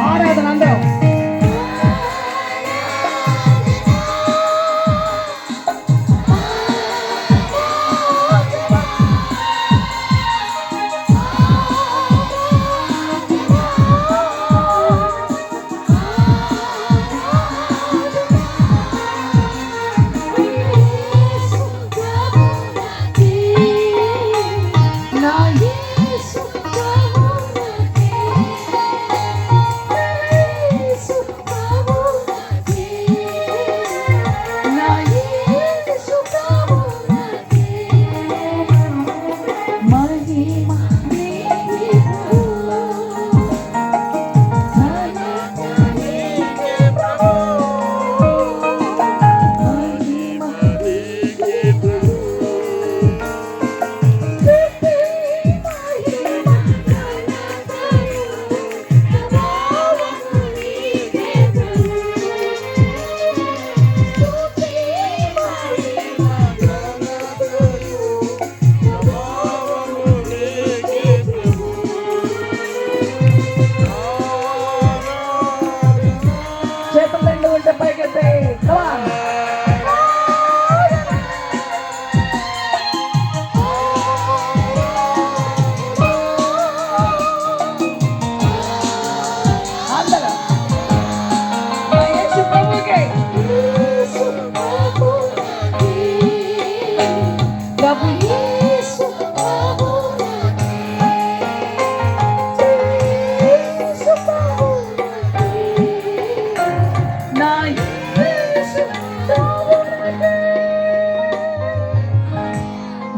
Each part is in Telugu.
ఆరాధన అందరం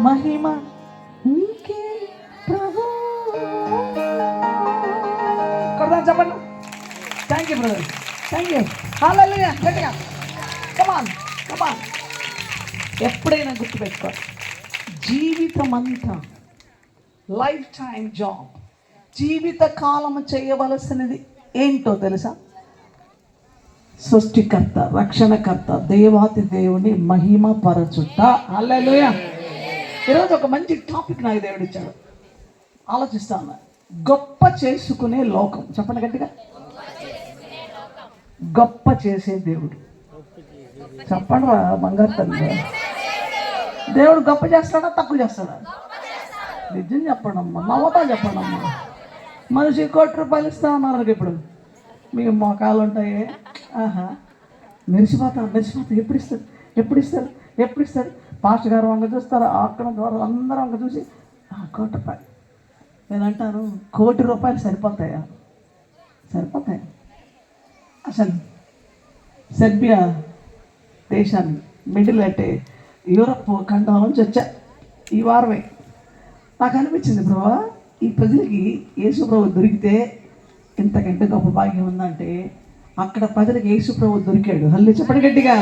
మహిమ నీకే ప్రభు. కొడదాం చెప్పండి. Thank you brother, thank you. హల్లెలూయా. గట్టిగా కమాన్ కమాన్. ఎప్పుడైనా గుర్తుపెట్టుకో, జీవితం అంతా లైఫ్ టైం జాబ్, జీవిత కాలం చేయవలసినది ఏంటో తెలుసా? సృష్టికర్త, రక్షణకర్త, దేవాతి దేవుని మహిమ పరచుట. హల్లెలూయా. ఈరోజు ఒక మంచి టాపిక్ నాకు దేవుడు ఇచ్చాడు, ఆలోచిస్తాను. గొప్ప చేసుకునే లోకం. చెప్పండి గట్టిగా. గొప్ప చేసే దేవుడు. చెప్పండి రా బంగారు తల్లి. దేవుడు గొప్ప చేస్తాడా తక్కువ చేస్తాడా? నిజం చెప్పండి అమ్మా, నవ్వుతా చెప్పండి అమ్మా. మనిషి ₹1 ఇస్తా అన్నారు. ఇప్పుడు మీకు మోకాలు ఉంటాయి. ఆహా, మెరిసిపోతా ఎప్పుడు ఇస్తారు ఎప్పుడు ఇస్తారు ఎప్పుడు ఇస్తారు? పాస్టర్ గారు వంక చూస్తారు, అక్కడ ద్వారా అందరూ వంక చూసి ₹1 నేను అంటాను, ₹1 సరిపోతాయా? సరిపోతాయి. అసలు సెర్బియా దేశాన్ని మిడిల్ అంటే యూరప్ ఖండం నుంచి వచ్చా ఈ వారమే. నాకు అనిపించింది, ప్రభా ఈ ప్రజలకి యేసు ప్రభు దొరికితే ఇంతకంటే గొప్ప భాగ్యం ఉందంటే, అక్కడ ప్రజలకు యేసు ప్రభు దొరికాడు. హల్లి చెప్పండి గట్టిగా.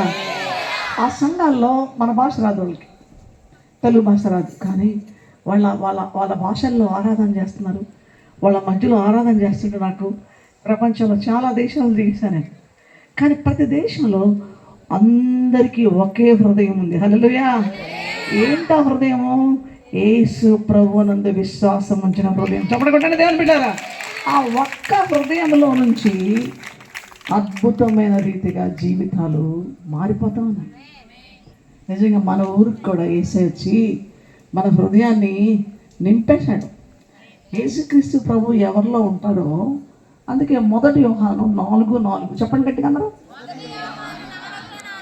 ఆ సంఘాల్లో మన భాష రాదు, వాళ్ళకి తెలుగు భాష రాదు, కానీ వాళ్ళ వాళ్ళ వాళ్ళ భాషల్లో ఆరాధన చేస్తున్నారు. వాళ్ళ మధ్యలో ఆరాధన చేస్తుంటే నాకు ప్రపంచంలో చాలా దేశాలు తీసాను, కానీ ప్రతి దేశంలో అందరికీ ఒకే హృదయం ఉంది. హల్లెలూయా. ఏంటా హృదయము? యేసు ప్రభువునందు విశ్వాసం ఉంచిన హృదయం. చెప్పకుండా దేవుని బిడ్డారా, ఆ ఒక్క హృదయంలో నుంచి అద్భుతమైన రీతిగా జీవితాలు మారిపోతూ ఉన్నాయి. నిజంగా మన ఊరికి కూడా యేసయ్య వచ్చి మన హృదయాన్ని నింపేశాడు. యేసుక్రీస్తు ప్రభు ఎవరిలో ఉంటాడో, అందుకే 1 యోహాను 4:4 చెప్పండి గట్టిగా అందరూ.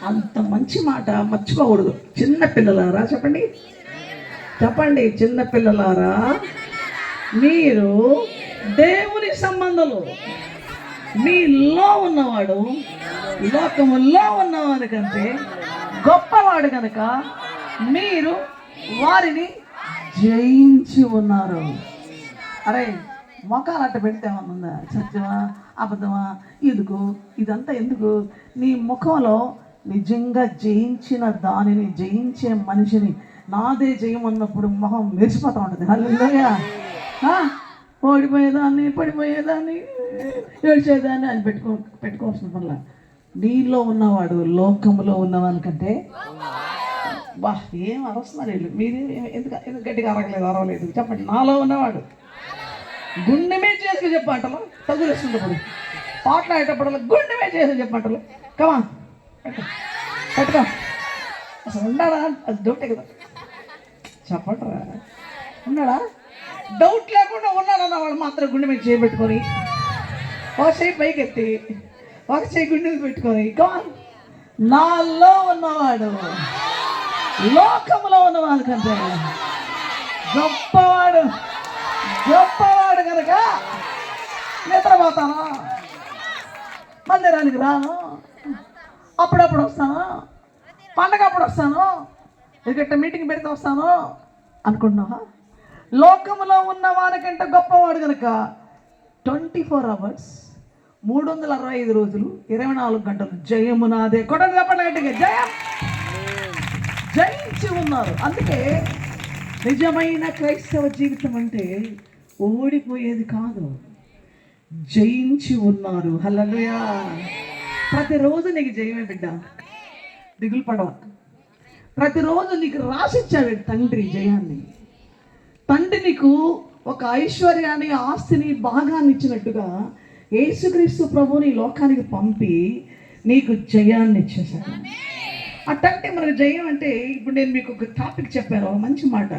అంత మంచి మాట మర్చిపోకూడదు. చిన్న పిల్లలారా చెప్పండి, చెప్పండి, చిన్న పిల్లలారా మీరు దేవుని సంబంధాలు, మీలో ఉన్నవాడు లోకములో ఉన్నవాడి కంటే గొప్పవాడు కనుక మీరు వారిని జయించి ఉన్నారు. అరే మొఖాలు అట్ట పెడితే ఏమన్నా సత్యమా అబద్ధమా ఎందుకు ఇదంతా ఎందుకు? నీ ముఖంలో నిజంగా జయించిన దానిని, జయించే మనిషిని, నాదే జయమన్నప్పుడు మొహం మెరిసిపోతూ ఉంటుంది. హల్లెలూయా. ఓడిపోయేదాన్ని, పడిపోయేదాన్ని, ఏడ్చేదాన్ని అని పెట్టుకోవాల్సిన పనుల. నీలో ఉన్నవాడు లోకంలో ఉన్నవానికంటే బా ఏం అరుస్తున్నారు వీళ్ళు. మీరు ఎందుకు గట్టిగా అరగలేదు, అరవలేదు చెప్పండి. నాలో ఉన్నవాడు గుండె మీద చేసుకుని చెప్పంటలు తగులేస్తుంటప్పుడు పాటలాడేటప్పుడు గుండె మీద చేసి చెప్పంటలు కమా పెట్టుకో అసలు ఉన్నాడా అది డౌటే కదా చెప్పంటారా ఉన్నాడా డౌట్ లేకుండా ఉన్నాడన్న వాడు మాత్రం గుండె మీద చేయబెట్టుకొని ఒక చేయి పైకి ఎత్తి ఒక చేయి గుండె మీద పెట్టుకొని కమాన్ నాలో ఉన్నవాడు లోకంలో ఉన్నవాడు కంటే గొప్పవాడు గొప్పవాడు కనుక నిద్రపోతాను మందిరానికి రాను అప్పుడప్పుడు వస్తాను పండగ అప్పుడు వస్తాను ఇక మీటింగ్ పెడితే వస్తాను అనుకుంటున్నావా లోకంలో ఉన్న వారికంటే గొప్పవాడు కనుక 24 hours 365 రోజులు 24 గంటలు జయము నాదే కొట్టని చెప్పండి జయం జయించి ఉన్నారు. అందుకే నిజమైన క్రైస్తవ జీవితం అంటే ఓడిపోయేది కాదు, జయించి ఉన్నారు. హల్లెలూయా. ప్రతిరోజు నీకు జయమే బిడ్డ, దిగులు పడవ. ప్రతిరోజు నీకు రాసిచ్చాడు తండ్రి జయాన్ని. తండ్రి నీకు ఒక ఐశ్వర్యాన్ని ఆస్తిని భాగాన్ని ఇచ్చినట్టుగా యేసుక్రీస్తు ప్రభువుని లోకానికి పంపి నీకు జయాన్ని ఇచ్చేశాడు. అట్టంటే మనకు జయం అంటే ఇప్పుడు నేను మీకు ఒక టాపిక్ చెప్పాను, ఒక మంచి మాట,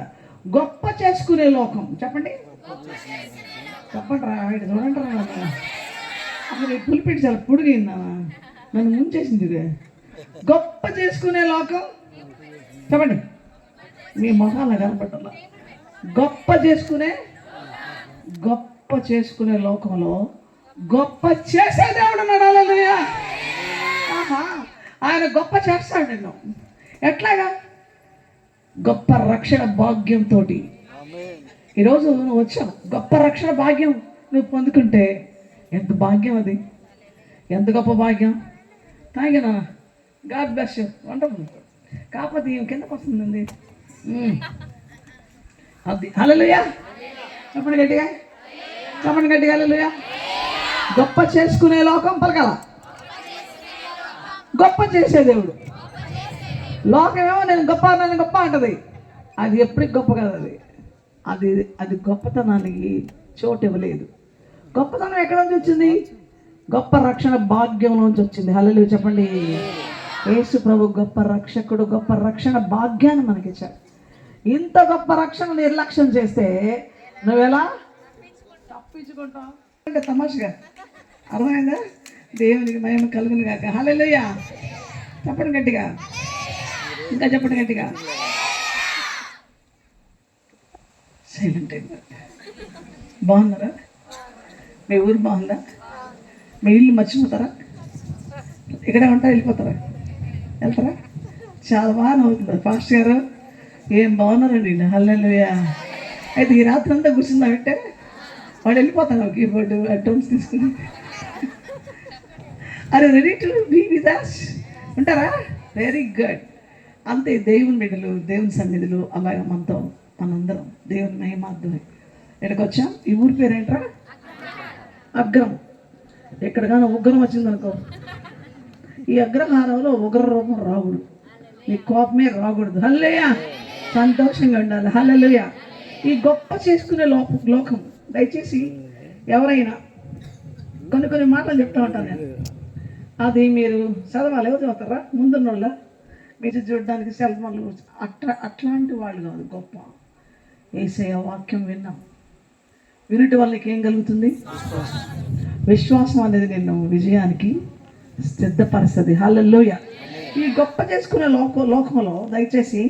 గొప్ప చేసుకునే లోకం. చెప్పండి చెప్పండి రా, చూడండి రా. అసలు పులిపెట్టి చాలా పొడిగిందా, నన్ను ముంచేసింది. గొప్ప చేసుకునే లోకం చెప్పండి, మీ మొహాల కనపడాల. గొప్ప చేసుకునే లోకంలో గొప్ప చేసే దేవుడు ఉన్నాడు. హల్లెలూయా. ఆయన గొప్ప చేస్తాడు నిన్ను. ఎట్లాగా? గొప్ప రక్షణ భాగ్యంతో. ఈరోజు నువ్వు వచ్చావు, గొప్ప రక్షణ భాగ్యం నువ్వు పొందుకుంటే ఎంత భాగ్యం అది, ఎంత గొప్ప భాగ్యం. తాగినా గాడ్ బ్లెస్ యు, వండర్ఫుల్. కాకపోతే ఏం కిందకు వస్తుందండి అది. హల్లెలూయా. చెప్పండి గట్టిగా, చెప్పండి గట్టిగా హల్లెలూయా. గొప్ప చేసుకునే లోకం పలకాల, గొప్ప చేసే దేవుడు. లోకమేమో నేను గొప్ప అంటది, అది ఎప్పటికి గొప్ప కాదు. అది అది గొప్పతనానికి చోటు ఇవ్వలేదు. గొప్పతనం ఎక్కడ నుంచి వచ్చింది? గొప్ప రక్షణ భాగ్యంలోంచి వచ్చింది. హల్లెలూయా చెప్పండి. యేసు ప్రభు గొప్ప రక్షకుడు, గొప్ప రక్షణ భాగ్యాన్ని మనకిచ్చాడు. ఇంత గొప్ప రక్షణ నిర్లక్ష్యం చేస్తే నువ్వెలా తప్పించుకుంటావు అంటే తమాషగా. అర్థమైందా? దేవునికి మహిమ కలుగును గాక. హల్లెలూయా. చెప్పండి గట్టిగా, ఇంకా చెప్పండి గట్టిగా. సైలెంట్ అయిపోయి బాగున్నారా? మీ ఊరు బాగుందా? మీ ఇల్లు మర్చిపోతారా? ఇక్కడే ఉంటారా, వెళ్ళిపోతారా? వెళ్తారా? చాలా బాగా అవుతుంది. ఫాస్ట్ గారు ఏం బాగున్నారండి. హల్లెలూయా. అయితే ఈ రాత్రి అంతా కూర్చుందామంటే వాడు వెళ్ళిపోతాను కీబోర్డు అడ్వాన్స్ తీసుకుని. అరే ready to be with us ఉంటారా? Very good. అంతే దేవుని బిడ్డలు, దేవుని సన్నిధులు అలాగే మనతో మనందరం దేవుని మహిమార్థమే ఇక్కడికి వచ్చాం. ఈ ఊరి పేరేంట్రా? అగ్రం. ఎక్కడికైనా ఉగ్రం వచ్చిందనుకో, ఈ అగ్రహారంలో ఉగ్ర రూపం రాకూడదు, నీ కోపమే రాకూడదు. హల్లెలూయా. సంతోషంగా ఉండాలి. హల్లెలూయా. ఈ గొప్ప చేసుకునే లోకం దయచేసి ఎవరైనా కొన్ని మాటలు చెప్తా ఉంటాను నేను, అది మీరు చదవాలి. ఎవరు చదువుతారా? ముందున్న వాళ్ళ మీరు చూడడానికి సెల్ ఫోన్లు అట్లాంటి వాళ్ళు కాదు. గొప్ప యేసయ్య వాక్యం విన్నాం, వినటి వాళ్ళకి ఏం కలుగుతుంది? విశ్వాసం అనేది నిన్ను విజయానికి సిద్ధపరుస్తుంది. హల్లెలూయా. ఈ గొప్ప చేసుకునే లోకంలో దయచేసి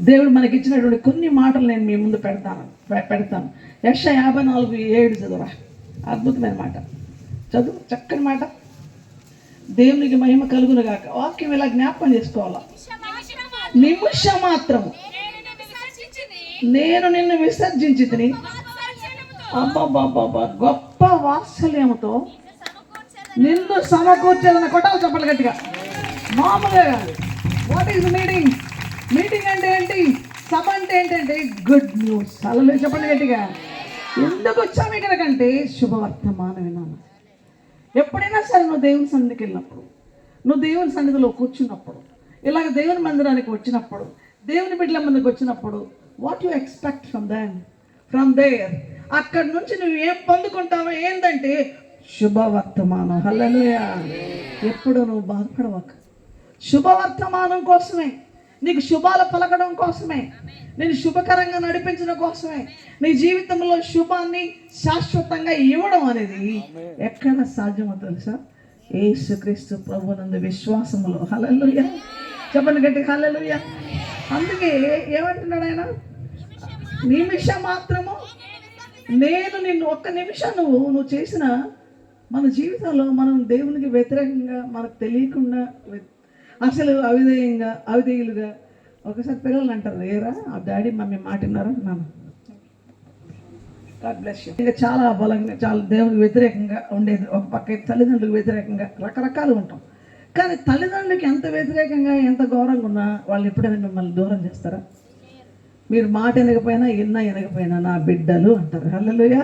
దేవుడు మనకి ఇచ్చినటువంటి కొన్ని మాటలు నేను మీ ముందు పెడతాను. యెషయా 54:7 చదువురా. అద్భుతమైన మాట చదువు, చక్కని మాట. దేవునికి మహిమ కలుగును గాక. వాక్యం ఇలా జ్ఞాపకం చేసుకోవాలా. నిమిషం మాత్రము నేను నిన్ను విసర్జించి తిని, అబ్బాబ్బాబ్బా, గొప్ప వాత్సల్యముతో నిన్ను సమకూర్చేదన్న. కొట్టాలి చెప్పాలి గట్టిగా, మామూలుగా కాదు. What is meeting? మీటింగ్ అంటే ఏంటి? సభ అంటే ఏంటంటే గుడ్ న్యూస్. అలా చెప్పండి గట్టిగా. ఎందుకు వచ్చాము ఇక్కడికంటే శుభవర్తమానం విన్నాను. ఎప్పుడైనా సరే నువ్వు దేవుని సన్నిధికి వెళ్ళినప్పుడు, నువ్వు దేవుని సన్నిధిలో కూర్చున్నప్పుడు, ఇలాగ దేవుని మందిరానికి వచ్చినప్పుడు, దేవుని బిడ్డల మందికి వచ్చినప్పుడు, what you expect from there? అక్కడి నుంచి నువ్వు ఏం పొందుకుంటావో ఏంటంటే శుభవర్తమానం. హల్లెలూయా. ఎప్పుడు నువ్వు బాధపడవక, శుభవర్తమానం కోసమే, నీకు శుభాలు పలకడం కోసమే, నేను శుభకరంగా నడిపించడం కోసమే, నీ జీవితంలో శుభాన్ని శాశ్వతంగా ఇవ్వడం అనేది ఎక్కడ సాధ్యమో తెలుసా? యేసుక్రీస్తు ప్రభువునందు విశ్వాసములో. హల్లెలూయా. చెప్పండి గట్టి హల్లెలూయా. అందుకే ఏమంటున్నాడు ఆయన? నిమిషం మాత్రము నేను నిన్ను, ఒక్క నిమిషం నువ్వు చేసిన మన జీవితంలో మనం దేవునికి వ్యతిరేకంగా మనకు తెలియకుండా అసలు అవిధేయులుగా ఒకసారి పిల్లలు అంటారు, ఏరా ఆ డాడీ మమ్మీ మాట విన్నారా నాన్న, గాడ్ బ్లెస్ యూ. ఇంకా చాలా బలంగా, చాలా దేవునికి వ్యతిరేకంగా ఉండేది. ఒక పక్క తల్లిదండ్రులకు వ్యతిరేకంగా రకరకాలు ఉంటాం. కానీ తల్లిదండ్రులకి ఎంత వ్యతిరేకంగా, ఎంత ఘోరంగా ఉన్నా వాళ్ళు ఎప్పుడైనా మిమ్మల్ని దూరం చేస్తారా? మీరు మాట వినకపోయినా నా బిడ్డలు అంటారు. హల్లెలూయా.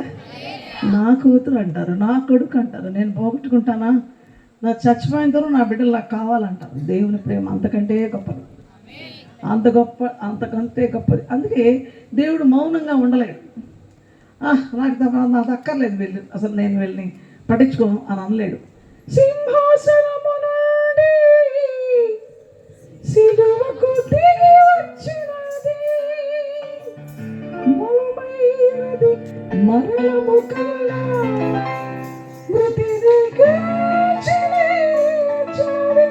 నా కూతురు అంటారు, నా కొడుకు అంటారు. నేను పోగొట్టుకుంటానా? నా చచ్చిపోయిన తర్వాత నా బిడ్డలు నాకు కావాలంటారు. దేవుని ప్రేమ అంతకంటే గొప్పది, అంతకంటే గొప్పది. అందుకే దేవుడు మౌనంగా ఉండలేడు. నాకు అక్కర్లేదు వెళ్ళి, అసలు నేను వెళ్ళి పట్టించుకోను అని అనలేడు. సింహాసనము నుండి సిలువకు దిగి వచ్చినది బలమైనది మరణము కన్నా మృతిని గెలిచిన చావే.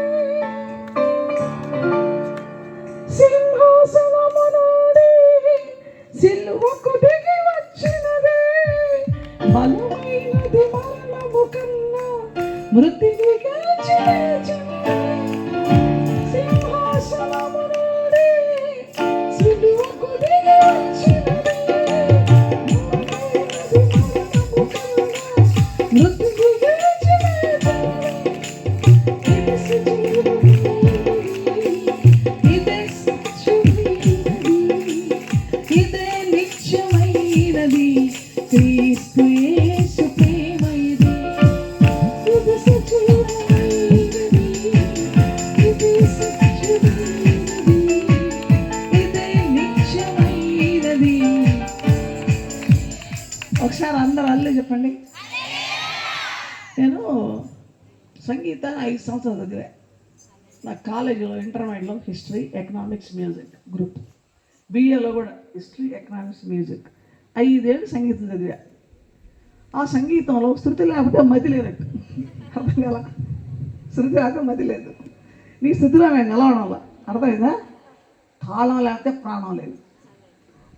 సింహాసనము నుండి సిలువకు దిగి వచ్చినది బలమైనది మరణము కన్నా మృతిని గెలిచిన చావే. సింహాసనము నుండి సిలువకు దిగి వచ్చినది మృతిని గెలిచిన చావే. ఇదే సత్యమైనది, ఇదే నిత్యమైనది, క్రీస్తు యేసు ప్రేమ ఇది. ఇది సత్యమైనది, ఇది సత్యమైనది, ఇదే నిత్యమైనది. ఒకసారి అందరూ అల్లే చెప్పండి. నేను సంగీతాన్ని 5 సంవత్సరాలు చదివా. నా కాలేజీలో ఇంటర్మీడియట్లో హిస్టరీ, ఎకనామిక్స్, మ్యూజిక్ గ్రూప్, బిఏలో కూడా హిస్టరీ, ఎకనామిక్స్, మ్యూజిక్. 5 ఏళ్ళు సంగీతం చదివా. ఆ సంగీతంలో శృతి లేకపోతే మతి లేనట్టు. అర్థం కదా? శృతి లేకపోతే మతి లేదు. నీ స్థితిలో మేము నిలవడంలో అర్థమైందా? తాళం లేకపోతే ప్రాణం లేదు.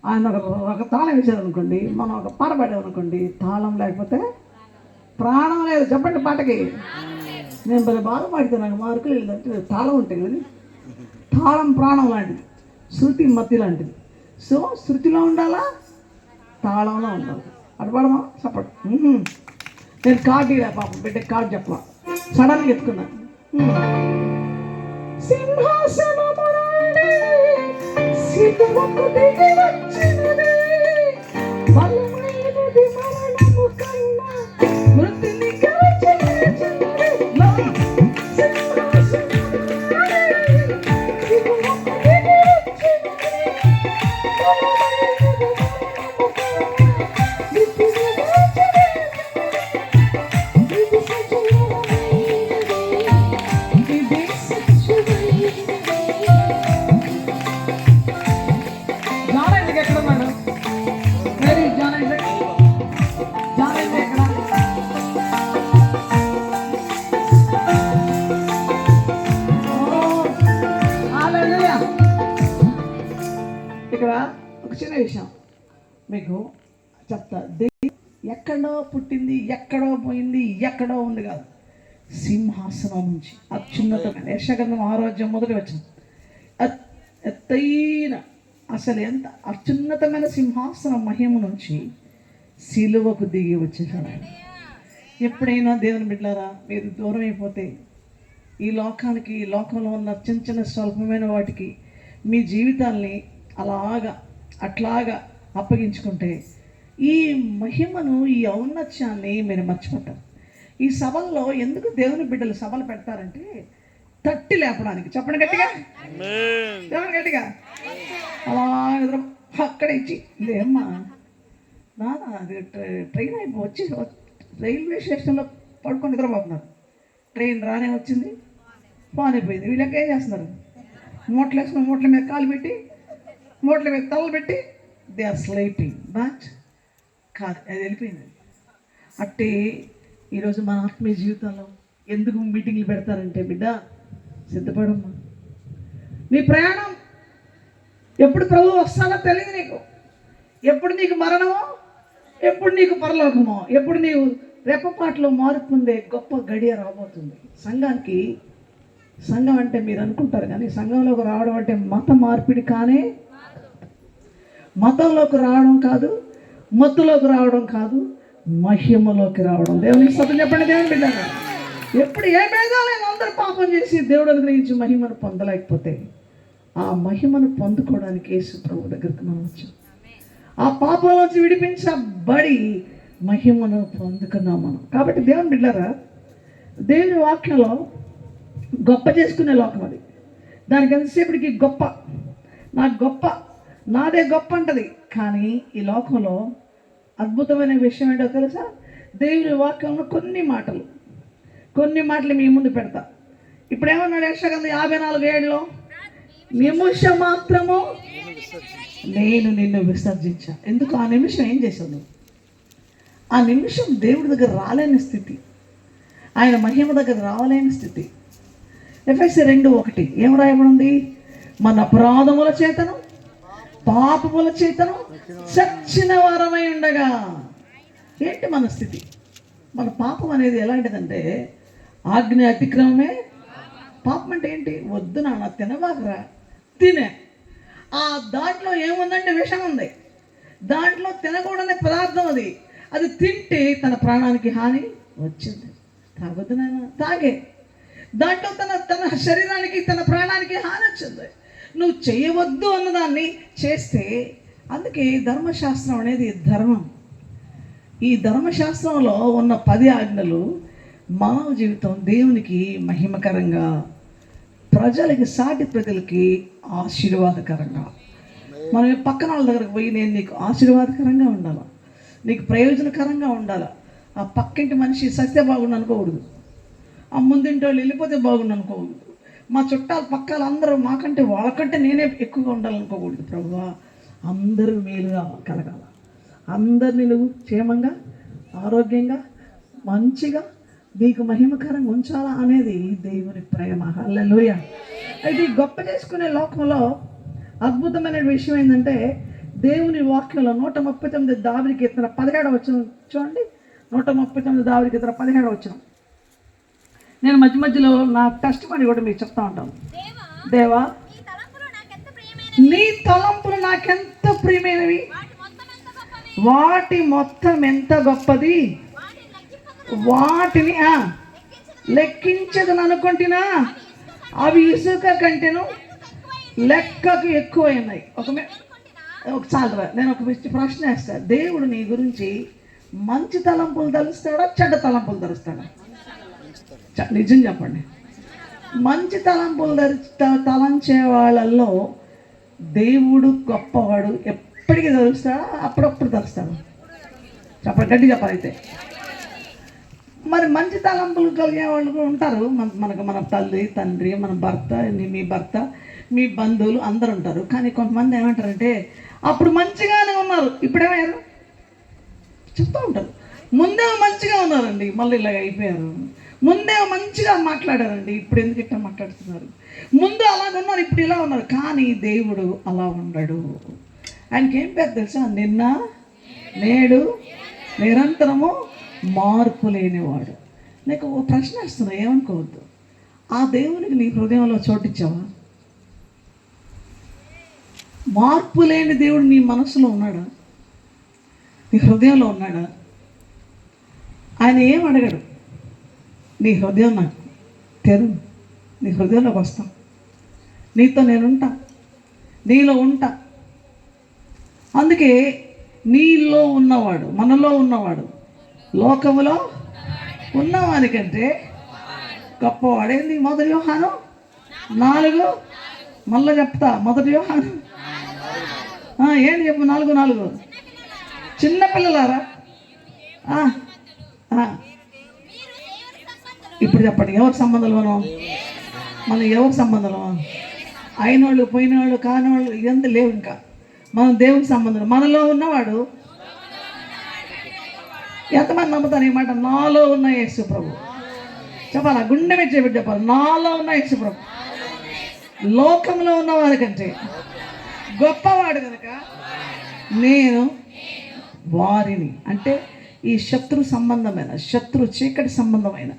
ఆయన ఒక తాళం వేసారనుకోండి, మనం ఒక పాట పాడామనుకోండి, తాళం లేకపోతే ప్రాణం లేదు. చెప్పండి పాటకి. నేను భలే బాగా పాడితే నాకు మార్కులు వెళ్ళిందంటే తాళం ఉంటుంది కానీ తాళం ప్రాణం లాంటిది, శృతి మతి లాంటిది. సో శృతిలో ఉండాలా, తాళంలో ఉండాలి. అటు పడమా చెప్పడు. నేను కార్డు ఇరా పాపం బిడ్డ కార్డు చెప్పలా, సడన్గా ఎత్తుకున్నాను. సింహాసనము నుండి సిలువకు దిగి వచ్చినది బలమైనది మరణము కన్నా మృతిని గెలిచిన చావే. ఇక్కడ ఒక చిన్న విషయం మీకు చెప్తా. ఎక్కడో పుట్టింది, ఎక్కడో పోయింది, ఎక్కడో ఉంది కాదు. సింహాసనం నుంచి అత్యున్నతమైన యెషయా ఆరోగ్యం మొదటి వచ్చింది. ఎత్తైన అసలు ఎంత అత్యున్నతమైన సింహాసనం మహిమ నుంచి సిలువకు దిగి వచ్చేసాడు ఆయన. ఎప్పుడైనా దేవుని బిడ్డలారా మీరు దూరం అయిపోతే, ఈ లోకానికి, ఈ లోకంలో ఉన్న చిన్న చిన్న స్వల్పమైన వాటికి మీ జీవితాల్ని అట్లాగా అప్పగించుకుంటే ఈ మహిమను, ఈ ఔన్నత్యాన్ని మీరు మర్చిపోతారు. ఈ సభల్లో ఎందుకు దేవుని బిడ్డలు సభలు పెడతారంటే తట్టి లేపడానికి. చెప్పండి గట్టిగా, చెప్పండి గట్టిగా. అలా అక్కడ ఇచ్చి లేమ్మా అది ట్రైన్ వచ్చి రైల్వే స్టేషన్లో పడుకొని నిద్రపోతున్నారు. ట్రైన్ రానే వచ్చింది, ఫోన్ అయిపోయింది. వీళ్ళకి ఏం చేస్తున్నారు? మూటలు వేసుకుని మూటల మీద కాలు పెట్టి మూటల మీద తలలు పెట్టి దే ఆర్ స్లీపింగ్. బట్ కాదు, అది వెళ్ళిపోయింది. అట్టే ఈరోజు మన ఆత్మీయ జీవితంలో ఎందుకు మీటింగ్లు పెడతారంటే, బిడ్డ సిద్ధపడమ్మా. నీ ప్రయాణం ఎప్పుడు ప్రభు వస్తానో తెలియదు నీకు. ఎప్పుడు నీకు మరణమో, ఎప్పుడు నీకు పరలోకమో, ఎప్పుడు నీవు రెప్పపాట్లో మార్పు పొందే గొప్ప గడియ రాబోతుంది. సంఘం అంటే మీరు అనుకుంటారు, కానీ సంఘంలోకి రావడం అంటే మత మార్పిడి కానీ, మతంలోకి రావడం కాదు, మత్తులోకి రావడం కాదు, మహిమలోకి రావడం. దేవునికి స్తోత్రం చెప్పండి. దేవుని బిడ్డగా ఎప్పుడు ఏ భేదాలైనా అందరూ పాపం చేసి దేవుడు అనుగ్రహించి మహిమను పొందలేకపోతే, ఆ మహిమను పొందుకోవడానికి యేసు ప్రభు దగ్గరికి మనం వచ్చాం. ఆ పాపంలోంచి విడిపించబడి మహిమను పొందుకున్నాం మనం. కాబట్టి దేవుని బిడ్డలారా, దేవుని వాక్యంలో గొప్ప చేసుకునే లోకం అది. దానికి ఎంతసేపటికి గొప్ప, నాకు గొప్ప, నాదే గొప్ప అంటది. కానీ ఈ లోకంలో అద్భుతమైన విషయం ఏంటో తెలుసా? దేవుని వాక్యంలో కొన్ని మాటలు మీ ముందు పెడతా. ఇప్పుడు ఏమన్నాడు యెషయా 54:7 నిమిషం మాత్రము నేను నిన్ను విసర్జించా. ఎందుకు? ఆ నిమిషం ఏం చేశాను? ఆ నిమిషం దేవుడి దగ్గర రాలేని స్థితి, ఆయన మహిమ దగ్గర రాలేని స్థితి. ఎఫెసీ 2:1 ఏం రాయబడింది? మన అపరాధముల చేతను పాపముల చేతను చచ్చిన వారమై ఉండగా. ఏంటి మన స్థితి? మన పాపం అనేది ఎలాంటిదంటే, ఆజ్ఞ అతిక్రమమే పాపం. అంటే ఏంటి? వద్దు నాన్న తినబాకరా, తినే. ఆ దాంట్లో ఏముందంటే విషం ఉంది. దాంట్లో తినకూడని పదార్థం అది తింటే తన ప్రాణానికి హాని వచ్చింది. తాగొద్దు నాన్న, తాగే. దాంట్లో తన శరీరానికి తన ప్రాణానికి హాని వచ్చింది. నువ్వు చేయవద్దు అన్నదాన్ని చేస్తే, అందుకే ధర్మశాస్త్రం అనేది ధర్మం. ఈ ధర్మశాస్త్రంలో ఉన్న 10 ఆజ్ఞలు మానవ జీవితం దేవునికి మహిమకరంగా, ప్రజలకి, సాటి ప్రజలకి ఆశీర్వాదకరంగా. మనం పక్కన వాళ్ళ దగ్గరకు పోయి, నేను నీకు ఆశీర్వాదకరంగా ఉండాలా, నీకు ప్రయోజనకరంగా ఉండాలా. ఆ పక్కింటి మనిషి సస్తే బాగుండు అనుకోకూడదు, ఆ ముందింటి వాళ్ళు వెళ్ళిపోతే బాగుండు అనుకోకూడదు, మా చుట్టాలు పక్కలు అందరూ మాకంటే వాళ్ళకంటే నేనే ఎక్కువగా ఉండాలనుకోకూడదు. ప్రభువా, అందరూ మేలుగా కలగాల, అందరినీ నువ్వు క్షేమంగా, ఆరోగ్యంగా, మంచిగా, నీకు మహిమకరంగా ఉంచాలా అనేది దేవుని ప్రేమ. హల్లెలూయా. అయితే ఈ గొప్ప చేసుకునే లోకంలో అద్భుతమైన విషయం ఏంటంటే, దేవుని వాక్యంలో 139 దావీదు కీర్తన 17వ వచనం చూడండి. 139 దావీదు కీర్తన 17వ వచనం. నేను మధ్యలో నా టెస్ట్ మనీ కూడా మీకు చెప్తా ఉంటాను. దేవా, నీ తలంపులు నాకెంత ప్రియమైనవి, వాటి మొత్తం ఎంత గొప్పది, వాటిని లెక్కించదని అనుకుంటున్నా, అవి ఇసుక కంటేను లెక్కకు ఎక్కువైనాయి. ఒకసారి నేను ఒక ప్రశ్న వేస్తాను. దేవుడు నీ గురించి మంచి తలంపులు తలుస్తాడా, చెడ్డ తలంపులు తలుస్తాడా? నిజం చెప్పండి. మంచి తలంపులు తలంచే వాళ్ళల్లో దేవుడు గొప్పవాడు. ఎప్పటికీ తలుస్తాడా, అప్పుడప్పుడు తలుస్తాడు? చెప్పండి, గట్టి చెప్పాలి. అయితే మరి మంచి తలంపులు కలిగే వాళ్ళు కూడా ఉంటారు. మన తల్లి, తండ్రి, మన భర్త, మీ భర్త, మీ బంధువులు అందరు ఉంటారు. కానీ కొంతమంది ఏమంటారంటే, అప్పుడు మంచిగానే ఉన్నారు, ఇప్పుడేమయ్యారు చెప్తూ ఉంటారు. ముందేమో మంచిగా ఉన్నారండి, మళ్ళీ ఇలాగ అయిపోయారు. ముందేమో మంచిగా మాట్లాడారండి, ఇప్పుడు ఎందుకు ఇట్లా మాట్లాడుతున్నారు? ముందు అలాగ ఉన్నారు, ఇప్పుడు ఇలా ఉన్నారు. కానీ దేవుడు అలా ఉండడు. ఆయనకి ఏం పేరు తెలుసా? నిన్న, నేడు, నిరంతరము మార్పు లేనివాడు. నీకు ఒక ప్రశ్న ఇస్తున్నా, ఏమనుకోవద్దు. ఆ దేవునికి నీ హృదయంలో చోటిచ్చావా? మార్పు లేని దేవుడు నీ మనసులో ఉన్నాడా? నీ హృదయంలో ఉన్నాడా? ఆయన ఏం అడగడు. నీ హృదయం నాకు తెరు, నీ హృదయంలోకి వస్తా, నీతో నేనుంటా, నీలో ఉంటా. అందుకే నీలో ఉన్నవాడు, మనలో ఉన్నవాడు లోకములో ఉన్నవానికంటే గొప్పవాడేంది? 1 యోహాను 4, మళ్ళీ చెప్తా. 1 యోహాను ఏంటి చెప్పు? 4:4 చిన్నపిల్లలారా ఇప్పుడు చెప్పండి, ఎవరి సంబంధాలు మనం ఎవరి సంబంధాలు? అయినోళ్ళు, పోయినోళ్ళు, కానివాళ్ళు ఇదంతా లేవు. ఇంకా మనం దేవుని సంబంధం. మనలో ఉన్నవాడు ఎంతమంది నమ్ముతాను ఈ మాట? నాలో ఉన్న యేసు ప్రభు. చెప్పాలా? గుండె మీద చెప్పి చెప్పాలి, నాలో ఉన్న యేసు ప్రభు లోకంలో ఉన్నవారి కంటే గొప్పవాడు కనుక నేను వారిని, అంటే ఈ శత్రు సంబంధమైన, శత్రు చీకటి సంబంధమైన,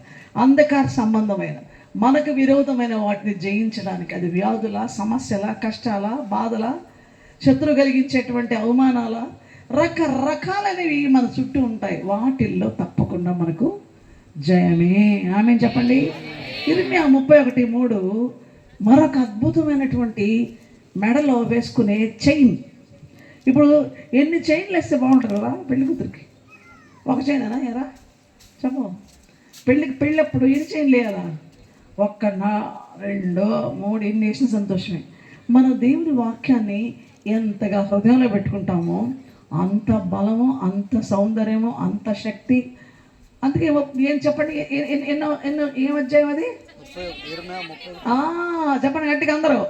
అంధకార సంబంధమైన, మనకు విరోధమైన వాటిని జయించడానికి, అది వ్యాధుల, సమస్యల, కష్టాల, బాధల, శత్రు కలిగించేటువంటి అవమానాల, రకరకాలనేవి మన చుట్టూ ఉంటాయి. వాటిల్లో తప్పకుండా మనకు జయమే. ఆమె చెప్పండి. ఇర్మియా 31:3 మరొక అద్భుతమైనటువంటి మెడలో వేసుకునే చైన్. ఇప్పుడు ఎన్ని చైన్లు వేస్తే బాగుంటుంది కదా పెళ్లి కూతురికి? ఒక చైన్ అనా ఎరా చెప్పు? పెళ్ళప్పుడు ఎన్ని చైన్లు వేయాలా? 1, 2, 3 ఇన్ని వేసిన సంతోషమే. మన దేవుని వాక్యాన్ని ఎంతగా హృదయంలో పెట్టుకుంటామో అంత బలము, అంత సౌందర్యము, అంత శక్తి. అందుకే ఏం చెప్పండి, ఎన్నో ఏం అధ్యాయం అది? చెప్పండి గట్టిగా అందరూ.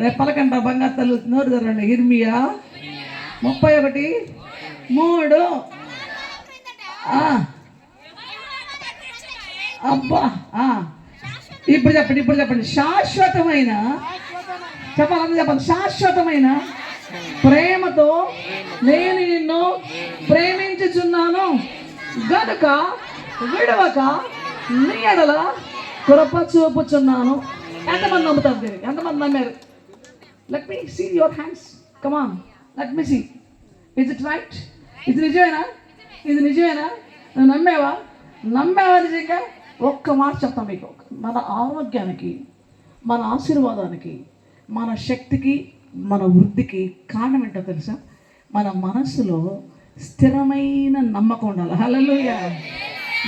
రేపు పలకంట బంగారు తల్లు నోరు తెరండి. ఇర్మియా 31:3. అబ్బా, ఇప్పుడు చెప్పండి. శాశ్వతమైన, చెప్పండి, శాశ్వతమైన ప్రేమతో నేను నిన్ను ప్రేమించుచున్నాను గనుక విడవక నీ ఎడల కృప చూపుచున్నాను. ఎంతమంది నమ్ముతారు దీనికి? ఎంతమంది నమ్మారు? Let me see your hands. Come on, let me see. Is it right? ఇది నిజమేనా? నువ్వు నమ్మావా నిజంగా? ఒక్క మాట చెప్తాం మీకు. మన ఆరోగ్యానికి, మన ఆశీర్వాదానికి, మన శక్తికి, మన వృద్ధికి కారణం ఏంటో తెలుసా? మన మనస్సులో స్థిరమైన నమ్మకం ఉండాలి. హల్లెలూయా.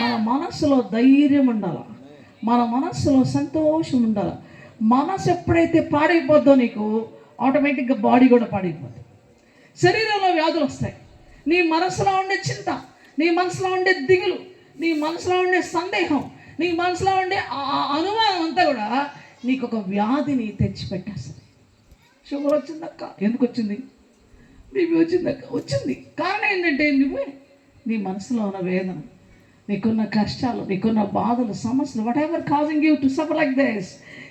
మన మనస్సులో ధైర్యం ఉండాలి, మన మనస్సులో సంతోషం ఉండాలి. మనసు ఎప్పుడైతే పాడైపోద్దో నీకు ఆటోమేటిక్గా బాడీ కూడా పాడైపోతుంది. శరీరంలో వ్యాధులు వస్తాయి. నీ మనసులో ఉండే చింత, నీ మనసులో ఉండే దిగులు, నీ మనసులో ఉండే సందేహం, నీ మనసులో ఉండే అనుమానం అంతా కూడా నీకు ఒక వ్యాధిని తెచ్చిపెట్టేస్తుంది. షుగర్ వచ్చిందక్క, ఎందుకు వచ్చింది? బీపీ వచ్చిందక్క, వచ్చింది. కారణం ఏంటంటే నువ్వే, నీ మనసులో ఉన్న వేదన, నీకున్న కష్టాలు, నీకున్న బాధలు, సమస్యలు, what ever causing you to suffer like this.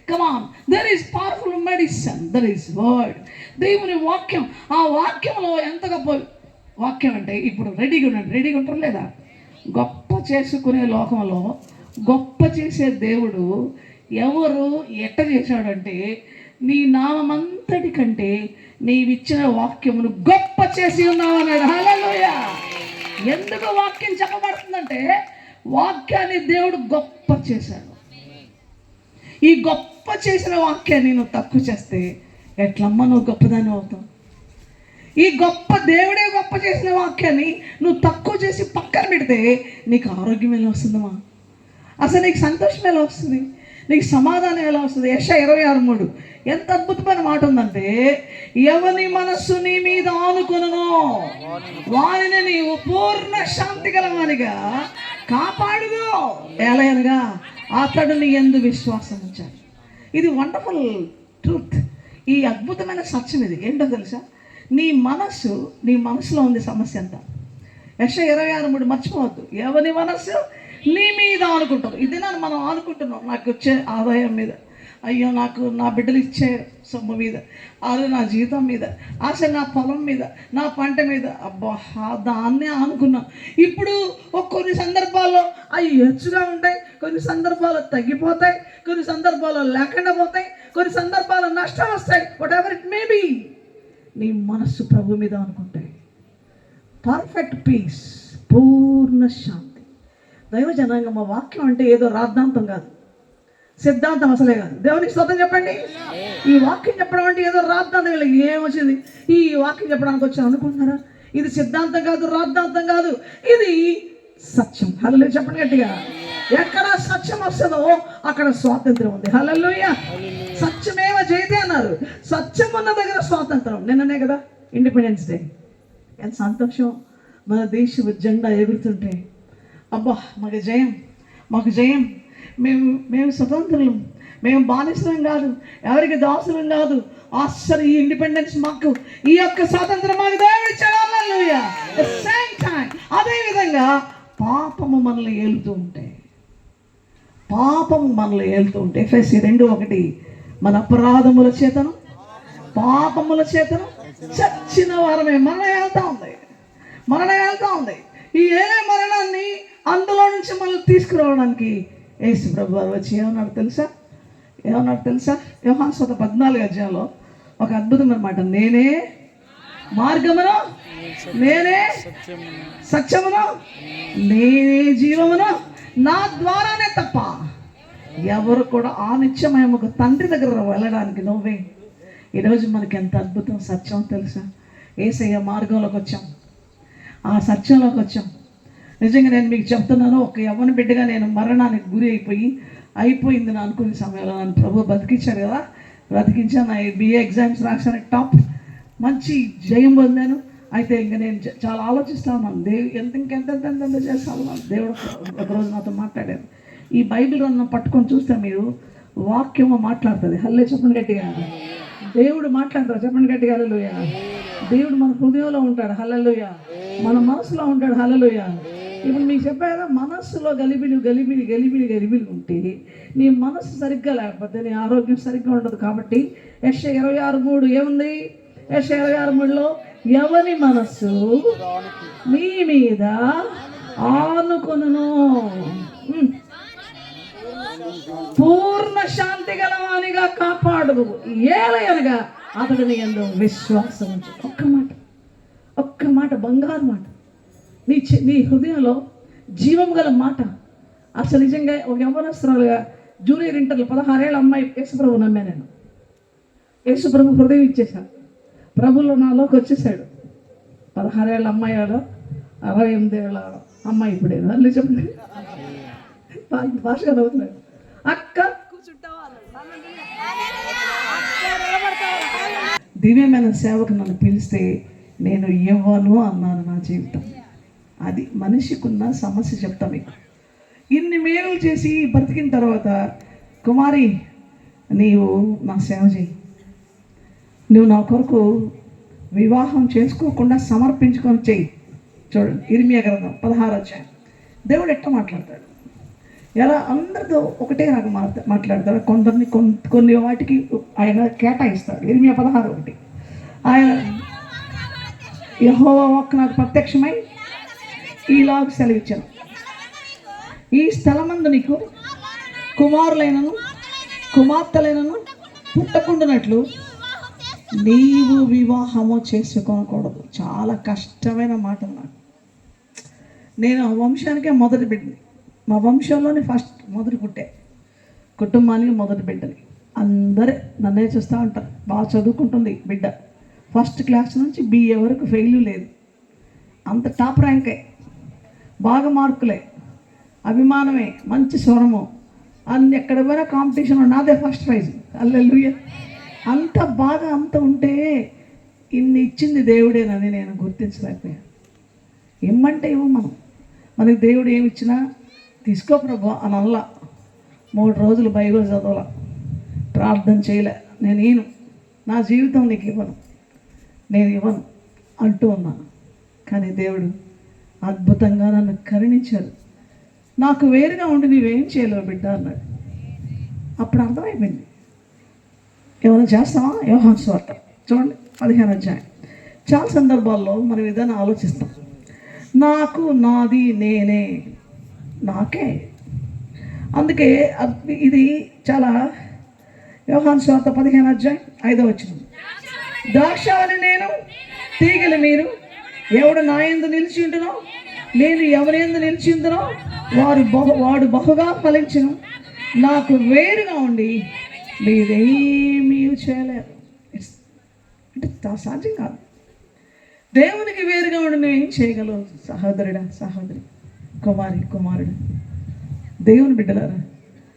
Come on, there is powerful medicine, there is word. దేవుని వాక్యం. ఆ వాక్యంలో ఎంత గొప్ప వాక్యం అంటే, ఇప్పుడు రెడీగా ఉంటారు లేదా? గొప్ప చేసుకునే లోకంలో గొప్ప చేసే దేవుడు ఎవరు ఎట్ట చేశాడంటే, నీ నామంతటి కంటే నీవిచ్చిన వాక్యమును గొప్ప చేసి ఉన్నావు అన్నాడు. హల్లెలూయా. ఎందుకు వాక్యం చెప్పబడుతుందంటే, వాక్యాన్ని దేవుడు గొప్ప చేశాడు. ఈ గొప్ప చేసిన వాక్యాన్ని నువ్వు తక్కువ చేస్తే ఎట్లమ్మా నువ్వు గొప్పదాన్ని అవుతావు? ఈ గొప్ప దేవుడే గొప్ప చేసిన వాక్యాన్ని నువ్వు తక్కువ చేసి పక్కన పెడితే నీకు ఆరోగ్యం ఎలా వస్తుందమ్మా? అసలు నీకు సంతోషం ఎలా వస్తుంది? నీకు సమాధానం ఎలా వస్తుంది? యెషయా 26:3 ఎంత అద్భుతమైన మాట ఉందంటే, ఎవని మనస్సు నీ మీద ఆనుకొనునో వారిని నీవు పూర్ణ శాంతి గలవానిగా కాపాడుగో. ఎలాగనగా అతడు నీ యందు విశ్వాసం ఉంచాడు. ఇది వండర్ఫుల్ ట్రూత్. ఈ అద్భుతమైన సత్యం ఇది ఏంటో తెలుసా? నీ మనసులో ఉంది సమస్య అంతా. యెషయా 26:3 మర్చిపోవద్దు. ఎవని మనస్సు నీ మీద ఆనుకుంటారు. ఇది మనం ఆనుకుంటున్నాం, నాకు వచ్చే ఆదాయం మీద, అయ్యో నాకు నా బిడ్డలు ఇచ్చే సొమ్ము మీద, అలా నా జీవితం మీద, అసలు నా పొలం మీద, నా పంట మీద, అబ్బా దాన్నే ఆనుకున్నాం. ఇప్పుడు కొన్ని సందర్భాల్లో అవి హెచ్చుగా ఉంటాయి, కొన్ని సందర్భాల్లో తగ్గిపోతాయి, కొన్ని సందర్భాల్లో లేకుండా పోతాయి, కొన్ని సందర్భాల్లో నష్టం వస్తాయి. Whatever it may be, నీ మనస్సు ప్రభు మీద అనుకుంటాయి. పర్ఫెక్ట్ పీస్, పూర్ణ శాంతి. దైవ జనాంగం, మా వాక్యం అంటే ఏదో రాద్ధాంతం కాదు, సిద్ధాంతం అసలే కాదు. దేవునికి స్తోత్రం చెప్పండి. ఈ వాక్యం చెప్పడం అంటే ఏదో రాద్ధాంతం కాదు. ఏమొచ్చింది ఈ వాక్యం చెప్పడానికి వచ్చాను అనుకుంటున్నారా? ఇది సిద్ధాంతం కాదు, రాద్ధాంతం కాదు, ఇది సత్యం. హల్లెలూయా చెప్పండి గట్టిగా. ఎక్కడ సత్యం వస్తుందో అక్కడ స్వాతంత్రం ఉంది. హల్లెలూయా. సత్యమేవ జయతే అన్నారు. సత్యం ఉన్న దగ్గర స్వాతంత్రం. నిన్ననే కదా ఇండిపెండెన్స్ డే. ఎంత సంతోషం. మన దేశ జెండా ఎగురుతుంటే అబ్బా మాకు జయం, మాకు జయం, మేము స్వతంత్రులం, మేము బానిసలం కాదు, ఎవరికి దాసులం కాదు. అసలు ఈ ఇండిపెండెన్స్ మాకు, ఈ యొక్క స్వాతంత్రం మాకు దేవుడు ఇచ్చాడు. హల్లెలూయా. సేమ్ టైం అదేవిధంగా పాపము మనల్ని ఏలుతూ ఉంటే, ఎఫెసీ 2:1 మన అపరాధముల చేతను పాపముల చేతను చచ్చిన వారమే మరణం వెళ్తా ఉంది. ఈ ఏలే మరణాన్ని అందులో నుంచి మళ్ళీ తీసుకురావడానికి యేసు ప్రభు వారు వచ్చి ఏమన్నాడు తెలుసా? యోహాను సువార్త 14 ఒక అద్భుతమైన మాట, నేనే మార్గమును, నేనే సత్యమును, నేనే జీవమును, నా ద్వారానే తప్ప ఎవరు కూడా ఆ నిత్యమయముకు తండ్రి దగ్గర వెళ్ళడానికి నువ్వే. ఈరోజు మనకి ఎంత అద్భుతం సత్యం తెలుసా? యేసయ్య మార్గంలోకి వచ్చాం, ఆ సత్యంలోకి వచ్చాం. నిజంగా నేను మీకు చెప్తున్నాను, ఒక యవ్వన బిడ్డగా నేను మరణానికి గురి అయిపోయింది నా అనుకునే సమయంలో నన్ను ప్రభు బతికించాడు కదా, బ్రతికించాను. నా BA ఎగ్జామ్స్ రాశాను, టాప్, మంచి జయం పొందాను. అయితే ఇంకా నేను చాలా ఆలోచిస్తా ఉన్నాను, ఇంకెంత చేస్తాను. దేవుడు ఒకరోజు నాతో మాట్లాడారు. ఈ బైబిల్ అన్న పట్టుకొని చూస్తే మీరు వాక్యము మాట్లాడుతుంది. హల్లే చెప్పండి గట్టిగా. దేవుడు మాట్లాడతారు, చెప్పండి గట్టిగా. హల్లెలూయా. దేవుడు మన హృదయంలో ఉంటాడు. హల్లెలూయా. మన మనసులో ఉంటాడు. హల్లెలూయా. ఇప్పుడు మీకు చెప్పారా, మనస్సులో గలిబిలి ఉంటే నీ మనసు సరిగ్గా లేకపోతే నీ ఆరోగ్యం సరిగ్గా ఉండదు. కాబట్టి యెషయా 26:3 ఏముంది? యెషయా 26:3లో ఎవరి మనస్సు మీ మీద ఆనుకొనును పూర్ణ శాంతి గలవానిగా కాపాడు, ఏలయనగా అతడిని యందు విశ్వాసం ఉంచు. ఒక్క మాట బంగారు మాట, నీ హృదయంలో జీవం గల మాట. అసలు నిజంగా ఒక యవ్వనస్తురాలుగా జూనియర్ ఇంటర్లో 16 ఏళ్ళ అమ్మాయి యేసుప్రభు నమ్మే. నేను యేసుప్రభు హృదయం ఇచ్చేశాను, ప్రభులో నాలోకి వచ్చేసాడు. 16 ఏళ్ళ అమ్మాయి, 68 ఏళ్ళ అమ్మాయి ఇప్పుడే. అల్లు చెప్పండి, భాషగా నవ్వుతున్నాడు. అక్క దివ్యమైన సేవకు నన్ను పిలిస్తే నేను ఇవ్వను అన్నాను. నా జీవితం అది. మనిషికున్న సమస్య చెప్తా మీకు. ఇన్ని మేలు చేసి బ్రతికిన తర్వాత, కుమారి నీవు నా సేవ చేయి, నువ్వు నా కొరకు వివాహం చేసుకోకుండా సమర్పించుకొని చెయ్యి. చూడండి, ఇర్మియా గ్రంథం 16 దేవుడు ఎట్లా మాట్లాడతాడు? ఎలా అందరితో ఒకటే నాకు మాట్లాడతాడు. కొందరిని కొన్ని వాటికి ఆయన కేటాయిస్తాడు. ఇర్మియా 16:1 ఆయన యెహోవా వాక్కు నాకు ప్రత్యక్షమై ఈలాగ సెలవిచ్చాను, ఈ స్థలమందు నీకు కుమారులైనను కుమార్తెలైనను పుట్టకుండానట్లు నీవు వివాహము చేసుకోకూడదు. చాలా కష్టమైన మాట. నాకు నేను ఆ వంశానికే మొదటి బిడ్డని, మా వంశంలోనే మొదటి పుట్టే, కుటుంబానికి మొదటి బిడ్డని. అందరూ నన్నే చూస్తూ ఉంటారు. బాగా చదువుకుంటుంది బిడ్డ, ఫస్ట్ క్లాస్ నుంచి BA వరకు ఫెయిల్ లేదు, అంత టాప్ ర్యాంకే, బాగా మార్కులే, అభిమానమే, మంచి స్వరము, అన్ని ఎక్కడ పోయినా కాంపిటీషన్ నాదే ఫస్ట్ ప్రైజ్. హల్లెలూయా. అంత బాగా అంత ఉంటే ఇన్ని ఇచ్చింది దేవుడేనని నేను గుర్తించలేకపోయాను. ఇమ్మంటే ఇవ్వ, మనకి దేవుడు ఏమి ఇచ్చినా తీసుకో ప్రభు అని అల్లా. 3 రోజులు బైబిల్ చదవాల, ప్రార్థన చేయలే, నేను నా జీవితం నీకు ఇవ్వను, నేను ఇవ్వను అంటూ ఉన్నాను. కానీ దేవుడు అద్భుతంగా నన్ను కరుణించాడు. నాకు వేరుగా ఉండి నీవేం చేయలేవు బిడ్డ అన్నాడు. అప్పుడు అర్థమైపోయింది, ఏమైనా చేస్తావా? యోహాను సువార్త చూడండి 15 చాలా సందర్భాల్లో మనం ఏదైనా ఆలోచిస్తాం, నాకు, నాది, నేనే, నాకే. అందుకే ఇది చాలా యోహాను సువార్త 15:5 ద్రాక్షవల్లి నేను, తీగలు మీరు, ఎవడు నా యందు నిలిచి ఉండునో, నేను ఎవరి యందు నిలిచి ఉందునో వాడు బహుగా ఫలించును. నాకు వేరుగా ఉండి మీరేమీ చేయలేరు. అంటే సాధ్యం కాదు. దేవునికి వేరుగా ఉండి నువ్వు ఏం చేయగలవు? సహోదరుడా, సహోదరి, కుమారుడు, దేవుని బిడ్డలారా,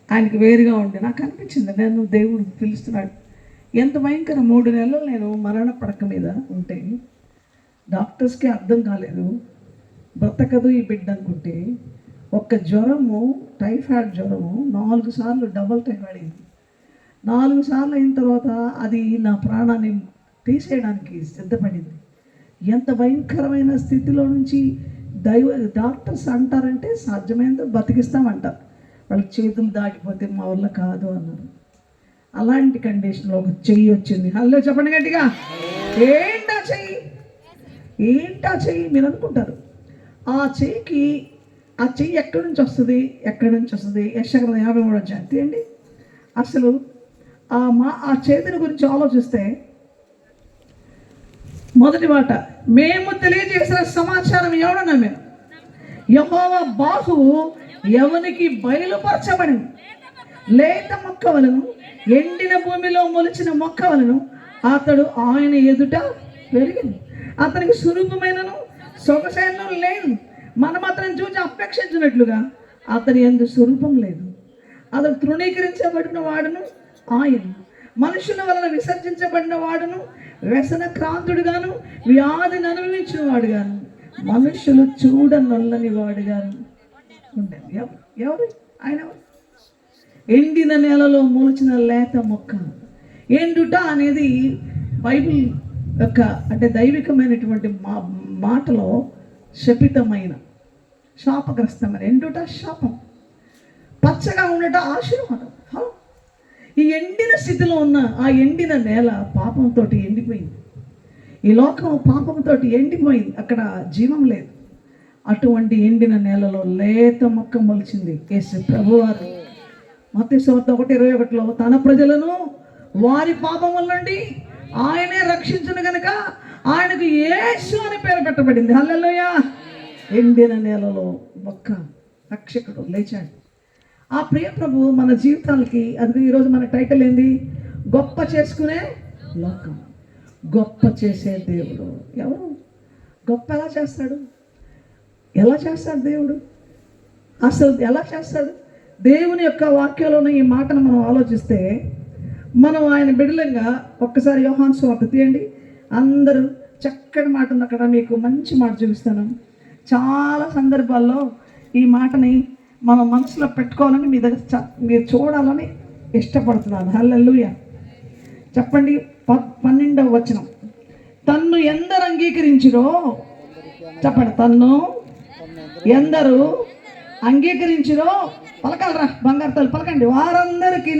ఆయనకి వేరుగా ఉండి నాకు అనిపించింది, నేను దేవుడు పిలుస్తున్నాడు. ఎంత భయంకర 3 నెలలు నేను మరణ పడక మీద ఉంటే డాక్టర్స్కి అర్థం కాలేదు, బ్రతకదు ఈ బిడ్డ అనుకుంటే ఒక్క జ్వరము, టైఫాయిడ్ జ్వరము 4 సార్లు డబుల్ టైఫాయిడ్ అయింది. 4 సార్లు అయిన తర్వాత అది నా ప్రాణాన్ని తీసేయడానికి సిద్ధపడింది. ఎంత భయంకరమైన స్థితిలో నుంచి డాక్టర్స్ అంటారంటే సాధ్యమైనంత బతికిస్తామంటారు, వాళ్ళ చేతులు దాటిపోతే మా వల్ల కాదు అన్నారు. అలాంటి కండిషన్లో ఒక చెయ్యి వచ్చింది. హలో చెప్పండి గట్టిగా, ఏంటా చెయ్యి, ఏంటా చెయ్యి మీరు అనుకుంటారు. ఆ చెయ్యి ఎక్కడి నుంచి వస్తుంది, యెషయా 53 అధ్యాయం తీయండి. అసలు ఆ చేతిని గురించి ఆలోచిస్తే మొదటి మాట, మేము తెలియజేసిన సమాచారం ఎవడన్నా మేము యెహోవా బాహువు ఎవనికి బయలుపరచబడింది. లేత మొక్క వలను, ఎండిన భూమిలో మొలిచిన మొక్క వలను అతడు ఆయన ఎదుట పెరిగింది. అతనికి స్వరూపమైనను సొగసైనను లేదు. మనం అతను చూసి అపేక్షించినట్లుగా అతని యందు స్వరూపం లేదు. అతడు తృణీకరించబడిన వాడును, ఆయన మనుషుల వలన విసర్జించబడిన వాడును, వ్యసనక్రాంతుడుగాను, వ్యాధిని అనుభవించిన వాడుగాను, మనుషులు చూడనొల్లని వాడుగాను ఉండేది. ఎవరు ఆయన? ఎండిన నేలలో మొలిచిన లేత మొక్క. ఎండుట అనేది బైబిల్ యొక్క అంటే దైవికమైనటువంటి మాటలో శపితమైన, శాపగ్రస్తమైన. ఎండుట శాపం, పచ్చగా ఉండట ఆశీర్వాదం. ఈ ఎండిన స్థితిలో ఉన్న ఆ ఎండిన నేల పాపంతో ఎండిపోయింది. ఈ లోకం పాపంతో ఎండిపోయింది, అక్కడ జీవం లేదు. అటువంటి ఎండిన నేలలో లేత మొక్క మొలిచింది యేసు ప్రభువారు. మత్తయి సువార్త 1:21లో తన ప్రజలను వారి పాపముల నుండి ఆయనే రక్షించును గనుక ఆయనకు యేసు అని పేరు పెట్టబడింది. హల్లెలూయా. ఎండిన నేలలో మొక్క రక్షకుడు లేచాడు. ఆ ప్రియ ప్రభు మన జీవితాలకి, అది ఈరోజు మన టైటిల్ ఏంది? గొప్ప చేసుకునే లోకం. గొప్ప చేసే దేవుడు ఎవరు? గొప్ప ఎలా చేస్తాడు? దేవుడు అసలు ఎలా చేస్తాడు? దేవుని యొక్క వాక్యంలోని ఈ మాటను మనం ఆలోచిస్తే, మనం ఆయన బిడ్డలంగా ఒక్కసారి యోహాను సువార్త తీయండి. అందరూ చక్కటి మాట ఉంది అక్కడ, మీకు మంచి మాట చూపిస్తాను. చాలా సందర్భాల్లో ఈ మాటని మనం మనసులో పెట్టుకోవాలని మీ దగ్గర మీరు చూడాలని ఇష్టపడుతున్నాను. హల్లెలూయా. చెప్పండి. 12వ వచనం, తన్ను ఎందరు అంగీకరించిరో, చెప్పండి, తన్ను ఎందరు అంగీకరించిరో, పలకాలరా బంగారు తల్లి పలకండి, వారందరికీ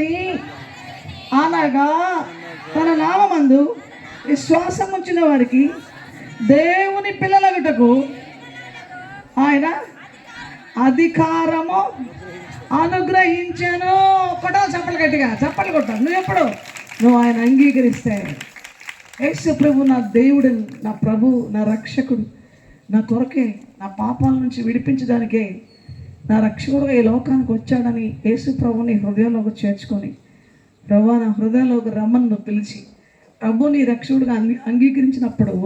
అనగా తన నామమందు విశ్వాసం ఉంచిన వారికి దేవుని పిల్లలగుటకు ఆయన అధికారము అనుగ్రహించాను. కొట్టాలి చప్పలు గట్టిగా, చప్పలు కొట్టాలి. నువ్వు ఆయన అంగీకరిస్తే, యేసు ప్రభు నా దేవుడు, నా ప్రభు, నా రక్షకుడు, నా కొరకే, నా పాపాల నుంచి విడిపించడానికే నా రక్షకుడుగా ఈ లోకానికి వచ్చాడని యేసు ప్రభుని హృదయంలోకి చేర్చుకొని, ప్రభు నా హృదయంలోకి రమ్మని నువ్వు పిలిచి, ప్రభు నీ రక్షకుడుగా అంగీకరించినప్పుడు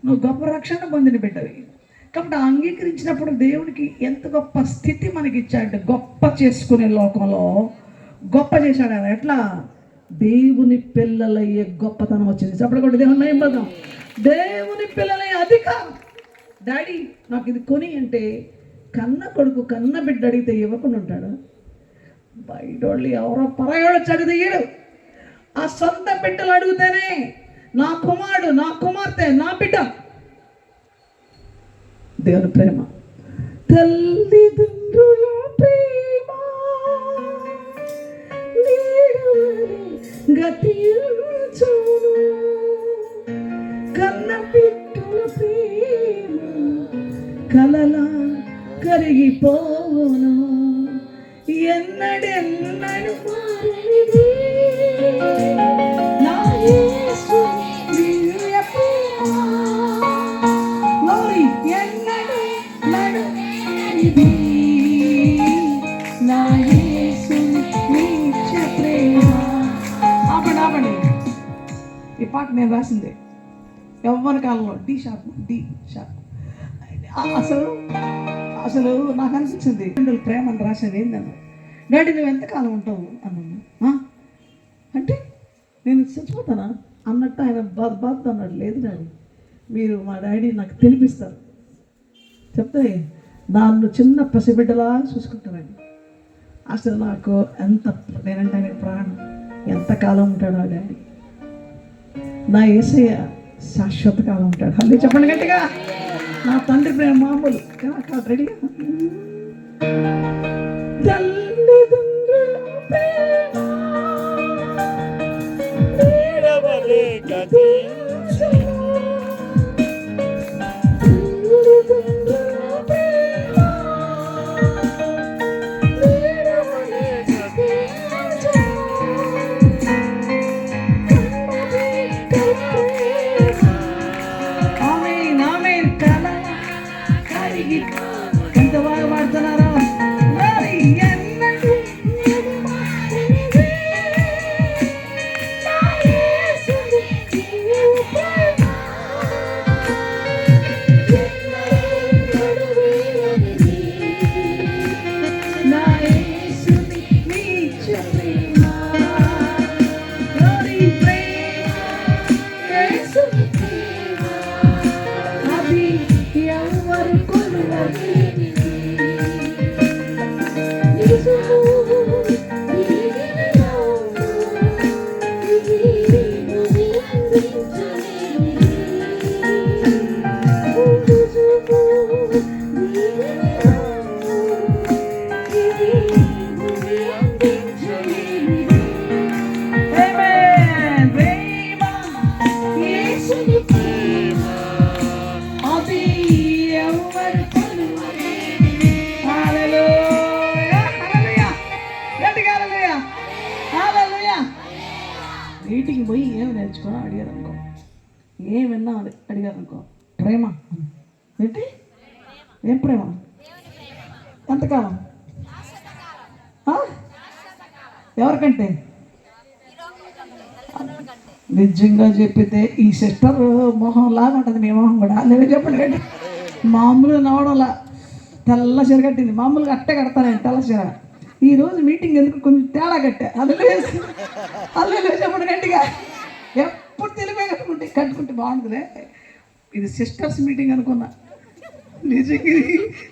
నువ్వు గొప్ప రక్షణ పొందిన బిడ్డవి. కాబట్టి అంగీకరించినప్పుడు దేవుడికి ఎంత గొప్ప స్థితి మనకి ఇచ్చాడు. గొప్ప చేసుకునే లోకంలో గొప్ప చేశాడు ఆయన. ఎట్లా? దేవుని పిల్లలయ్యే గొప్పతనం వచ్చింది. చెప్పడం కూడా దేవుని నమ్మకం. దేవుని పిల్లలయ్యే అధికారం. డాడీ నాకు ఇది కొని అంటే, కన్న కొడుకు కన్న బిడ్డ అడిగితే ఇవ్వకుండా ఉంటాడు. బయటోళ్ళు ఎవరో పరాయోళ్ళు వచ్చి అడిగితే ఇయ్యడు. ఆ సొంత బిడ్డలు అడిగితేనే, నా కుమారుడు, నా కుమార్తె, నా బిడ్డ. దేవుని ప్రేమ, తల్లిదండ్రుల ప్రేమ గతించును, కన్న బిడ్డల ప్రేమ కలలా కరిగిపోను, ఎన్నడెన్నడు మారనిది నా యేసు దివ్య ప్రేమ. ఎన్నడెన్నడు మారనిది నా యేసు నిత్య ప్రేమ. ఆపండి. ఈ పాట నేను రాసిందే యవ్వన కాలంలో. D sharp. అసలు నాకు అనిపించింది, ప్రేమ అని రాసేది ఏందన్నా. డాడీ నువ్వు ఎంతకాలం ఉంటావు అన్నాను. అంటే నేను చచ్చిపోతానా అన్నట్టు ఆయన బాధ అన్నాడు. లేదు డాడీ, మీరు మా డాడీ నాకు తినిపిస్తారు. చెప్తే నన్ను చిన్న పసిబిడ్డలా చూసుకుంటారండి. అసలు నాకు నేనంటే ఆయన ప్రాణం. ఎంతకాలం ఉంటాడు ఆ డాడీ. నా యేసయ్య శాశ్వత కాలం ఉంటాడు. అన్నీ చెప్పండి గట్టిగా. నా తండ్రి ప్రేమ మామూలు కాదు. రెడీగా ఎంత బాగా పాడుతున్నారా? మీటింగ్ పోయి ఏమి నేర్చుకున్నా అడిగారు అనుకో, ఏం విన్నా అడిగారు అనుకో, ప్రేమ ఏంటి? ఏం ప్రేమ? ఎంతకాలం? ఎవరికంటే? నిజంగా చెప్పితే ఈ సిస్టర్ మొహం లాగా ఉంటుంది, మీ మొహం కూడా. నేను చెప్పండి కంటే మామూలుగా నవ్వడంలా తెల్ల చీర కట్టింది. మామూలుగా అట్టే కడతాను నేను తెల్ల చీర. ఈరోజు మీటింగ్ ఎందుకు కొంచెం తేడా కట్టా. అల్లెలు చెప్పండి గట్టిగా. ఎప్పుడు తెలివే కట్టుకుంటే బాగుంటుందిలే. ఇది సిస్టర్స్ మీటింగ్ అనుకున్నా. నిజంగా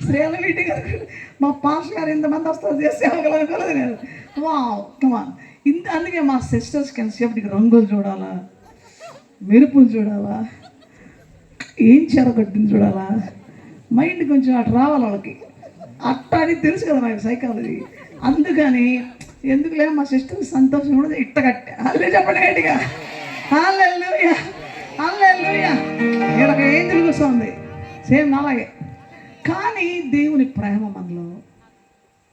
స్త్రీల మీటింగ్ అనుకున్నా. మా పాస్ గారు ఇంతమంది వస్తారు చేసేవాళ్ళు అనుకోలేదు నేను. కమాన్ అందుకే మా సిస్టర్స్ కలిసేపటికి రంగులు చూడాలా, మెరుపులు చూడాలా, ఏం చీర కట్టింది చూడాలా, మైండ్ కొంచెం అటు రావాలి వాళ్ళకి. అట్ట అని తెలుసు కదా నాకు సైకాలజీ. అందుకని ఎందుకులే మా సిస్టర్ సంతోషం కూడా ఇట్ట కట్టే. అల్లే చెప్పండి గట్టిగా. హల్లెలూయా హల్లెలూయా. ఇక్కడ ఏం తెలుగుస్తుంది సేమ్ అలాగే. కానీ దేవుని ప్రేమ మనలో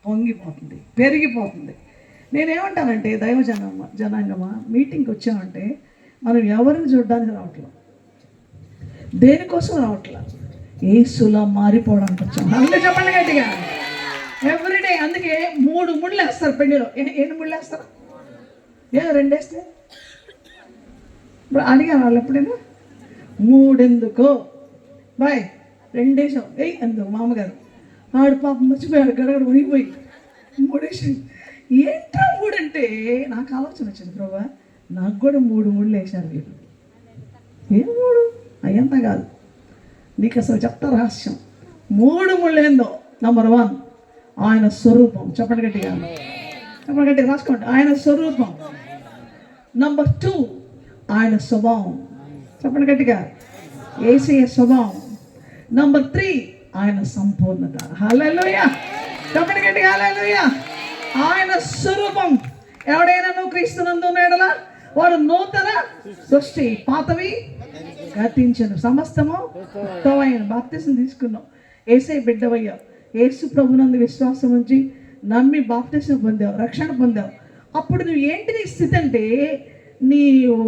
పొంగిపోతుంది, పెరిగిపోతుంది. నేనేమంటానంటే జనాంగమా మీటింగ్కి వచ్చామంటే మనం ఎవరిని చూడడానికి రావట్లేదు, దేనికోసం రావట్లా, యేసులా మారిపోవడానికి వచ్చాం. అందుకే చెప్పండి గట్టిగా. ఎవ్రీడే. అందుకే 3 ముళ్ళు వేస్తారు పెళ్లిలో. ఎన్ని ముళ్ళు వేస్తారు? 2 వేస్తే ఇప్పుడు అడిగాను వాళ్ళు ఎప్పుడైనా 3 ఎందుకో బాయ్ 2 వేసాం. ఎందుకు మామగారు ఆడు పాపం మర్చిపోయాడు, గడగడ ఉనిగిపోయి 3 వేసాడు. ఏంటో 3 అంటే నాకు ఆలోచన వచ్చింది, ప్రభా నాకు కూడా 3 ముళ్ళు వేశారు వీళ్ళు. ఏం 3? అయ్యంతా కాదు, నీకు అసలు చెప్తా రహస్యం. 3 ముళ్ళు ఏందో. నంబర్ 1 ఆయన స్వరూపం. చెప్పండి గట్టిగా, చెప్పండి గట్టిగా రాసుకోండి. ఆయన స్వరూపం. నంబర్ 2 ఆయన స్వభావం. చెప్పండి గట్టిగా, యేసయ్య స్వభావం. నంబర్ 3 ఆయన సంపూర్ణత. హల్లెలూయా. చెప్పండి గట్టిగా హల్లెలూయా. ఆయన స్వరూపం. ఎవడైనా నువ్వు క్రీస్తునందు ఉన్నాడలా వాడు నూతన సృష్టి, పాతవి గతించను, సమస్తము కొత్తవైన. బాప్తిసం తీసుకున్నావు, యేసయ్య బిడ్డవయ్యావు, యేసు ప్రభునందు విశ్వాసం ఉంచి నమ్మి బాప్తిసం పొందావు, రక్షణ పొందావు. అప్పుడు నువ్వు ఏంటి నీ స్థితి అంటే నీవు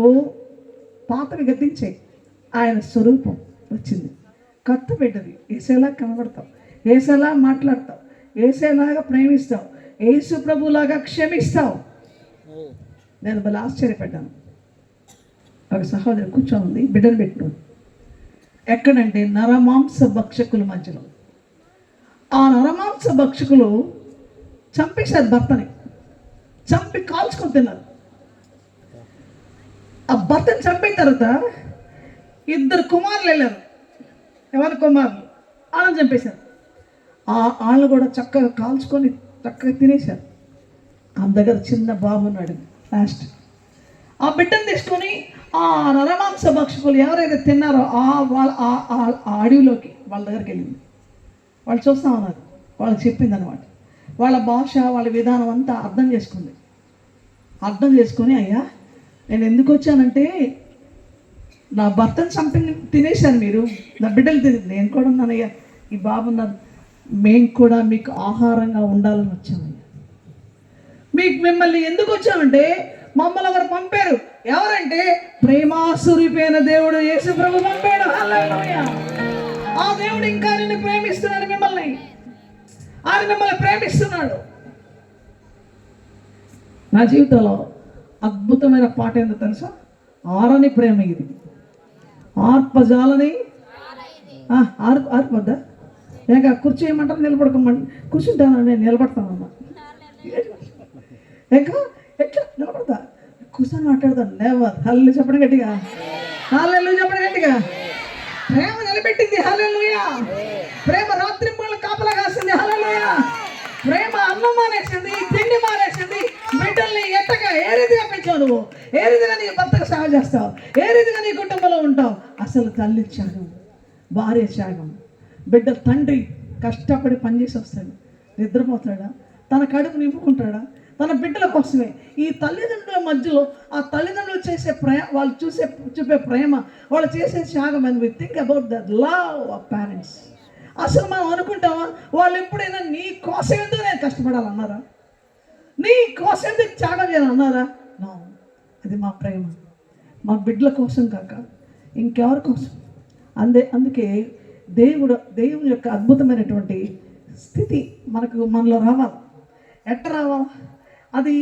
పాతవి గతించాయి, ఆయన స్వరూపం వచ్చింది, కొత్త బిడ్డది. యేసయ్యలా కనబడతావు, యేసయ్యలా మాట్లాడతావు, యేసయ్యలాగా ప్రేమిస్తావు, యేసు ప్రభులాగా క్షమిస్తావు. నేను భలే ఆశ్చర్యపడ్డాను. ఒక సహోదరు కూర్చోంది, బిడ్డను పెట్టుకుంది. ఎక్కడంటే నరమాంస భక్షకుల మధ్యలో. ఆ నరమాంస భక్షకులు చంపేశారు భర్తని, చంపి కాల్చుకొని తిన్నారు. ఆ భర్తని చంపిన తర్వాత 2 కుమారులు వెళ్ళారు. ఎవరి కుమారులు? వాళ్ళని చంపేశారు. వాళ్ళు కూడా చక్కగా కాల్చుకొని చక్కగా తినేశారు. ఆ దగ్గర చిన్న బాబు ఉన్నాడు. లాస్ట్ ఆ బిడ్డను తీసుకొని ఆ నరమాంస భక్షకులు ఎవరైతే తిన్నారో ఆ అడవిలోకి వాళ్ళ దగ్గరికి వెళ్ళింది. వాళ్ళు చూస్తూ ఉన్నారు. వాళ్ళకి చెప్పింది అనమాట. వాళ్ళ భాష, వాళ్ళ విధానం అంతా అర్థం చేసుకొని అయ్యా నేను ఎందుకు వచ్చానంటే నా భర్తను తినేశాను, మీరు నా బిడ్డలు నేను కూడా ఉన్నానయ్యా, ఈ బాబున్నారు, మేము కూడా మీకు ఆహారంగా ఉండాలని వచ్చామయ్యా. మిమ్మల్ని ఎందుకు వచ్చామంటే మమ్మల్ని ఎవరు పంపారు? ఎవరంటే ప్రేమాసురిపోయిన దేవుడు యేసు ప్రభు పంపాడు. హల్లెలూయా. ఆ దేవుడు ఇంకా నిన్ను ప్రేమిస్తున్నాడు. ఆయన మిమ్మల్ని ప్రేమిస్తున్నాడు. నా జీవితంలో అద్భుతమైన పాట ఏందో తెలుసా? ఆరని ప్రేమ ఇది. ఆర్పజాలని ఆర్పద్దా ఇంకా కూర్చోయమంటారు, నిలబడుకోమంటారు. కూర్చుంటాను, నేను నిలబడతానమ్మా. ఇంకా ఎట్లా నిలబడతా? కూర్చొని మాట్లాడతాను. నెవర్. హల్లెలూయా చెప్పండి గట్టిగా. హల్లెలూయా చెప్పండి గట్టిగా. ప్రేమ నిలబెట్టింది. హల్లెలూయా. ప్రేమ రాత్రి పూట కాపలా కాసింది. హల్లెలూయా. ప్రేమ అన్నం మానేసింది, తిండి మానేసింది. బిడ్డల్ని ఎట్టగా ఏ రీతిగా పెంచావు నువ్వు? ఏ రీతిగా నీ భర్తకు సేవ చేస్తావు? ఏ రీతిగా నీ కుటుంబంలో ఉంటావు? అసలు తల్లి త్యాగం, భార్య త్యాగం. బిడ్డ తండ్రి కష్టపడి పనిచేసి వస్తాడు, నిద్రపోతాడా? తన కడుపు నింపుకుంటాడా? తన బిడ్డల కోసమే. ఈ తల్లిదండ్రుల మధ్యలో ఆ తల్లిదండ్రులు చేసే వాళ్ళు చూపే ప్రేమ, వాళ్ళు చేసే త్యాగం. And we think about the love of parents. అసలు మనం అనుకుంటామా వాళ్ళు ఎప్పుడైనా నీ కోసం ఎందుకు నేను కష్టపడాలన్నారా? నీ కోసం ఎందుకు త్యాగం చేయాలన్నారా? నో. అది మా ప్రేమ మా బిడ్డల కోసం కాక ఇంకెవరి కోసం. అందుకే దేవుని యొక్క అద్భుతమైనటువంటి స్థితి మనలో రావాలి. ఎట్ట రావాలా? అది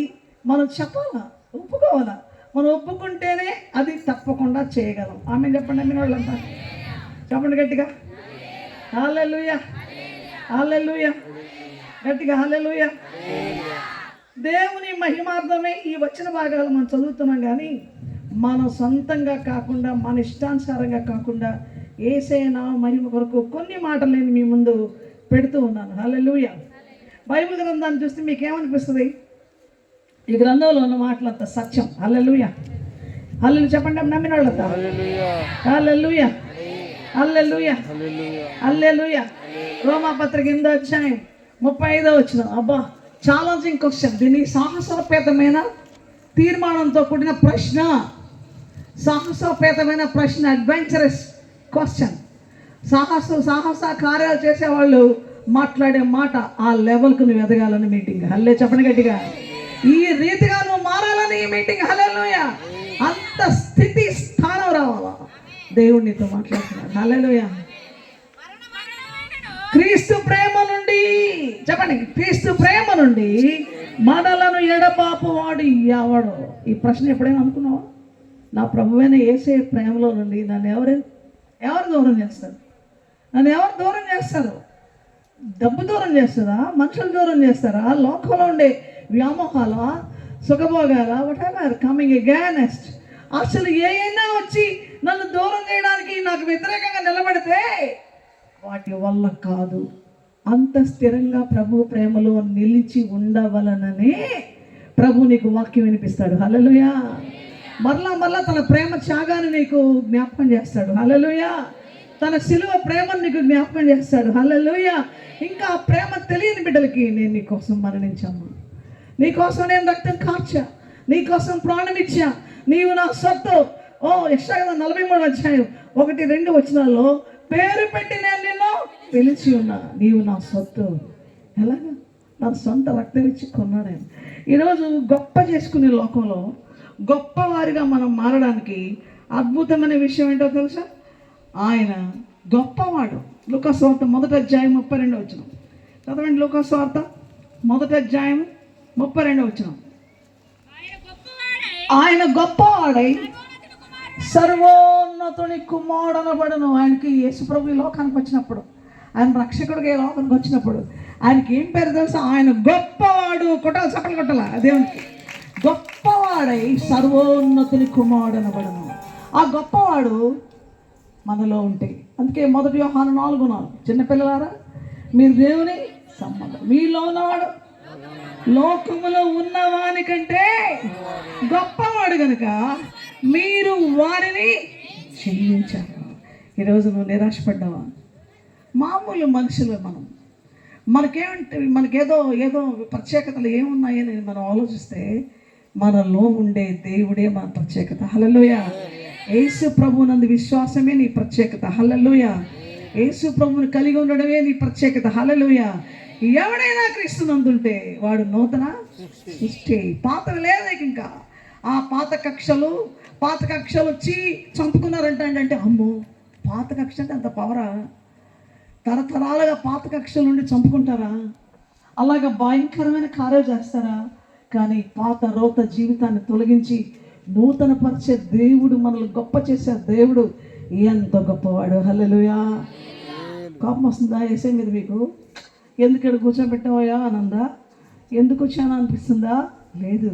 మనం చెప్పాలా, ఒప్పుకోవాలా. మనం ఒప్పుకుంటేనే అది తప్పకుండా చేయగలం. ఆమె చెప్పండి. ఆమె వాళ్ళంతా చెప్పండి గట్టిగా. హల్లెలూయా. హల్లెలూయా గట్టిగా. హల్లెలూయా. దేవుని మహిమార్థమే ఈ వచ్చిన భాగాలు మనం చదువుతున్నాం. కానీ మనం సొంతంగా కాకుండా, మన ఇష్టానుసారంగా కాకుండా యేసయ్య నామ మహిమ కొరకు కొన్ని మాటలు నేను మీ ముందు పెడుతూ ఉన్నాను. హల్లెలూయా. బైబిల్ గ్రంథాన్ని చూస్తే మీకు ఏమనిపిస్తుంది? ఈ గ్రంథంలో ఉన్న మాటలంతా సత్యం. హల్లెలూయా. హల్లెలూయా చెప్పండి. నమ్మిన వాళ్ళంతా హల్లెలూయా. హల్లెలూయా. హల్లెలూయా. రోమాపత్రిక 8వ అధ్యాయం 35వ వచనం. అబ్బా, ఛాలెంజింగ్ క్వశ్చన్. దీన్ని సాహసోపేతమైన తీర్మానంతో కూడిన ప్రశ్న. సాహసోపేతమైన ప్రశ్న, అడ్వెంచరస్ క్వశ్చన్. సాహస కార్యాలు చేసేవాళ్ళు మాట్లాడే మాట ఆ లెవెల్కు నువ్వు ఎదగాలని మీటింగ్. హల్లే చెప్పండి గట్టిగా. ఈ రీతిగా నువ్వు మారాలని ఈ మీటింగ్. హల్లెలూయా. అంత స్థితి స్థానం రావాలా. దేవుడు నీతో మాట్లాడుతున్నాడు. హల్లెలూయా. క్రీస్తు ప్రేమ నుండి చెప్పండి. క్రీస్తు ప్రేమ నుండి మనలను ఎడబాపు వాడు ఎవడు? ఈ ప్రశ్న ఎప్పుడైనా అనుకున్నావా? నా ప్రభువైన యేసయ్య ప్రేమలో నుండి నన్ను ఎవరు దూరం చేస్తారు? నన్ను ఎవరు దూరం చేస్తారు? డబ్బు దూరం చేస్తారా? మనుషులు దూరం చేస్తారా? లోకంలో ఉండే వ్యామోహాల, సుఖభోగాల, వాట్ ఎవర్ కమింగ్ అగైనెస్ట్. అసలు ఏమైనా వచ్చి నన్ను దూరం చేయడానికి నాకు వ్యతిరేకంగా నిలబడితే వాటి వల్ల కాదు. అంత స్థిరంగా ప్రభు ప్రేమలో నిలిచి ఉండవలననే ప్రభు నీకు వాక్యం వినిపిస్తాడు. హల్లెలూయా. మరలా తన ప్రేమ త్యాగాన్ని నీకు జ్ఞాపకం చేస్తాడు. హల్లెలూయా. తన సిలువ ప్రేమను నీకు జ్ఞాపకం చేస్తాడు. హల్లెలూయా. ఇంకా ఆ ప్రేమ తెలియని బిడ్డలకి నేను నీకోసం మరణించాను, నీకోసం నేను రక్తం కార్చా, నీకోసం ప్రాణం ఇచ్చా, నీవు నా సొత్తు. యెషయా 43వ అధ్యాయం 1-2 వచనాల్లో పేరు పెట్టి నేను నిన్ను పిలిచి ఉన్నా, నీవు నా సొత్తు. ఎలాగా? నా సొంత రక్తం ఇచ్చి కొన్నాడు ఆయన. ఈరోజు గొప్ప చేసుకునే లోకంలో గొప్పవారిగా మనం మారడానికి అద్భుతమైన విషయం ఏంటో తెలుసా? ఆయన గొప్పవాడు. లూకాసు వార్త 1వ అధ్యాయం 32వ వచనం చదవండి. లూకాసు వార్త 1వ అధ్యాయం 32వ వచనం. ఆయన గొప్పవాడై సర్వోన్నతుని కుమారుడనబడును. ఆయనకి యేసుప్రభు ఈ లోకానికి వచ్చినప్పుడు, ఆయన రక్షకుడిగా ఈ లోకానికి వచ్చినప్పుడు ఆయనకి ఏం పేరు తెలుసా? ఆయన గొప్పవాడు. కొట్టాలి, చప్పలు కొట్టాల. దేవునికి గొప్పవాడై సర్వోన్నతుని కుమారుడనబడును. ఆ గొప్పవాడు మనలో ఉంటే. అందుకే 1 యోహాను 4:4 చిన్నపిల్లలారా మీరు దేవుని సంబంధం, మీలో ఉన్నవాడు లోకములో ఉన్నవాని కంటే గొప్పవాడు కనుక మీరు వారిని క్షమించారు. ఈరోజు నువ్వు నిరాశపడ్డావా? మామూలు మనుషులు మనకేదో ప్రత్యేకతలు ఏమున్నాయని మనం ఆలోచిస్తే మనలో ఉండే దేవుడే మన ప్రత్యేకత. హల్లెలూయా. యేసు ప్రభువునందు విశ్వాసమే నీ ప్రత్యేకత. హల్లెలూయా. యేసు ప్రభువుని కలిగి ఉండడమే నీ ప్రత్యేకత. హల్లెలూయా. ఎవడైనా క్రీస్తునందుంటే వాడు నూతన సృష్టి. పాతవి లేదు ఇంకా. ఆ పాత కక్షలు వచ్చి చంపుకున్నారంటే అమ్మో, పాత కక్ష అంటే అంత పవరా? తరతరాలుగా పాత కక్షల నుండి చంపుకుంటారా? అలాగా భయంకరమైన కార్యాలు చేస్తారా? కానీ పాత రోత జీవితాన్ని తొలగించి నూతన పరిచే దేవుడు, మనల్ని గొప్ప చేసే దేవుడు ఎంత గొప్పవాడు. హల్లెలూయా. కోపం వస్తుందా యేసే మీద మీకు? ఎందుకు ఇక్కడ కూర్చోబెట్టావయ్యా ఆనందా? ఎందుకు వచ్చానా అనిపిస్తుందా? లేదు.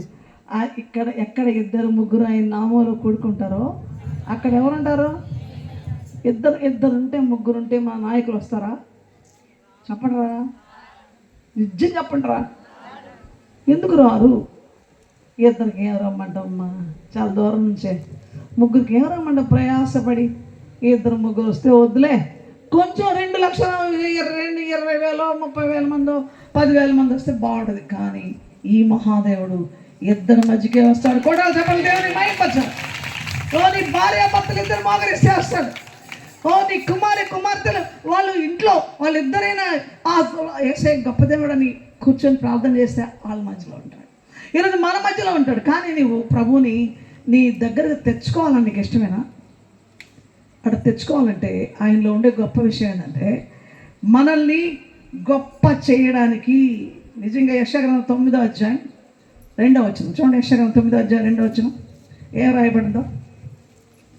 ఎక్కడ 2-3 ఆయన నామంలో కూడుకుంటారో అక్కడ ఎవరుంటారు? ఇద్దరు ఉంటే 3 ఉంటే మా నాయకులు వస్తారా? చెప్పండిరా, నిజం చెప్పండిరా. ఎందుకు రారు? 2కి ఏం రమ్మంటామ్మా? చాలా దూరం నుంచే 3కి ఏం రమ్మంటాం? ప్రయాసపడి 2-3 వస్తే వద్దులే, కొంచెం 2 లక్షల 20,000 30,000 మందో 10,000 మంది వస్తే బాగుంటుంది. కానీ ఈ మహాదేవుడు 2 మధ్యకే వస్తాడు. కూడా చెప్పండి, దేవుని మైపరచాలి. నీ భార్య భర్తలు 2 మోకరిస్తే వస్తాడు. నీ కుమార్తెలు వాళ్ళు ఇంట్లో వాళ్ళిద్దరైనా యేసే గొప్ప దేవుడని కూర్చొని ప్రార్థన చేస్తే వాళ్ళ మధ్యలో ఉంటాడు. ఈరోజు మన మధ్యలో ఉంటాడు. కానీ నీవు ప్రభువుని నీ దగ్గరకు తెచ్చుకోవాలని నీకు ఇష్టమేనా? అక్కడ తెచ్చుకోవాలంటే ఆయనలో ఉండే గొప్ప విషయం ఏంటంటే మనల్ని గొప్ప చేయడానికి నిజంగా యెషయా గ్రంథం 9వ అధ్యాయం 2వ వచనం చూడండి. యెషయా గ్రంథం 9వ అధ్యాయం 2వ వచనం ఏం రాయబడిందో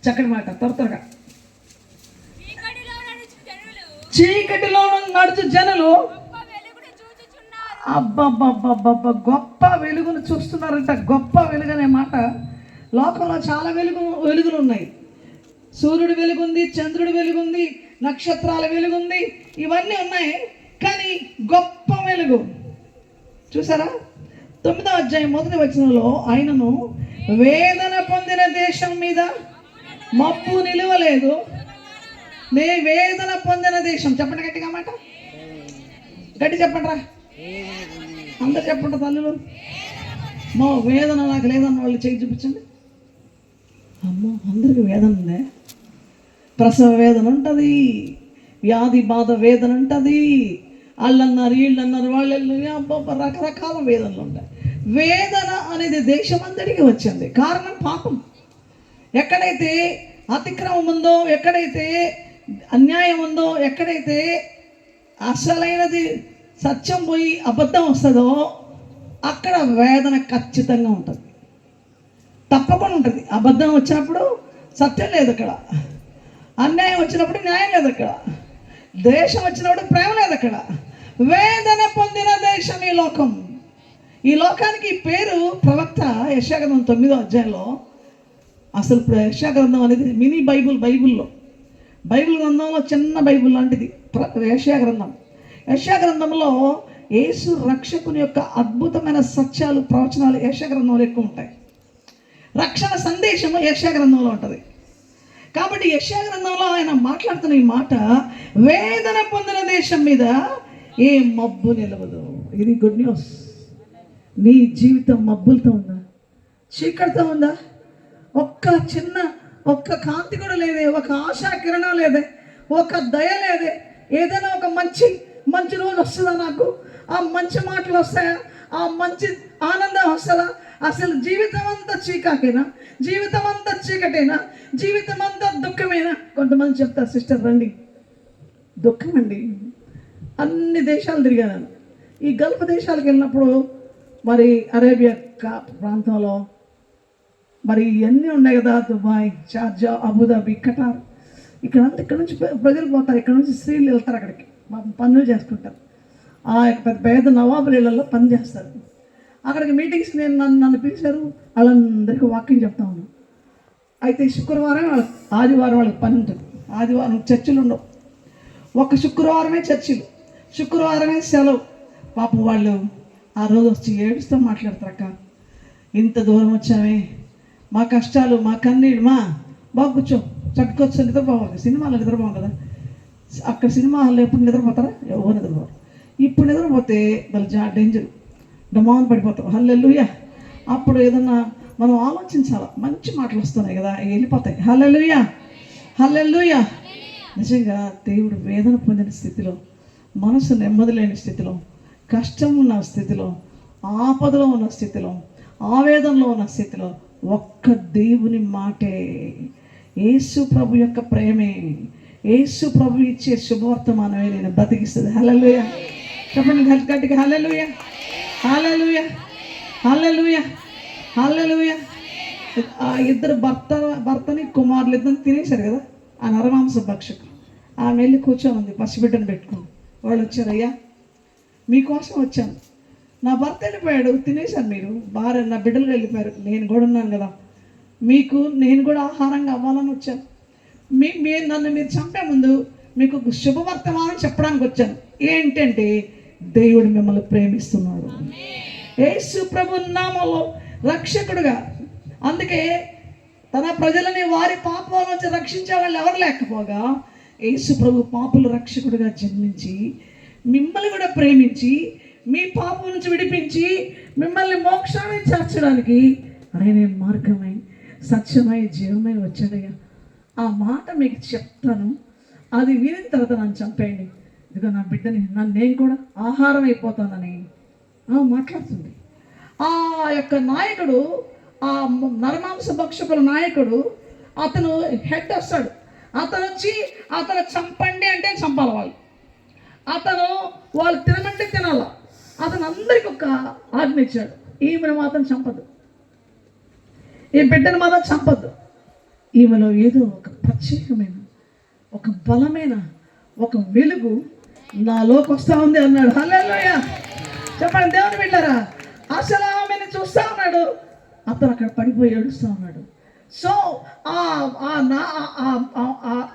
చక్కటి మాట. త్వరగా చీకటిలో నడుచు జనులు అబ్బబ్బబ్బబ్బబ్బ గొప్ప వెలుగును చూస్తున్నారంట. గొప్ప వెలుగు అనే మాట, లోకంలో చాలా వెలుగులు ఉన్నాయి. సూర్యుడు వెలుగుంది, చంద్రుడు వెలుగుంది, నక్షత్రాల వెలుగుంది, ఇవన్నీ ఉన్నాయి. కానీ గొప్ప వెలుగు చూసారా? 9వ అధ్యాయం 1వ వచనంలో ఆయనను వేదన పొందిన దేశం మీద మబ్బు నిలవలేదు. వేదన పొందిన దేశం. చెప్పండి గట్టిగా మాట, గట్టి చెప్పండి రా, అందరు చెప్పండి తల్లులు. వేదన నాకు లేదన్న వాళ్ళు చేయి చూపించండి. అమ్మో, అందరికి వేదన ఉందే. ప్రసవ వేదన ఉంటుంది, వ్యాధి బాధ వేదన ఉంటుంది, వాళ్ళన్నారు వీళ్ళన్నారు వాళ్ళు రకరకాల వేదనలు ఉంటాయి. వేదన అనేది దేశమంతటికి వచ్చింది. కారణం పాపం. ఎక్కడైతే అతిక్రమం ఉందో, ఎక్కడైతే అన్యాయం ఉందో, ఎక్కడైతే అసలైనది సత్యం పోయి అబద్ధం వస్తుందో అక్కడ వేదన ఖచ్చితంగా ఉంటుంది, తప్పకుండా ఉంటుంది. అబద్ధం వచ్చినప్పుడు సత్యం లేదు అక్కడ, అన్యాయం వచ్చినప్పుడు న్యాయం లేదు అక్కడ, దేశం వచ్చినప్పుడు ప్రేమ లేదు అక్కడ. వేదన పొందిన దేశం ఈ లోకం. ఈ లోకానికి పేరు ప్రవక్త యెషయా గ్రంథం 9వ అధ్యాయంలో. అసలు యెషయా గ్రంథం అనేది మినీ బైబిల్లో బైబిల్ గ్రంథంలో చిన్న బైబిల్ లాంటిది యెషయా గ్రంథం. యెషయా గ్రంథంలో యేసు రక్షకుని యొక్క అద్భుతమైన సత్యాలు, ప్రవచనాలు యెషయా గ్రంథంలో ఎక్కువ ఉంటాయి. రక్షణ సందేశము యెషయా గ్రంథంలో ఉంటుంది. కాబట్టి యెషయా గ్రంథంలో ఆయన మాట్లాడుతున్న ఈ మాట, వేదన పొందిన దేశం మీద ఏ మబ్బు నిలవదు. ఇది గుడ్ న్యూస్. నీ జీవితం మబ్బులతో ఉందా? చీకటితో ఉందా? ఒక్క కాంతి కూడా లేదే, ఒక ఆశా కిరణం లేదే, ఒక దయ లేదే. ఏదైనా ఒక మంచి రోజు వస్తుందా? నాకు ఆ మంచి మాటలు వస్తాయా? ఆ మంచి ఆనందం వస్తుందా? అసలు జీవితం అంతా చీకాకేనా? జీవితం అంతా చీకటేనా? జీవితం అంతా దుఃఖమేనా? కొంతమంది చెప్తారు, సిస్టర్ రండి, దుఃఖం అండి. అన్ని దేశాలు తిరిగాను. ఈ గల్ఫ్ దేశాలకు వెళ్ళినప్పుడు మరి అరేబియా ప్రాంతంలో మరి ఇవన్నీ ఉన్నాయి కదా, దుబాయ్, షార్జా, అబుదాబి, ఖటార్. ఇక్కడ నుంచి ప్రజలు పోతారు, ఇక్కడ నుంచి స్త్రీలు వెళ్తారు అక్కడికి, పనులు చేసుకుంటారు. ఆ యొక్క పెద్ద నవాబుల ఇళ్లలో పని చేస్తారు. అక్కడికి మీటింగ్స్కి నన్ను పిలిచారు. వాళ్ళందరికీ వాకింగ్ చెప్తా ఉన్నాను. అయితే శుక్రవారం ఆదివారం వాళ్ళకి పని ఉంటుంది. ఆదివారం చర్చిలు ఉండవు, ఒక శుక్రవారమే చర్చిలు, శుక్రవారమే సెలవు. పాపం వాళ్ళు ఆ రోజు వచ్చి ఏడుస్తూ మాట్లాడతారు, అక్క ఇంత దూరం వచ్చామే, మా కష్టాలు, మా కన్నీళ్ళు, బాగా కూర్చో, చట్టుకొచ్చి నిద్రపోవాలి. సినిమాలో నిద్రపోవాలి కదా, అక్కడ సినిమా హాల్లో ఎప్పుడు నిద్రపోతారా? ఎవరు నిద్రపోరు. ఇప్పుడు నిద్రపోతే వాళ్ళు డేంజర్, డమాన్ పడిపోతాం. హల్లెలూయా. అప్పుడు ఏదన్నా మనం ఆలోచించాలి, మంచి మాటలు వస్తున్నాయి కదా, వెళ్ళిపోతాయి. హల్లెలూయా, హల్లెలూయా. నిజంగా దేవుడు వేదన పొందిన స్థితిలో, మనసు నెమ్మది లేని స్థితిలో, కష్టం ఉన్న స్థితిలో, ఆపదలో ఉన్న స్థితిలో, ఆవేదనలో ఉన్న స్థితిలో ఒక్క దేవుని మాటే, యేసు ప్రభు యొక్క ప్రేమే, యేసు ప్రభు ఇచ్చే శుభవర్తమానమే నేను బ్రతికిస్తుంది. హల్లెలూయా. చెప్పండి గట్టిగా, హల్లెలూయా, హల్లెలూయా, హల్లెలూయా, హల్లెలూయా. ఆ ఇద్దరు భర్తని కుమారులు ఇద్దరు తినేశారు కదా, ఆ నరమాంస భక్షకు. ఆమె వెళ్ళి కూర్చోనుంది, పసిబిడ్డను పెట్టుకుని. వాళ్ళు వచ్చారు, అయ్యా మీకోసం వచ్చాను, నా భర్త వెళ్ళిపోయాడు, తినేశారు మీరు, భార్య నా బిడ్డలు వెళ్ళిపోయారు, నేను కూడా ఉన్నాను కదా, మీకు నేను కూడా ఆహారంగా అవ్వాలని వచ్చాను. నన్ను మీరు చంపే ముందు మీకు ఒక శుభవర్తమానం చెప్పడానికి వచ్చాను. ఏంటంటే దేవుడు మిమ్మల్ని ప్రేమిస్తున్నాడు, యేసు ప్రభు నామములో రక్షకుడుగా. అందుకే తన ప్రజలని వారి పాపాల నుంచి రక్షించే వాళ్ళు ఎవరు లేకపోగా యేసు ప్రభు పాపుల రక్షకుడుగా జన్మించి మిమ్మల్ని కూడా ప్రేమించి మీ పాపం నుంచి విడిపించి మిమ్మల్ని మోక్షాన్ని చేర్చడానికి ఆయనే మార్గమై సత్యమై జీవమై వచ్చాడయ్యా. ఆ మాట మీకు చెప్తాను, అది వినిన తర్వాత నన్ను చంపేయండి, ఇదిగో నా బిడ్డని, నేను కూడా ఆహారం అయిపోతానని మాట్లాడుతుంది. ఆ యొక్క నాయకుడు, ఆ నరమాంస భక్షకుల నాయకుడు, అతను హెడ్ వస్తాడు. అతను వచ్చి అతను చంపండి అంటే చంపాలి వాళ్ళు, అతను వాళ్ళు తినమంటే తినాల. అతను అందరికి ఒక ఆజ్ఞ ఇచ్చాడు, ఈమెను మాత్రం చంపద్దు, ఈ బిడ్డను మాత్రం చంపద్దు, ఈమెలో ఏదో ఒక ప్రత్యేకమైన, ఒక బలమైన, ఒక వెలుగు నాలోకి వస్తూ ఉంది అన్నాడు. హల్లెలూయా. చెప్పండి దేవుని బిడ్డలారా, అసలు ఆమెను చూస్తూ ఉన్నాడు, అతను అక్కడ పడిపోయి ఏడుస్తూ ఉన్నాడు. సో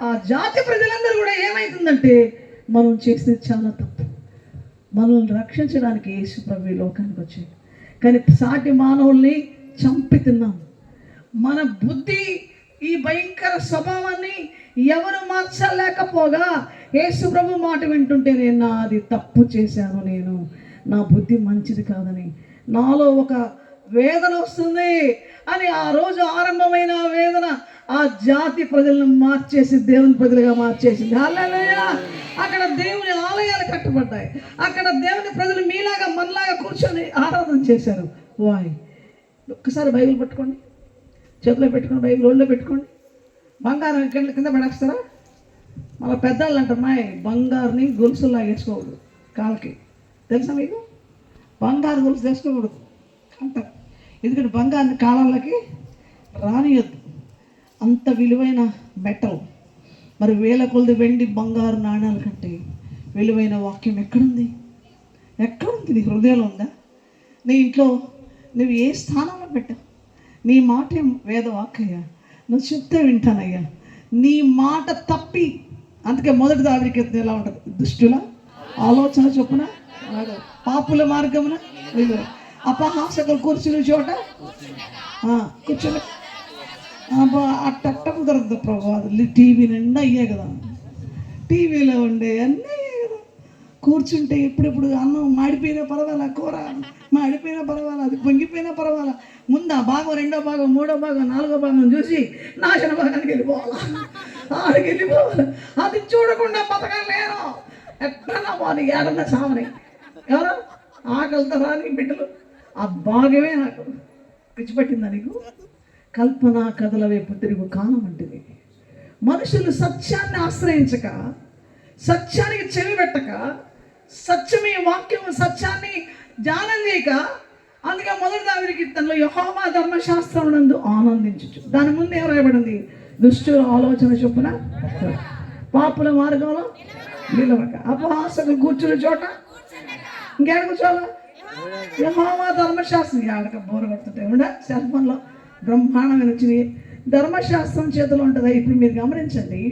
ఆ జాతి ప్రజలందరూ కూడా ఏమవుతుందంటే, మనం చేసేది చాలా తప్పు, మనల్ని రక్షించడానికి యేసు ప్రభు లోకానికి వచ్చాడు, కానీ సాటి మానవుల్ని చంపి తిన్నాం. మన బుద్ధి, ఈ భయంకర స్వభావాన్ని ఎవరు మార్చలేకపోగా యేసు ప్రభు మాట వింటుంటే, నేను నాది తప్పు చేశాను, నేను నా బుద్ధి మంచిది కాదని నాలో ఒక వేదన వస్తుంది అని ఆ రోజు ఆరంభమైన వేదన ఆ జాతి ప్రజలను మార్చేసి దేవుని ప్రజలుగా మార్చేసింది. హల్లెలూయా. అక్కడ దేవుని ఆలయాలు కట్టబడ్డాయి, అక్కడ దేవుని ప్రజలు మీలాగా మనలాగా కూర్చొని ఆరాధన చేశారు. వాయ్, ఒక్కసారి బైబిల్ పట్టుకోండి, చేతిలో పెట్టుకోండి, బైబిల్ ఒళ్ళో పెట్టుకోండి. బంగారం కింద పడేస్తారా? మన పెద్దవాళ్ళు అంటున్నాయి, బంగారుని గొలుసులు లాగేసుకోకూడదు కాళ్ళకి, తెలుసా మీకు? బంగారు గొలుసు వేసుకోకూడదు అంటారు, ఎందుకంటే బంగారుని కాళ్ళకి రానియద్దు, అంత విలువైన మెటల్. మరి వేల కొలది వెండి బంగారు నాణ్యాల కంటే విలువైన వాక్యం ఎక్కడుంది? ఎక్కడుంది? నీ హృదయంలో ఉందా? నీ ఇంట్లో నువ్వు ఏ స్థానంలో పెట్టావు? నీ మాట వేద వాక్కయ్యా, నువ్వు చెప్తే వింటానయ్యా. నీ మాట తప్పి, అందుకే మొదటి దావికి ఎలా ఉంటుంది? దుష్టుల ఆలోచన చొప్పున, పాపుల మార్గమున, అపహాసకులు కూర్చుని చోట కూర్చొని అట్ట కుదరదు ప్రభు. అది టీవీ నిండా అయ్యే కదా, టీవీలో ఉండే అన్నీ అయ్యే కదా. కూర్చుంటే ఎప్పుడెప్పుడు అన్నం మాడిపోయినా పర్వాలా, కూర మాడిపోయినా పర్వాలా, అది పొంగిపోయినా పర్వాలా, ముందు ఆ భాగం, రెండో భాగం, మూడో భాగం, నాలుగో భాగం చూసి నాశన భాగానికి వెళ్ళిపోవాలా, ఆడికి వెళ్ళిపోవాలి. అది చూడకుండా బతకం లేను. ఎట్లా వాడు ఏడన్నా సామని, ఎవరో ఆకలితో రాని బిడ్డలు, ఆ భాగమే నాకు పిచ్చిపట్టిందా నీకు? కల్పన కథల వైపు తిరుగు కాలం వంటిది. మనుషులు సత్యాన్ని ఆశ్రయించక, సత్యానికి చెవి పెట్టక, సత్యమే వాక్యం, సత్యాన్ని ధ్యానం చేయక, అందుకే మొదటి దావీదు కీర్తనలో యెహోవా ధర్మశాస్త్రం నందు ఆనందించు. దాని ముందు ఏం రాయబడింది? దుష్టుల ఆలోచన చొప్పున, పాపుల మార్గంలో నిలవక, అపహాసకులు కూర్చున్న చోట ఇంకేడ కూర్చోవాలా? యెహోవా ధర్మశాస్త్రం. ఆడక బోర కొడుతుంటాయి ఉండ సెల్ ఫోన్లో బ్రహ్మాండమైన వచ్చినాయి. ధర్మశాస్త్రం చేతిలో ఉంటుందా? ఇప్పుడు మీరు గమనించండి,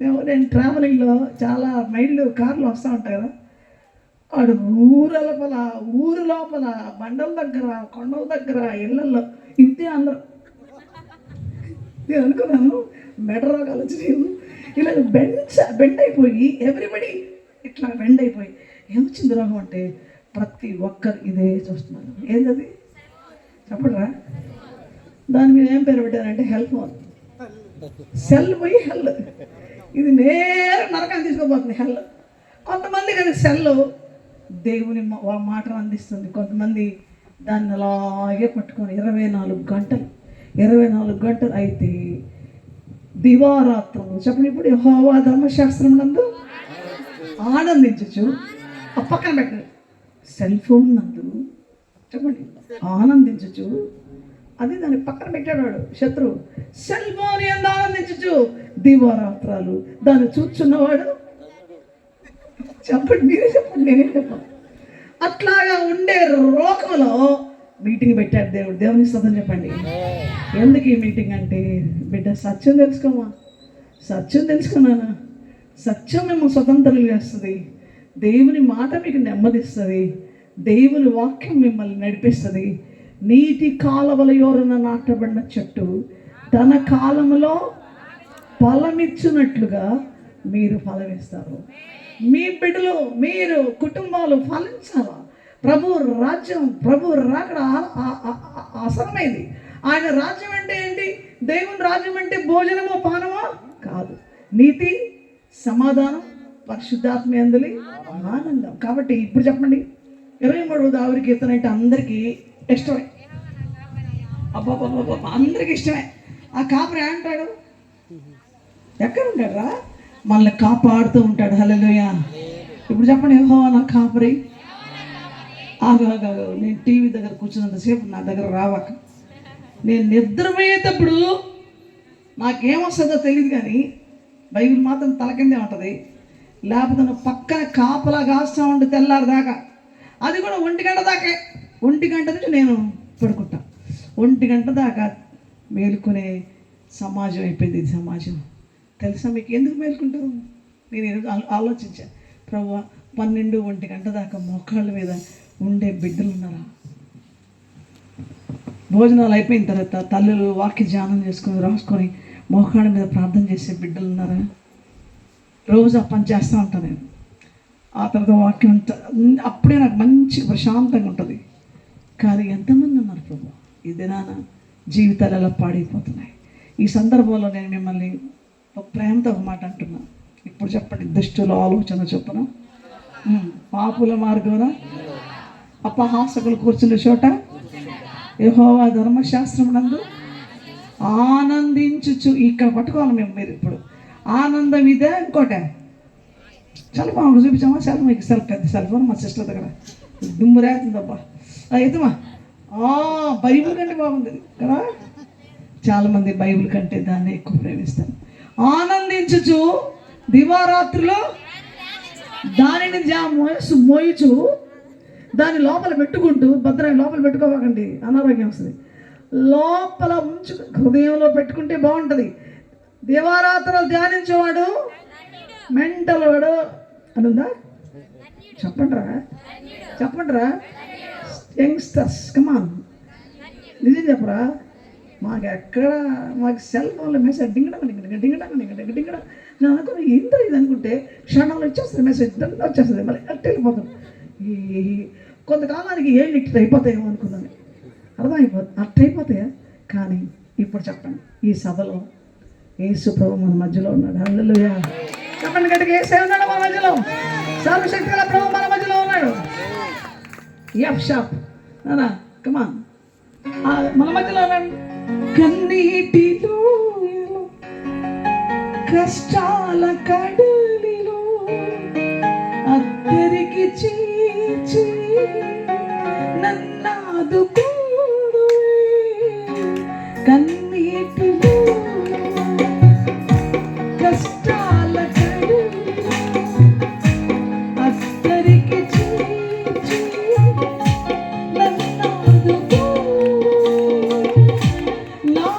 నేను ట్రావెలింగ్లో చాలా మైళ్ళు కార్లు వస్తూ ఉంటాయి కదా, వాడు ఊరు లోపల బండల దగ్గర కొండల దగ్గర ఇళ్ళల్లో ఇంతే అందరూ. నేను అనుకున్నాను మెడరోగాలు వచ్చి ఇలా బెండ్ అయిపోయి ఎవ్రీబడి ఇట్లా బెండ్ అయిపోయి ఏమొచ్చింది రోగం అంటే ప్రతి ఒక్కరు ఇదే చూస్తున్నారు. ఏంటది చెప్పడరా? దాని మీద ఏం పేరు పెట్టారంటే హెల్ ఫోన్. సెల్ పోయి హెల్, ఇది నేర నరకాన్ని తీసుకోబోతుంది హెల్. కొంతమందికి అది సెల్ దేవుని మాటలు అందిస్తుంది, కొంతమంది దాన్ని అలాగే పట్టుకొని 24 గంటలు అయితే దివారాత్రులు చెప్పండి. ఇప్పుడు యెహోవా ధర్మశాస్త్రం నందు ఆనందించచ్చు. ఆ పక్కన పెట్టండి, సెల్ ఫోన్ నందు చెప్పండి ఆనందించచ్చు. అది దాన్ని పక్కన పెట్టాడు వాడు శత్రువు. సెల్ ఫోన్ ఎందు ఆనందించచ్చు, దివారాత్రాలు దాన్ని చూచున్నవాడు. చెప్పండి, మీరే చెప్పండి, నేనేం చెప్పాను. అట్లాగా ఉండే లోకంలో మీటింగ్ పెట్టాడు దేవుడు. దేవుని స్తోత్రం చెప్పండి. ఎందుకు ఈ మీటింగ్ అంటే, బిడ్డ సత్యం తెలుసుకోమా, సత్యం తెలుసుకున్నానా, సత్యం మేము స్వతంత్రం చేస్తుంది, దేవుని మాట మీకు నెమ్మదిస్తుంది, దేవుని వాక్యం మిమ్మల్ని నడిపిస్తుంది. నీటి కాలవల యోరన నాటబడిన చెట్టు తన కాలంలో ఫలమిచ్చినట్లుగా మీరు ఫలమిస్తారు. మీ బిడ్డలు, మీరు కుటుంబాలు ఫలించాలా. ప్రభు రాజ్యం, ప్రభు రాకడ అవసరమైంది. ఆయన రాజ్యం అంటే ఏంటి? దేవుని రాజ్యం అంటే భోజనమో పానమో కాదు, నీతి, సమాధానం, పరిశుద్ధాత్మ యందలి ఆనందం. కాబట్టి ఇప్పుడు చెప్పండి, 23వ దావీదు కీర్తన అంటే అందరికీ ఇష్టమే. అబ్బాబ్బాబ్బా అందరికి ఇష్టమే. ఆ కాపరి అంటాడు, ఎక్కడ ఉంటాడురా? మనల్ని కాపాడుతూ ఉంటాడు. హల్లెలూయా. ఇప్పుడు చెప్పండి, యెహోవా నా కాపరి. నేను టీవీ దగ్గర కూర్చున్నంతసేపు నా దగ్గర రావాక, నేను నిద్రపోయేటప్పుడు నాకేమొస్తుందో తెలియదు కానీ బైబిల్ మాత్రం తల కిందే ఉంటుంది. లేకపోతే నువ్వు పక్కన కాపలా కాస్తూ ఉండి తెల్లారి దాకా, అది కూడా 1 గంట దాకే. 1 గంట నుంచి నేను పడుకుంటా. 1 గంట దాకా మేలుకునే సమాజం అయిపోయింది ఇది సమాజం. తెలుసా మీకు ఎందుకు మేలుకుంటారు? నేను ఈరోజు ఆలోచించాను, ప్రభువా 12-1 గంట దాకా మోకాళ్ళ మీద ఉండే బిడ్డలు ఉన్నారా? భోజనాలు అయిపోయిన తర్వాత తల్లులు వాక్య ధ్యానం చేసుకొని రాసుకొని మోకాళ్ళ మీద ప్రార్థన చేసే బిడ్డలు ఉన్నారా? రోజు ఆ పని చేస్తూ ఉంటాను నేను. ఆ తర్వాత వాక్యం అప్పుడే నాకు మంచి ప్రశాంతంగా ఉంటుంది. కానీ ఎంతమంది ఉన్నారు ప్రభు? ఈ దినాన జీవితాలు ఎలా పాడైపోతున్నాయి. ఈ సందర్భంలో నేను మిమ్మల్ని ఒక ప్రేమతో ఒక మాట అంటున్నాను. ఇప్పుడు చెప్పండి, దుష్టుల ఆలోచన చొప్పున, పాపుల మార్గమున, అపహాసకులు కూర్చునే చోట యెహోవా ధర్మశాస్త్రం నందు ఆనందించుచు. ఇక్కడ పట్టుకోవాలి మేము. మీరు ఇప్పుడు ఆనందం ఇదే. ఇంకోటే చాలా బాగుంది, చూపించామా? చాలా మీకు పెద్ద సెల్ ఫోన్ మా సిస్టర్ దగ్గర దుమ్ము రేతుందబ్బా. అయితేమా బైబిల్ కంటే బాగుంది కదా. చాలామంది బైబిల్ కంటే దాన్ని ఎక్కువ ప్రేమిస్తారు. ఆనందించుచు దివారాత్రిలో దానిని మోయిచు, దాన్ని లోపల పెట్టుకుంటూ, భద్రంగా లోపల పెట్టుకోవాకండి, అనారోగ్యం వస్తుంది. లోపల ఉంచు, హృదయంలో పెట్టుకుంటే బాగుంటుంది. దివారాత్రులు ధ్యానించేవాడు మెంటల్ వాడు అని ఉందా? చెప్పండిరా యంగ్స్టర్స్, కమాన్, నిజం చెప్పరా? మాకు సెల్ ఫోన్లో మెసేజ్ డింగడం నేను అనుకుని ఏంటో ఇది అనుకుంటే క్షణంలో వచ్చేస్తుంది మెసేజ్, వచ్చేస్తుంది, మళ్ళీ అట్ట వెళ్ళిపోతుంది. ఈ కొంతకాలానికి ఏళ్ళు ఇట్లా అయిపోతాయేమో అనుకున్నాను. అర్థమైపోతుంది, అట్ట అయిపోతాయా? కానీ ఇప్పుడు చెప్పండి, ఈ సభలో యేసు ప్రభు మన మధ్యలో ఉన్నాడు. హల్లెలూయా. చెప్పండి గట్టిగా, యేసే ఉన్నాడు మన మధ్యలో. సర్వశక్తి గల ప్రభు మన మధ్యలో ఉన్నాడు. ఎఫ్ షాప్ నానా, కమాన్, మన మధ్యలో ఉన్నాడు. కన్నీటిలో కష్టాల కడలిలో అద్దరికి చేర్చి నన్నాదుకోడు. కన్నీటిలో కష్టాల కడలిలో అద్దరికి చేర్చి నన్నాదుకోడు. నా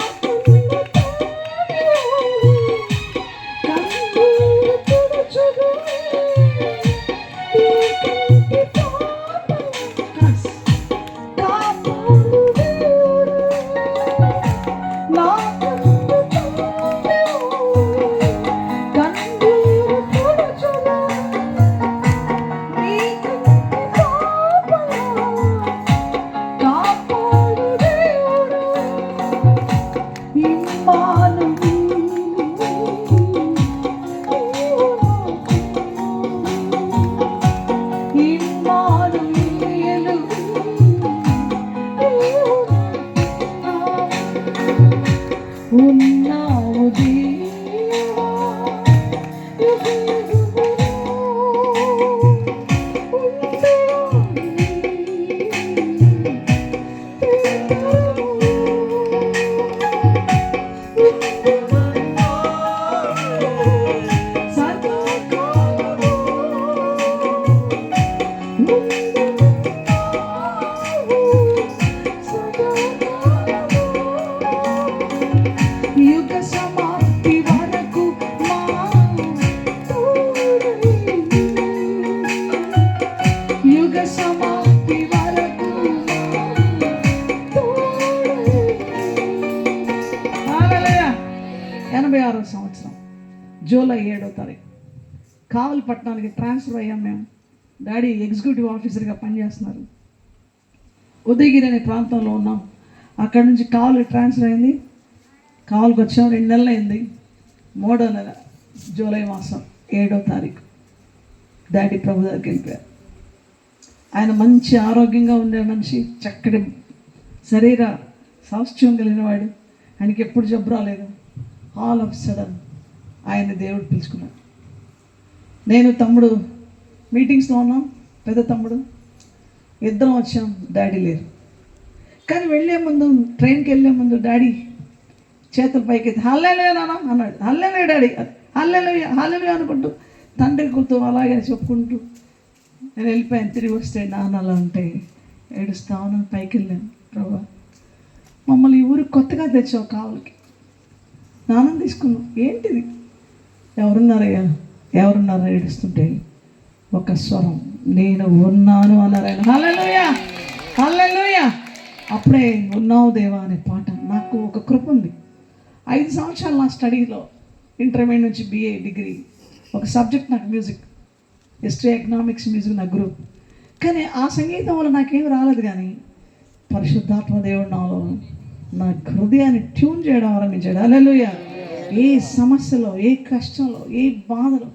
కన్ను యుగ సమాప్తి వరకు మా తోడై. యుగ సమాప్తి వరకు మా తోడై. హల్లెలూయా. 86వ సంవత్సరం జూలై 7వ తారీఖు కావలిపట్నానికి ట్రాన్స్ఫర్ అయ్యాం మేము. డాడీ ఎగ్జిక్యూటివ్ ఆఫీసర్గా పనిచేస్తున్నారు. ఉదయగిరి అనే ప్రాంతంలో ఉన్నాం. అక్కడి నుంచి కావలి ట్రాన్స్ఫర్ అయింది. కావలికి వచ్చాం. 2 నెలలు అయింది. 3వ నెల జూలై మాసం 7వ తారీఖు డాడీ ప్రభు దగ్గరికి వెళ్ళిపోయారు. ఆయన మంచి ఆరోగ్యంగా ఉండే మనిషి, చక్కటి శరీర సౌష్ఠ్యం కలిగిన వాడు. ఆయనకి ఎప్పుడు జబ్బు రాలేదు. ఆల్ ఆఫ్ సడన్ ఆయన దేవుడు పిలుచుకున్నాడు. నేను తమ్ముడు మీటింగ్స్లో ఉన్నాం. పెద్ద తమ్ముడు ఇద్దరం వచ్చాం. డాడీ లేరు. కానీ వెళ్ళే ముందు, ట్రైన్కి వెళ్ళే ముందు డాడీ చేతుల పైకి ఎత్తి హల్లెలూయా నాన్న అన్నాడు. హల్లెలూయా డాడీ, హల్లెలూయా హల్లెలూయా అనుకుంటూ తండ్రి కూతురు అలాగే చెప్పుకుంటూ నేను వెళ్ళిపోయాను. తిరిగి వస్తే నాన్న అలా ఉంటే ఏడుస్తాను. పైకి వెళ్ళాను. ప్రభా, మమ్మల్ని ఈ ఊరికి కొత్తగా తెచ్చావు, కావలికి నాన్న తీసుకున్నావు, ఏంటిది? ఎవరున్నారయ్యా, ఎవరున్నారా ఏడుస్తుంటే ఒక స్వరం, నేను ఉన్నాను అన్నారు ఆయన. హల్లెలూయా హల్లెలూయా. అప్పుడే ఉన్నావు దేవా అనే పాట. నాకు ఒక కృప ఉంది. 5 సంవత్సరాలు నా స్టడీలో, ఇంటర్మీడియట్ నుంచి BA డిగ్రీ, ఒక సబ్జెక్ట్ నాకు మ్యూజిక్, హిస్టరీ, ఎకనామిక్స్, మ్యూజిక్ నా గ్రూప్. కానీ ఆ సంగీతం వల్ల నాకేం రాలేదు. కానీ పరిశుద్ధాత్మ దేవుడు నాలో నా హృదయాన్ని ట్యూన్ చేయడం ఆరంభించాడు. హల్లెలూయా. ఏ సమస్యలో, ఏ కష్టంలో, ఏ బాధలో,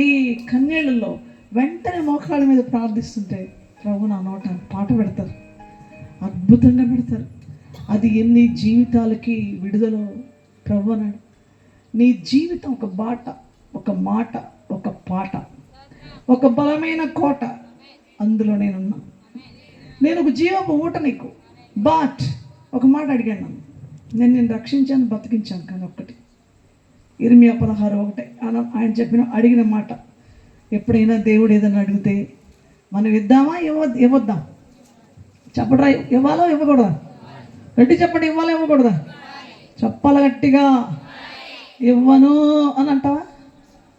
ఏ కన్నీళ్ళలో వెంటనే మోకాళ్ళ మీద ప్రార్థిస్తుంటే ప్రభు నా నోట పాట పెడతారు, అద్భుతంగా పెడతారు. అది ఎన్ని జీవితాలకి విడుదల ప్రభు అన్నాడు. నీ జీవితం ఒక బాట, ఒక మాట, ఒక పాట, ఒక బలమైన కోట, అందులో నేనున్నా. నేను ఒక జీవపు ఊట నీకు. బట్ ఒక మాట అడిగాను, నేను నిన్ను రక్షించాను, బతికించాను. కానీ ఒక్కటి, ఇర్మియా 16:1 ఆయన చెప్పిన అడిగిన మాట. ఎప్పుడైనా దేవుడు ఏదైనా అడిగితే మనం ఇద్దామా, ఇవ్వద్దాం? చెప్పడరా, ఇవ్వాలో ఇవ్వకూడదా? గట్టి చెప్పండి, ఇవ్వాలో ఇవ్వకూడదా? చెప్పాలి గట్టిగా. ఇవ్వను అని అంటావా?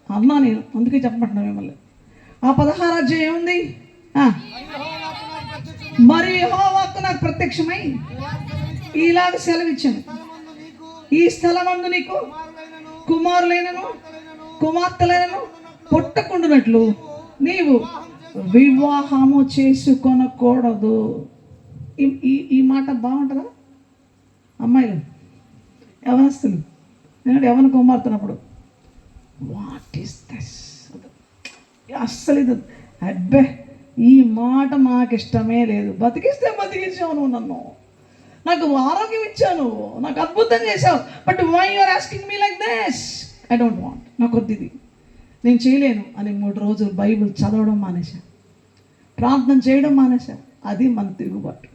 అన్నా నేను, అందుకే చెప్పమంటున్నా మిమ్మల్ని. ఆ 16వ అధ్యాయం ఏముంది? మరి యెహోవాకు నాకు ప్రత్యక్షమై ఇలాగ సెలవిచ్చాను, ఈ స్థలమందు నీకు కుమారులైనను కుమార్తెలైనను పుట్టకుండునట్లు నీవు వివాహము చేసుకొనకూడదు. ఈ మాట బాగుంటుందా అమ్మాయిలు, యవనస్తులు? నేను యవన కుమార్తెనప్పుడు వాట్ ఈస్ దిస్, అస్సలు ఇది అబ్బే ఈ మాట నాకు ఇష్టమే లేదు. బతికిస్తే బతికించావు నువ్వు, నన్ను నాకు ఆరోగ్యం ఇచ్చావు, నాకు అద్భుతం చేశావు. But why you are asking me like this? I don't want, నాకు వద్దు ఇది, నేను చేయలేను అని 3 రోజులు బైబిల్ చదవడం మానేశా, ప్రార్థన చేయడం మానేశా. అది మన తిరుగుబాటు.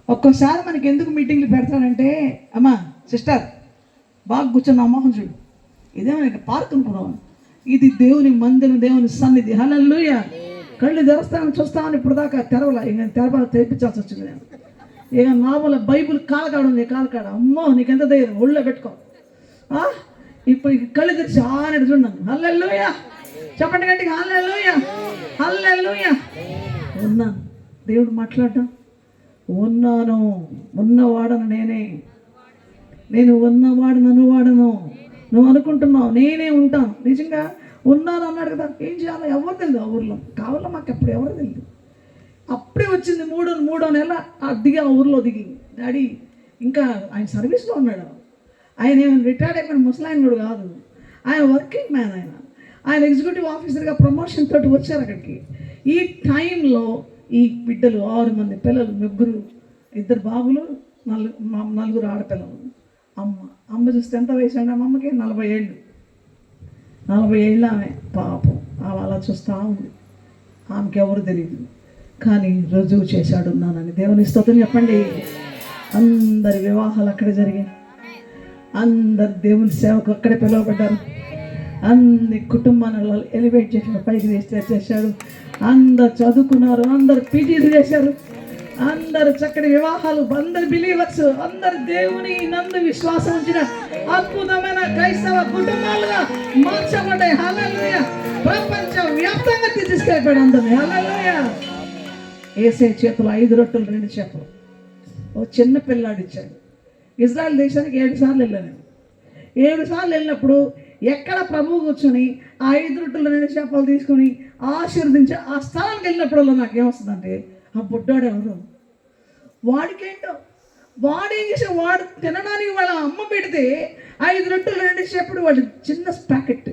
ఒక్కోసారి మనకి ఎందుకు మీటింగ్లు పెడతాడంటే, అమ్మా సిస్టర్ బాగా కూర్చొని నా మొహం చూడు, ఇదేమైనా పార్క్ అనుకున్నావు, ఇది దేవుని మందిరం, దేవుని సన్నిధి. హల్లెలూయా. కళ్ళు తెరుస్తామని చూస్తామని ఇప్పుడు దాకా తెరవలా, ఇక తెప్పించాల్సి వచ్చింది. నేను ఇక నార్మల్ బైబుల్ కాలకాడ ఉంది, కాలకాడ అమ్మో నీకెంత ధైర్యం, ఒళ్ళో పెట్టుకో. ఇప్పుడు కళ్ళు తెరిచి ఆనడు చూడను. హల్లెలూయా చెప్పండి గట్టిగా, హల్లెలూయా హల్లెలూయా. ఉన్నాను, దేవుడు మాట్లాడటం, ఉన్నాను, ఉన్నవాడను నేనే, నేను ఉన్నవాడు నన్ను వాడను. నువ్వు అనుకుంటున్నావు నేనే ఉంటాను, నిజంగా ఉన్నాను అన్నాడు కదా. ఏం చేయాలో ఎవరు తెలియదు ఆ ఊర్లో, కావాలో మాకు ఎప్పుడు ఎవరు తెలియదు. అప్పుడే వచ్చింది మూడో నెల దిగి ఆ ఊర్లో దిగి. డాడీ ఇంకా ఆయన సర్వీస్లో ఉన్నాడు. ఆయన ఏమైనా రిటైర్డ్ అయిపోయిన ముసలాయన కూడా కాదు, ఆయన వర్కింగ్ మ్యాన్. ఆయన ఎగ్జిక్యూటివ్ ఆఫీసర్గా ప్రమోషన్ తోటి వచ్చారు అక్కడికి. ఈ టైంలో ఈ బిడ్డలు 6 మంది పిల్లలు, 2 బాబులు, 4 ఆడపిల్లలు. అమ్మ చూస్తే ఎంత వయసు అండి? అమ్మకి 40 ఏళ్ళు. 40 ఏళ్ళు ఆమె, పాపం ఆమె అలా చూస్తూ ఉంది. ఆమెకి ఎవరు తెలియదు, కానీ రుజువు చేశాడు ఉన్నానని. దేవుని స్తోత్రం చెప్పండి. అందరి వివాహాలు అక్కడే జరిగాయి, అందరు దేవుని సేవకు అక్కడే పిలువబడ్డారు. అన్ని కుటుంబాలలో ఎలివేట్ చేశాడు, పైకి చేశాడు. అందరు చదువుకున్నారు, అందరు పీజీలు చేశారు, అందరు చక్కటి వివాహాలు, అందరు బిలీవర్స్, అందరు దేవుని నందు విశ్వాసం ఉంచిన అద్భుతమైన క్రైస్తవ కుటుంబాలుగా మార్చబడ్డాయి. హల్లెలూయా. ప్రపంచం వ్యాప్తంగా తీసుకెళ్ళిపోయాడు అందరినీ. హల్లెలూయా. యేసే చేతులు 5 రొట్టెలు 2 చేపలు ఓ చిన్న పిల్లాడు ఇచ్చాడు. ఇజ్రాయెల్ దేశానికి 7 సార్లు వెళ్ళాను. 7 సార్లు వెళ్ళినప్పుడు ఎక్కడ ప్రభువు కూర్చొని ఆ 5 రొట్టెలు 2 చేపలు తీసుకొని ఆశీర్వదించి ఆ స్థానానికి వెళ్ళినప్పుడల్లా నాకు ఏమొస్తుందంటే, ఆ బుడ్డాడు ఎవరు, వాడికేంటో, వాడేం చేసాడు, వాడు తినడానికి వాళ్ళ అమ్మ పెడితే 5 రొట్టెలు 2 చేపలు వాడు చిన్న ప్యాకెట్,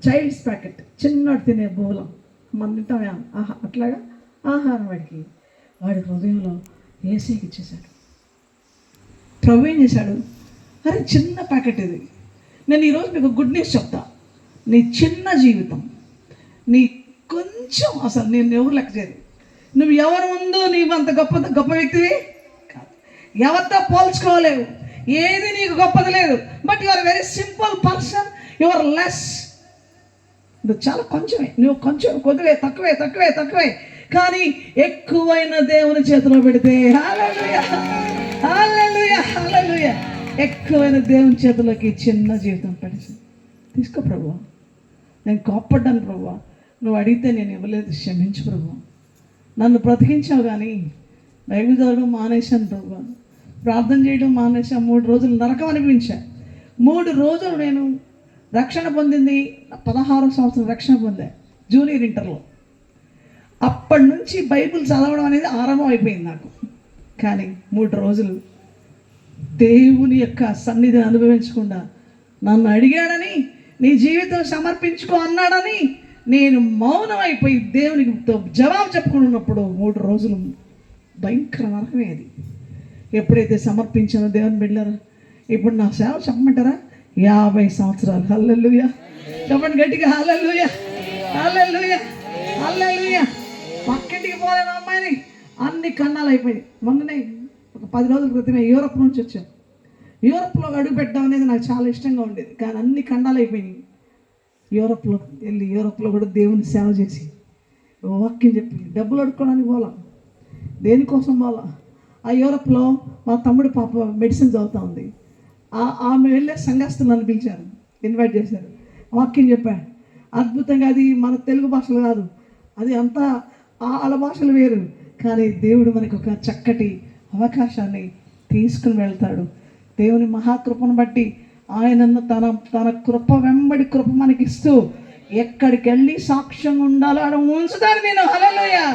చైల్డ్స్ ప్యాకెట్, చిన్నవాడు తినే బోలం మనం తింటామే అట్లాగా ఆహారం వాడికి, వాడి హృదయంలో ఏసీకి ఇచ్చేశాడు. ప్రభు ఏం చేశాడు, అరే చిన్న ప్యాకెట్ ఇది, నేను ఈరోజు మీకు గుడ్ న్యూస్ చెప్తా, నీ చిన్న జీవితం, నీ కొంచెం, అసలు నేను ఎవరు లెక్క చేయదు, నువ్వు ఎవరి ముందు నీవు అంత గొప్ప వ్యక్తివి కాదు, ఎవరితో పోల్చుకోలేవు, ఏది నీకు గొప్పది లేదు, but you are very simple person, you are less, నువ్వు చాలా కొంచెమే, నువ్వు కొంచెం కొద్దివే, తక్కువే, కానీ ఎక్కువైన దేవుని చేతిలో పెడితే హల్లెలూయా, హల్లెలూయా, హల్లెలూయా, ఎక్కువైన దేవుని చేతిలోకి చిన్న జీవితం పడేసి తీసుకో ప్రభువా, నేను కోప్పడ్డాను ప్రభువా, నువ్వు అడిగితే నేను ఇవ్వలేదు, క్షమించు ప్రభువా, నన్ను బ్రతికించావు కానీ బైబిల్ చదవడం మానేశాను ప్రభువా, ప్రార్థన చేయడం మానేశాను, 3 రోజులు నరకం అనిపించా. 3 రోజులు నేను రక్షణ పొందింది 16వ సంవత్సరం రక్షణ పొందా, జూనియర్ ఇంటర్లో. అప్పటి నుంచి బైబిల్ చదవడం అనేది ఆరంభం అయిపోయింది నాకు. కానీ 3 రోజులు దేవుని యొక్క సన్నిధిని అనుభవించకుండా, నన్ను అడిగాడని, నీ జీవితం సమర్పించుకో అన్నాడని నేను మౌనం అయిపోయి దేవునికి జవాబు చెప్పుకున్నప్పుడు 3 రోజులు భయంకర నరకమే అది. ఎప్పుడైతే సమర్పించానో దేవుని బిడ్డలారా, ఇప్పుడు నా సేవ చెప్పమంటారా, 50 సంవత్సరాలు. హల్లెలూయా, చెప్పండి గట్టిగా, హల్లెలూయా, హల్లెలూయా, హల్లెలూయా. పక్కింటికి పోలేను అమ్మాయిని, అన్ని కన్నాలు అయిపోయాయి. మొన్ననే ఒక 10 రోజుల క్రితమే యూరప్ నుంచి వచ్చాను. యూరప్లో అడుగు పెట్టడం అనేది నాకు చాలా ఇష్టంగా ఉండేది, కానీ అన్ని ఖండాలు అయిపోయినాయి. యూరప్లో కూడా దేవుని సేవ చేసి వాక్యం చెప్పి డబ్బులు అడుక్కోవడానికి పోలా, దేనికోసం పోలా. ఆ యూరప్లో మా తమ్ముడు పాప మెడిసిన్ చదువుతూ ఉంది. ఆమె వెళ్ళే సంఘస్థులు నన్ను పిలిచారు, ఇన్వైట్ చేశారు, వాక్యం చెప్పాడు అద్భుతంగా. అది మన తెలుగు భాషలు కాదు, అది అంతా వాళ్ళ భాషలు వేరు, కానీ దేవుడు మనకు ఒక చక్కటి అవకాశాన్ని తీసుకుని వెళ్తాడు. దేవుని మహాకృపను బట్టి ఆయనను తన కృప వెంబడి కృప మనకి ఇస్తూ ఎక్కడికి వెళ్ళి సాక్ష్యంగా ఉండాలో ఆడ ఉంచుతాడు. నేను హల్లెలూయా.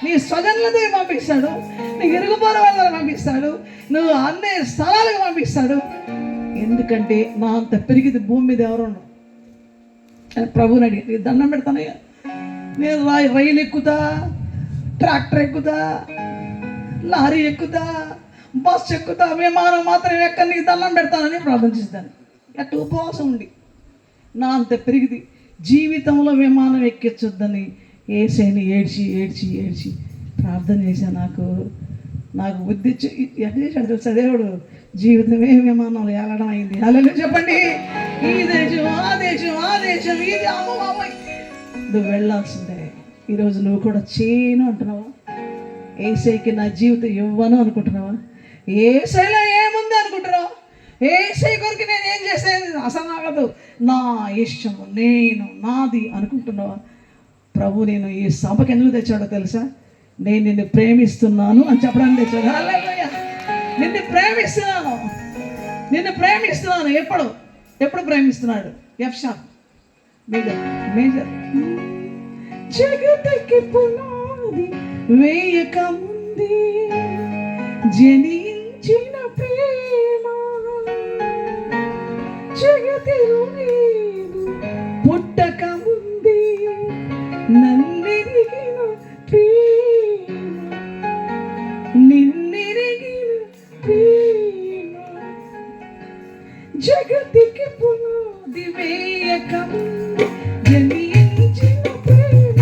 నీ స్వజనులతో పంపిస్తాడు, నీ ఇరుగుపొర వాళ్ళని పంపిస్తాడు, నువ్వు అన్ని స్థలాలకు పంపిస్తాడు. ఎందుకంటే నా అంత పెరిగింది భూమి మీద ఎవరు ఉండవు. ప్రభుని అడిగి దండం పెడతానయ్యా, నేను రైలు ఎక్కుతా, ట్రాక్టర్ ఎక్కుతా, లారీ ఎక్కుతా, బస్సు ఎక్కుతా, విమానం మాత్రం ఎక్కడ నీకు దండం పెడతానని ప్రార్థించాను. అటు ఉపవాసం ఉండి నా అంత పెరిగింది జీవితంలో విమానం ఎక్కించొద్దని ఏసైని ఏడ్చి ప్రార్థన చేశాను. నాకు బుద్ధి ఎట్లా చేశాడు తెలుసా దేవుడు, జీవితమే విమానంలో ఏలడం అయింది. హల్లెలూయా చెప్పండి. ఈ దేశం ఆ దేశం ఇది అమ్మాయి నువ్వు వెళ్ళాల్సిందే. ఈరోజు నువ్వు కూడా చేయను అంటున్నావా? ఏసైకి నా జీవితం ఇవ్వను అనుకుంటున్నావా? ఏసైలో ఏముంది అనుకుంటున్నావు? ఏసై కొరికి నేను ఏం చేసేది అసలు నాగదు, నా ఇష్టము, నేను నాది అనుకుంటున్నావా? ప్రభు నేను ఈ సభకు ఎందుకు తెచ్చాడో తెలుసా? నేను నిన్ను ప్రేమిస్తున్నాను అని చెప్పడానికి తెచ్చాడు. హల్లెలూయా. నిన్ను ప్రేమిస్తున్నాను. ఎప్పుడు ప్రేమిస్తున్నాడు? ఎఫ్షాప్ మేజర్. జగతికి పునాది వేయక ముందే జనించిన ప్రేమ, జగతిలో నేను పుట్టక ముందే నన్నెరిగిన ప్రేమ, నిన్నెరిగిన ప్రేమ, జగతికి పునాది వేయక ముందే జనించిన ప్రేమ,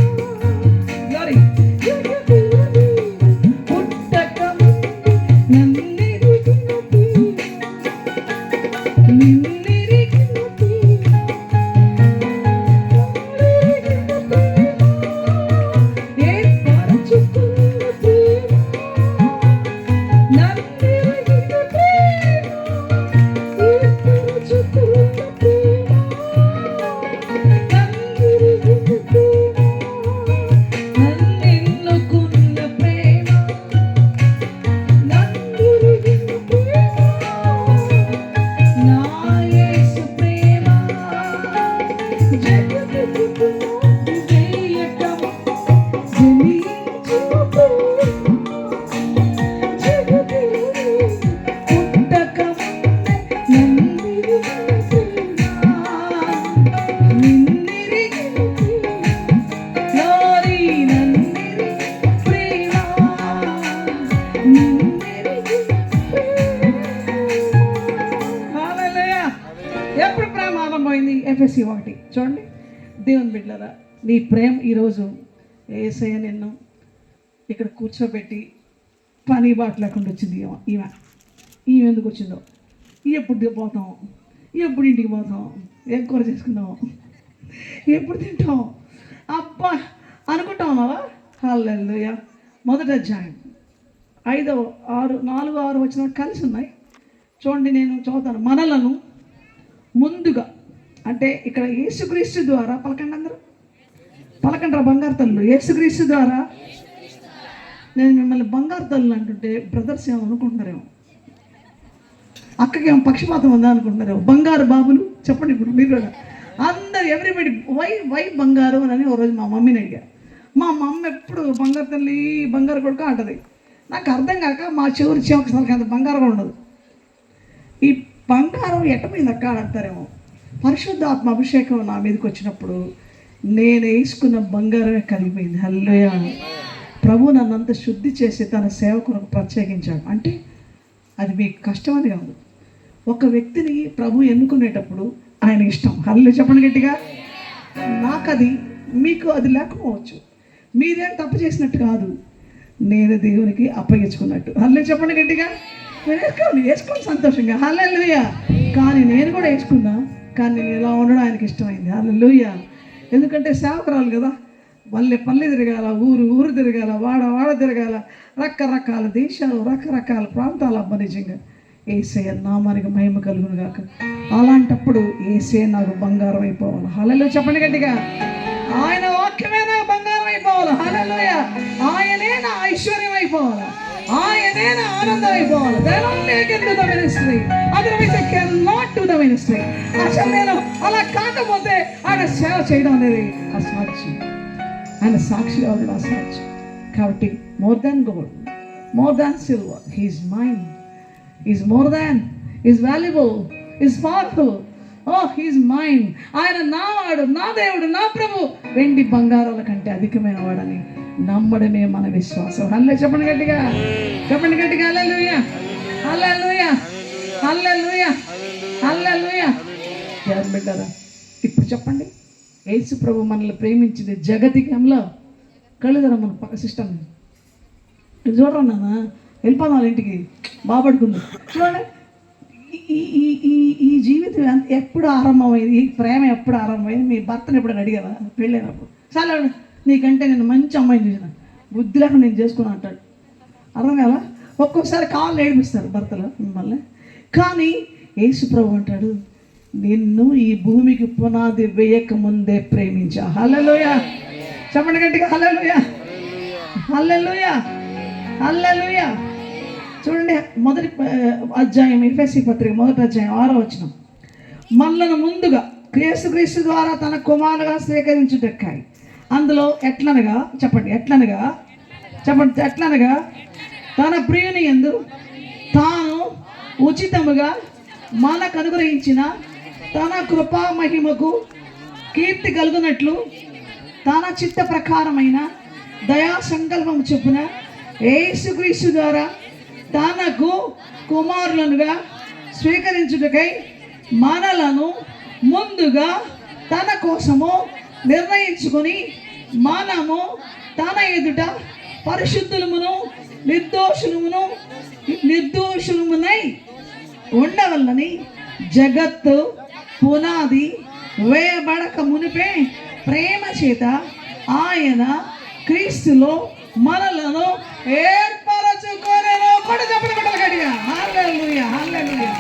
జగతిలో నేను పుట్టక ముందే నన్నెరిగిన ప్రేమ, నిన్నెరిగిన ప్రేమ. నీ ప్రేమ ఈరోజు యేసయ్య నిన్ను ఇక్కడ కూర్చోబెట్టి పని బాట లేకుండా వచ్చింది ఈమె ఎందుకు వచ్చిందో, ఎప్పుడు పోతాం, ఎప్పుడు ఇంటికి పోతాం, ఏం కూర చేసుకుందాం, ఎప్పుడు తింటాం, అబ్బా అనుకుంటామా? హల్లెలూయా. మొదటి అధ్యాయం 4-6 వచ్చిన కలిసి ఉన్నాయి చూడండి. నేను చదువుతాను. మనలను ముందుగా, అంటే ఇక్కడ యేసుక్రీస్తు ద్వారా, పలకండి అందరూ, పలకండ్రా బంగారు తల్లు. యేసుక్రీస్తు ద్వారా. నేను మిమ్మల్ని బంగారు తల్లు అంటుంటే బ్రదర్స్ ఏమో అనుకుంటున్నారేమో, అక్కకేమో పక్షపాతం ఉందా అనుకుంటున్నారేమో. బంగారు బాబులు చెప్పండి ఇప్పుడు మీరు కూడా అందరు, ఎవ్రీబడి వై బంగారు అని ఓ రోజు మా మమ్మీని అడిగా. మా మమ్మ ఎప్పుడు బంగారు తల్లి బంగారు కొడుకు అంటది. నాకు అర్థం కాక మా చివరి చివరికి అంత బంగారం ఉండదు. ఈ బంగారం ఎట్టపోయింది అక్క అంటారేమో. పరిశుద్ధాత్మ అభిషేకం నా మీదకి వచ్చినప్పుడు నేను వేసుకున్న బంగారమే కలిగిపోయింది. హల్లెలూయా. ప్రభు నన్నంత శుద్ధి చేసి తన సేవకులకు ప్రత్యేకించాడు. అంటే అది మీకు కష్టమని కాదు, ఒక వ్యక్తిని ప్రభు ఎన్నుకునేటప్పుడు ఆయన ఇష్టం. హల్లెలూయా చెప్పండి గట్టిగా. నాకు అది, మీకు అది లేకపోవచ్చు. మీరేం తప్పు చేసినట్టు కాదు, నేను దేవునికి అప్పగించుకున్నట్టు. హల్లెలూయా చెప్పండి గట్టిగా. వేసుకోండి సంతోషంగా. హల్లెలూయా. కానీ నేను కూడా వేసుకున్నా, కానీ నేను ఇలా ఉండడం ఆయనకి ఇష్టమైంది. హల్లెలూయా. ఎందుకంటే సేవకురాలు కదా, పల్లె తిరగాల, ఊరు తిరగాల, వాడ తిరగాల, రకరకాల దేశాలు, రకరకాల ప్రాంతాలు. అబ్బా నిజంగా యేసయ్య నామానికి మహిమ కలుగును గాక. అలాంటప్పుడు యేసయ్య నాకు బంగారం అయిపోవాలి. హల్లెలూయా చెప్పండి గట్టిగా. ఆయన వాక్యమే నాకు బంగారం అయిపోవాలి. హల్లెలూయా. ఆయనే నా ఐశ్వర్యం అయిపోవాలి, ఆయనే నా ఆనందం అయిపోవాలి. Then only I can do the ministry. Otherwise I cannot do the ministry. అసలు నేను అలా కాకపోతే ఆయన సేవ చేయడం అనేది అసాధ్యం. ఆయన సాక్షి అవడం అసాధ్యం. కాబట్టి more than gold, more than silver, he's mine, is more than, is valuable, is powerful. Oh he's mine. ఆయన నా వాడు, నా దేవుడు, నా ప్రభు. వెండి బంగారాల కంటే అధికమైన వాడని నమ్మడమే మన విశ్వాసం. హల్లెలూయా చెప్పండి గట్టిగా, చెప్పండి గట్టిగా. హల్లెలూయా, హల్లెలూయా, హల్లెలూయా, హల్లెలూయా. ఎవరు బిడ్డారా? ఇప్పుడు చెప్పండి, యేసు ప్రభు మనల్ని ప్రేమించింది జగతికంలో. కళ్ళు తెర మన పక్క సిస్టమ్ చూడరా నాన్న, వెళ్ళిపోదాం వాళ్ళ ఇంటికి, బాబడుకుంది. చూడండి, ఈ జీవితం ఎప్పుడు ఆరంభమైంది, ఈ ప్రేమ ఎప్పుడు ఆరంభమైంది? మీ భర్తను ఎప్పుడు అడిగారా పెళ్ళైనప్పుడు? చాలా నీకంటే నేను మంచి అమ్మాయిని చూసిన, బుద్ధి లేకుండా నేను చేసుకున్నా అంటాడు. అర్థం కదా? ఒక్కొక్కసారి కాళ్ళు ఏడిపిస్తారు భర్తలు మిమ్మల్ని. కానీ యేసు ప్రభు అంటాడు, నిన్ను ఈ భూమికి పునాది వేయక ముందే ప్రేమించా. హల్లెలూయా చెప్పండి గట్టిగా. హల్లెలూయా, హల్లెలూయా, హల్లెలూయా. చూడండి, మొదటి అధ్యాయం ఎఫెసీ పత్రిక 1వ అధ్యాయం 6వ వచనం. మనలను ముందుగా యేసుక్రీస్తు ద్వారా తన కుమారుగా స్వీకరించుటక్కాయి. అందులో ఎట్లనగా చెప్పండి, ఎట్లనగా చెప్పండి, ఎట్లనగా తన ప్రియుని యందు తాను ఉచితముగా మనకు అనుగ్రహించిన తన కృపా మహిమకు కీర్తి కలుగునట్లు తన చిత్త ప్రకారమైన దయా సంకల్పం చొప్పున యేసుక్రీస్తు ద్వారా తనకు కుమారులనుగా స్వీకరించుటకై మనలను ముందుగా తన కోసము నిర్ణయించుకొని మనము తన ఎదుట పరిశుద్ధులమును నిర్దోషులమునై ఉండవల్లని జగత్తు పునాది వేయబడక మునిపే ప్రేమ చేత ఆయన క్రీస్తులో మనలను ఏర్పరచుకొనెను. గట్టిగా హల్లెలూయా, హల్లెలూయా.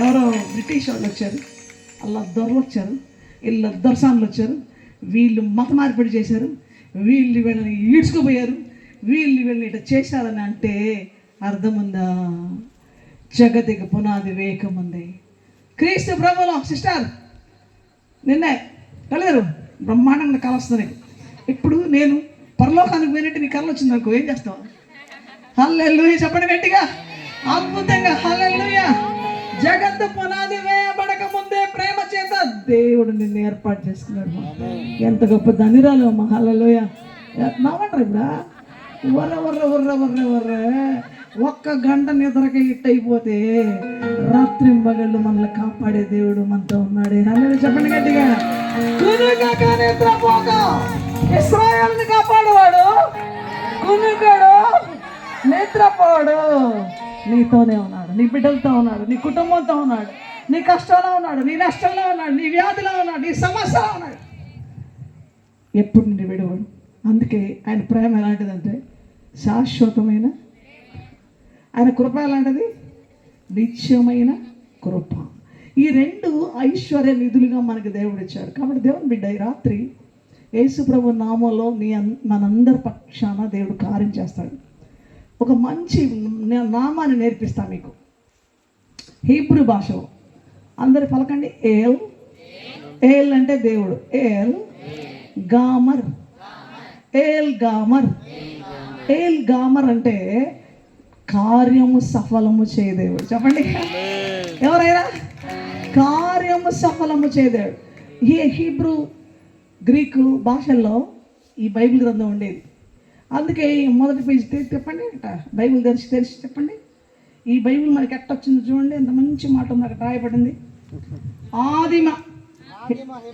ఎవరో బ్రిటిష్ వాళ్ళు వచ్చారు, అలా దొరలు వచ్చారు, వీళ్ళు దొరసాన్లు వచ్చారు, వీళ్ళు మత మార్పిడి చేశారు, వీళ్ళు వీళ్ళని ఈడ్చుకుపోయారు, వీళ్ళని ఇట్లా చేశారని అంటే అర్థం ఉందా? జగతికి పునాది వేయకముందే క్రీస్తు ప్రభువులో సిస్టర్ నిన్నే కలరు బ్రహ్మాండంగా కళ వస్తుంది. ఇప్పుడు నేను పరలోకానికి పోయినట్టు నీ కళ వచ్చింది అనుకో, ఏం చేస్తావు? హల్లెలూయా చెప్పండి గట్టిగా, అద్భుతంగా. హల్లెలూయా. జగత్తు పునాది వేయబడక ముందే ప్రేమ చేత దేవుడు నిన్ను ఏర్పాటు చేసుకున్నాడు. ఎంత గొప్ప ధనిరాలు అమ్మ. హల్లెలూయా. నవ్వంటారు ఇప్పుడు వర్ర వర్ర వర్ర వర్ర వర్ర. ఒక్క గంట నిద్రకి హిట్ అయిపోతే రాత్రి పగళ్ళు మనల్ని కాపాడే దేవుడు మనతో ఉన్నాడు. హల్లెలూయా చెప్పండి గట్టిగా. కునుకక నిద్రపోక. ఇశ్రాయేలుని కాపాడువాడు కునుకడు, నిద్రపోడు. నీతోనే ఉన్నాడు, నీ బిడ్డలతో ఉన్నాడు, నీ కుటుంబంతో ఉన్నాడు, నీ కష్టంలో ఉన్నాడు, నీ నష్టంలో ఉన్నాడు, నీ వ్యాధిలో ఉన్నాడు, నీ సమస్యలో ఉన్నాడు. ఎప్పుడు నిన్ను విడవడు. అందుకే ఆయన ప్రేమ ఎలాంటిదంటే శాశ్వతమైన, ఆయన కృప ఎలాంటిది, నిత్యమైన కృప. ఈ రెండు ఐశ్వర్య నిధులుగా మనకి దేవుడు ఇచ్చాడు. కాబట్టి దేవుని బిడ్డ ఈ రాత్రి యేసు ప్రభు నామంలో మనందరి పక్షాన దేవుడు కార్యం చేస్తాడు. ఒక మంచి నామాన్ని నేర్పిస్తా మీకు. హీబ్రూ భాషలో అందరు పలకండి. ఏల్. ఏల్ అంటే దేవుడు. ఏల్ గామర్. ఏల్ గామర్. ఏల్ గామర్ అంటే కార్యము సఫలము చేయదేవుడు. చెప్పండి ఎవరైనా. కార్యము సఫలము చేయదేవుడు. ఈ హీబ్రూ గ్రీకు భాషల్లో ఈ బైబిల్ గ్రంథం ఉండేది. అందుకే మొదటి పేజీ చెప్పండి, బైబిల్ తెరిచి చెప్పండి. ఈ బైబిల్ మనకి ఎట్టొచ్చింది చూడండి, ఎంత మంచి మాట ఉంది అక్కడ రాయబడింది. ఆదిమ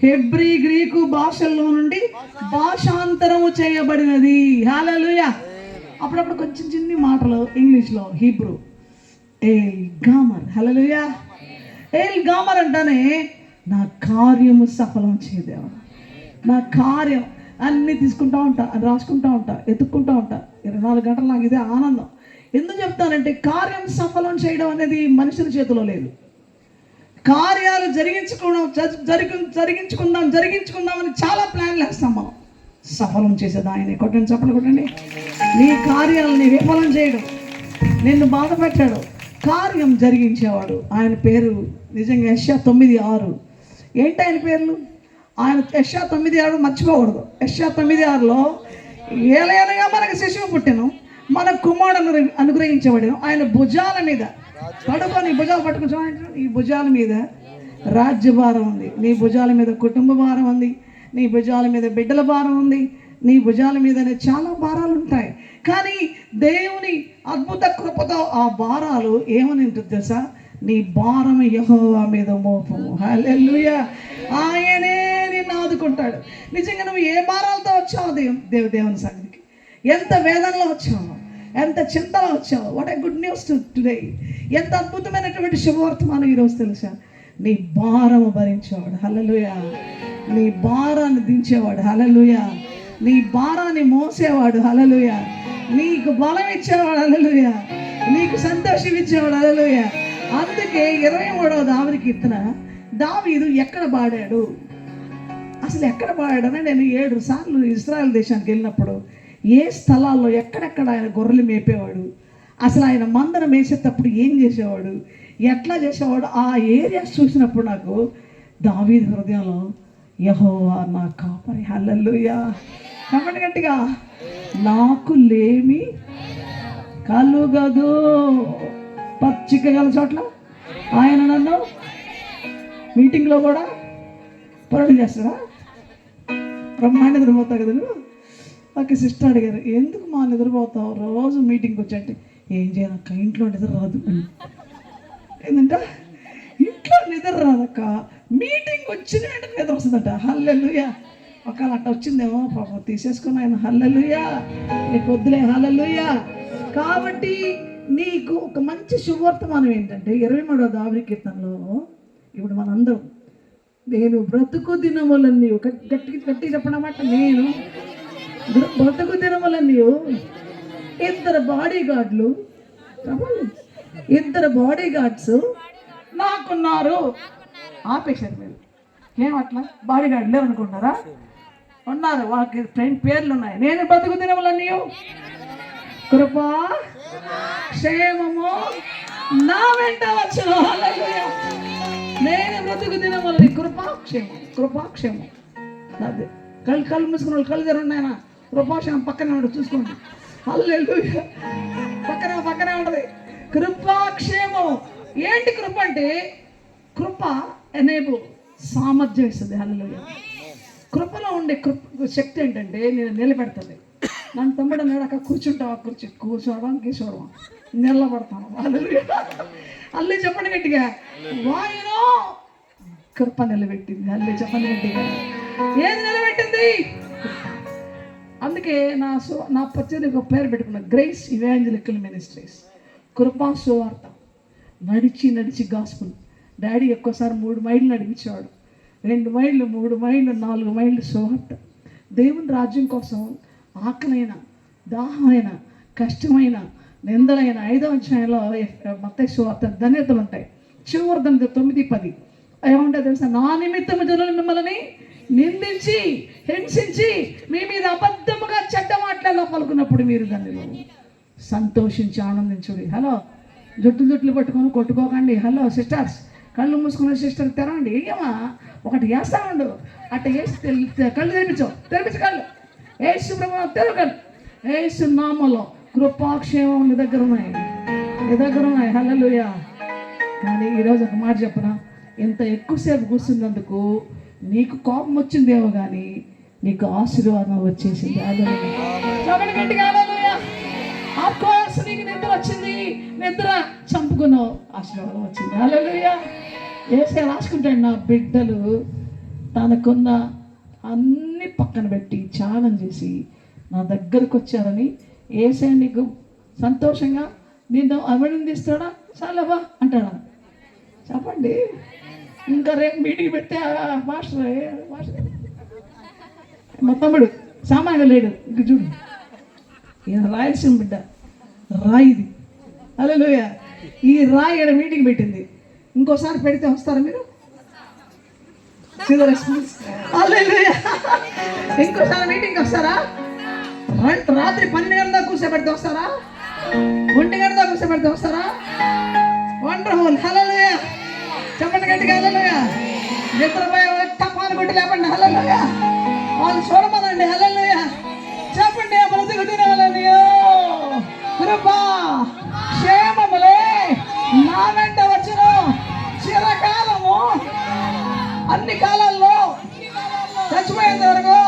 హెబ్రీ గ్రీకు భాషల్లో నుండి భాషాంతరము చేయబడినది. హల్లెలూయా. అప్పుడప్పుడు కొంచెం చిన్ని మాటలు ఇంగ్లీష్లో హీబ్రూ. ఏల్ గామర్. హల్లెలూయా. ఏల్ గామర్ అంటానే నా కార్యము సఫలం చేయదేవాడు. నా కార్యం అన్నీ తీసుకుంటా ఉంటా, రాసుకుంటా ఉంటా, ఎత్తుక్కుంటా ఉంటా. 24 గంటలు నాకు ఇదే ఆనందం. ఎందుకు చెప్తానంటే కార్యం సఫలం చేయడం అనేది మనుషుల చేతిలో లేదు. కార్యాలు జరిగించుకుందామని చాలా ప్లాన్లు వేస్తాం మనం. సఫలం చేసేది ఆయనే. కొట్టండి, చెప్పండి కొట్టండి. నీ కార్యాలని విఫలం చేయడం, నిన్ను బాధ పెట్టాడు, కార్యం జరిగించేవాడు. ఆయన పేరు నిజంగా యెషయా 9:6. ఏంటి ఆయన పేర్లు? ఆయన యెషయా 9:6 మర్చిపోకూడదు. యెషయా 9:6లో ఏలయనగా మనకు శిశువు పుట్టెను, మన కుమారుడు అనుగ్రహించబడెను, ఆయన భుజాల మీద పడుకొని, భుజాలు పట్టుకుని చూడండి, ఈ భుజాల మీద రాజ్యభారం ఉంది, నీ భుజాల మీద కుటుంబ భారం ఉంది, నీ భుజాల మీద బిడ్డల భారం ఉంది, నీ భుజాల మీదనే చాలా భారాలు ఉంటాయి. కానీ దేవుని అద్భుత కృపతో ఆ భారాలు ఏమని ఉంటుంది తెలుసా? నీ భారం యెహోవా మీద మోపము. హల్లెలూయా. ఆయనే నిన్ను ఆదుకుంటాడు. నిజంగా నువ్వు ఏ భారాలతో వచ్చావు దేవుని సన్నిధికి, ఎంత వేదనలో వచ్చావు, ఎంత చింతలో వచ్చావు. What a good news today. ఎంత అద్భుతమైనటువంటి శుభవర్తమానం ఈరోజు తెలుసా? నీ భారము భరించేవాడు. హల్లెలూయా. నీ భారాన్ని దించేవాడు. హల్లెలూయా. నీ భారాన్ని మోసేవాడు. హల్లెలూయా. నీకు బలం ఇచ్చేవాడు. హల్లెలూయా. నీకు సంతోషం ఇచ్చేవాడు. హల్లెలూయా. అందుకే 23వ దావీదు కీర్తన దావీదు ఎక్కడ పాడాడు, అసలు ఎక్కడ పాడాడని నేను 7 సార్లు ఇశ్రాయేల్ దేశానికి వెళ్ళినప్పుడు ఏ స్థలాల్లో ఎక్కడెక్కడ ఆయన గొర్రెలు మేపేవాడు, అసలు ఆయన మందను మేసేటప్పుడు ఏం చేసేవాడు, ఎట్లా చేసేవాడు, ఆ ఏరియాస్ చూసినప్పుడు నాకు దావీదు హృదయంలో యెహోవా నా కాపరి. హల్లెలూయా. చెప్పండి గట్టిగా. నాకు లేమి కలుగదు. పచ్చిక గల చోట్ల ఆయన నన్ను మీటింగ్లో కూడా పొరడు చేస్తాడా? బ్రహ్మాండ నిద్రపోతావు కదా నువ్వు. ఓకే, సిస్టర్ అడిగారు, ఎందుకు మా నిద్రపోతావు రోజు మీటింగ్కి వచ్చంటే, ఏం చేయనక్క ఇంట్లో నిద్ర రాదు. ఏంటంట ఇంట్లో నిద్ర రాదక్క, మీటింగ్ వచ్చిన వెంటనే నిద్ర వస్తుందట. హల్లెలూయా. ఒకవేళ అట్ట వచ్చిందేమో పాపం తీసేసుకుని ఆయన. హల్లెలూయా. నీకు వద్దులే. హల్లెలూయా. కాబట్టి నీకు ఒక మంచి శుభవర్తమానం ఏంటంటే 23వ దావీదు కీర్తనలో ఇప్పుడు మనందరం నేను బ్రతుకు దినములన్నీ గట్టి చెప్పనమాట, నేను బ్రతుకు దినములన్నీ 2 బాడీ గార్డ్లు, 2 బాడీ గార్డ్స్ నాకున్నారు. ఆపేశారు మీరు. ఏమట్లా బాడీ గార్డ్ లేరు అనుకుంటారా? ఉన్నారు, వాళ్ళకి పేర్లు ఉన్నాయి. నేను బ్రతుకు దినములన్నీ కృపా క్షేమము నా వెంట వచ్చును. హల్లెలూయా. నేను బ్రతుకు దినములని కృపాక్షేమం. కృపాక్షేమం అదే కళ్ళు మూసుకున్న వాళ్ళు కళ్ళు తెరున్నాయన. కృపాక్షేమం పక్కనే ఉండదు, చూసుకోండి. హల్లెలూయా. పక్కనే ఉంటుంది కృపాక్షేమం. ఏంటి కృప అంటే? కృప ఎనేబుల్, సామర్థ్యం ఇస్తుంది. హల్లెలూయా. కృపలో ఉండే శక్తి ఏంటంటే నేను నిలబెడుతుంది. నన్ను తమ్ముడు అన్నాడు, అక్కడ కూర్చుంటావా? కూర్చోవడం నిలబడతాను. అల్లే చెప్పండి గట్టిగా. వాయులో కృప నిలబెట్టింది. అల్లే చెప్పండి గట్టిగా. ఏది నిలబెట్టింది? అందుకే నా పచ్చని ఒక పేరు పెట్టుకున్న, గ్రేస్ ఇవాంజలికల్ మినిస్ట్రీస్, కృపా సువార్త. నడిచి గాస్పుల్. డాడీ ఒక్కోసారి 3 మైళ్ళు నడిపించేవాడు. 2 మైళ్ళు, 3 మైళ్ళు, 4 మైళ్ళు సువార్త. దేవుని రాజ్యం కోసం ఆకలైన, దాహమైన, కష్టమైన, నిందలైన 5వ అధ్యాయంలో మత్తయి సువార్త ధన్యతలు ఉంటాయి. చివరి ధన్యత 9-10 ఏమంటారు తెలుసా? నా నిమిత్తము జనులు మిమ్మల్ని నిందించి, హింసించి, మీ మీద అబద్ధముగా చెడ్డ మాటలలో పలుకున్నప్పుడు మీరు ధన్యులు. సంతోషించి ఆనందించుడి. హలో, జుట్లు పట్టుకొని కొట్టుకోకండి. హలో సిస్టర్స్, కళ్ళు మూసుకున్న సిస్టర్ తెరవండి. ఏమా ఒకటి వేస్తా ఉండు, అట్ట వేసి కళ్ళు తెరిపించు కళ్ళు. ఏసు ప్రభు తెరు కళ్ళు. ఏసు నామలో కృపాక్షేమం నీ దగ్గర ఉన్నాయి. హల్లెలూయా. కానీ ఈరోజు ఒక మాట చెప్పనా, ఇంత ఎక్కువసేపు కూర్చున్నందుకు నీకు కోపం వచ్చిందేమో కానీ నీకు ఆశీర్వాదం వచ్చేసింది. ఆఫ్కోర్స్ నీకు నిద్ర వచ్చింది, నిద్ర చంపుకున్నావు, ఆశీర్వాదం వచ్చింది. హల్లెలూయా. యేసయ్య రాసుకుంటాడు, నా బిడ్డలు తనకున్న అన్ని పక్కన పెట్టి త్యాగం చేసి నా దగ్గరకు వచ్చారని. యేసయ్య నీకు సంతోషంగా నిన్ను అభినందిస్తాడా? చాలాబా అంటాడా? చెప్పండి. ఇంకా రేపు మీటింగ్ పెడితే మాస్టర్ మా తమ్ముడు సామాన్యంగా లేడు. ఇంక చూడు, ఈయన రాయలసీమ బిడ్డ, రాయిది. హల్లెలూయా. ఈ రాయి ఇక్కడ మీటింగ్ పెట్టింది. ఇంకోసారి పెడితే వస్తారా మీరు? హల్లెలూయా. ఇంకోసారి మీటింగ్కి వస్తారా? రాత్రి 12 గంటల దాకా కూర్చోబెడితే వస్తారా? 1 గంట దాకా కూర్చోబెడితే వస్తారా? వండర్ఫుల్. హల్లెలూయా. చెప్పండి గట్టిగా హల్లెలూయా. నిద్రపోయే టపాలు కొట్టి లేపండి. హల్లెలూయా. వాళ్ళు చూడమనండి. హల్లెలూయా. చెప్పండి, బ్రతుకుతున్న వాళ్ళనియో కృపా క్షేమములే నా వెంట వచ్చును చిరకాలము. అన్ని కాలాల్లో చచ్చిపోయిన వరకు,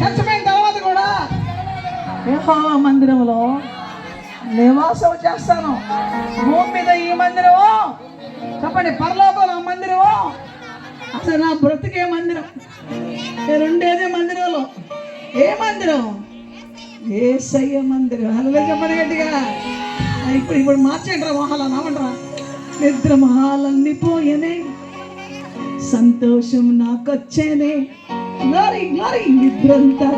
చచ్చిపోయిన తర్వాత కూడా యెహోవా మందిరంలో నివాసం చేస్తాను. భూమి మీద ఈ మందిరము, చెప్పండి పరలోకంలో మందిరము. అసలు నా బ్రతికే మందిరం, నేను ఉండేదే మందిరంలో. ఏ మందిరం? యేసయ్య మందిరం. హల్లెలూయా. చెప్పండి గట్టిగా. ఇప్పుడు మార్చేంట్రా మొహాలు నామంటారా? నిద్ర మొహాలన్నీ పోయేనే, సంతోషం నాకొచ్చేనే. Glory glory. నిద్రంతా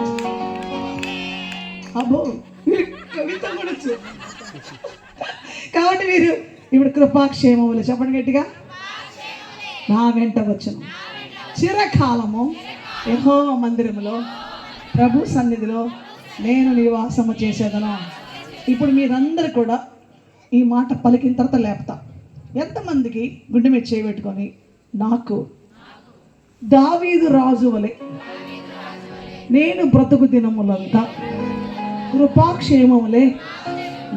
అబ్బో కవిత కూడా. కాబట్టి మీరు ఇప్పుడు కృపాక్షేమములు, చెప్పండి గట్టిగా, నా వెంట వచ్చును చిరకాలము యెహోవా మందిరములో ప్రభు సన్నిధిలో నేను నివాసము చేసేదను. ఇప్పుడు మీరందరూ కూడా ఈ మాట పలికిన తర్వాత లేపుతా. ఎంతమందికి గుండె మీద చేయబెట్టుకొని, నాకు దావీదు రాజు వలె నేను బ్రతుకు దినములంతా కృపాక్షేమములే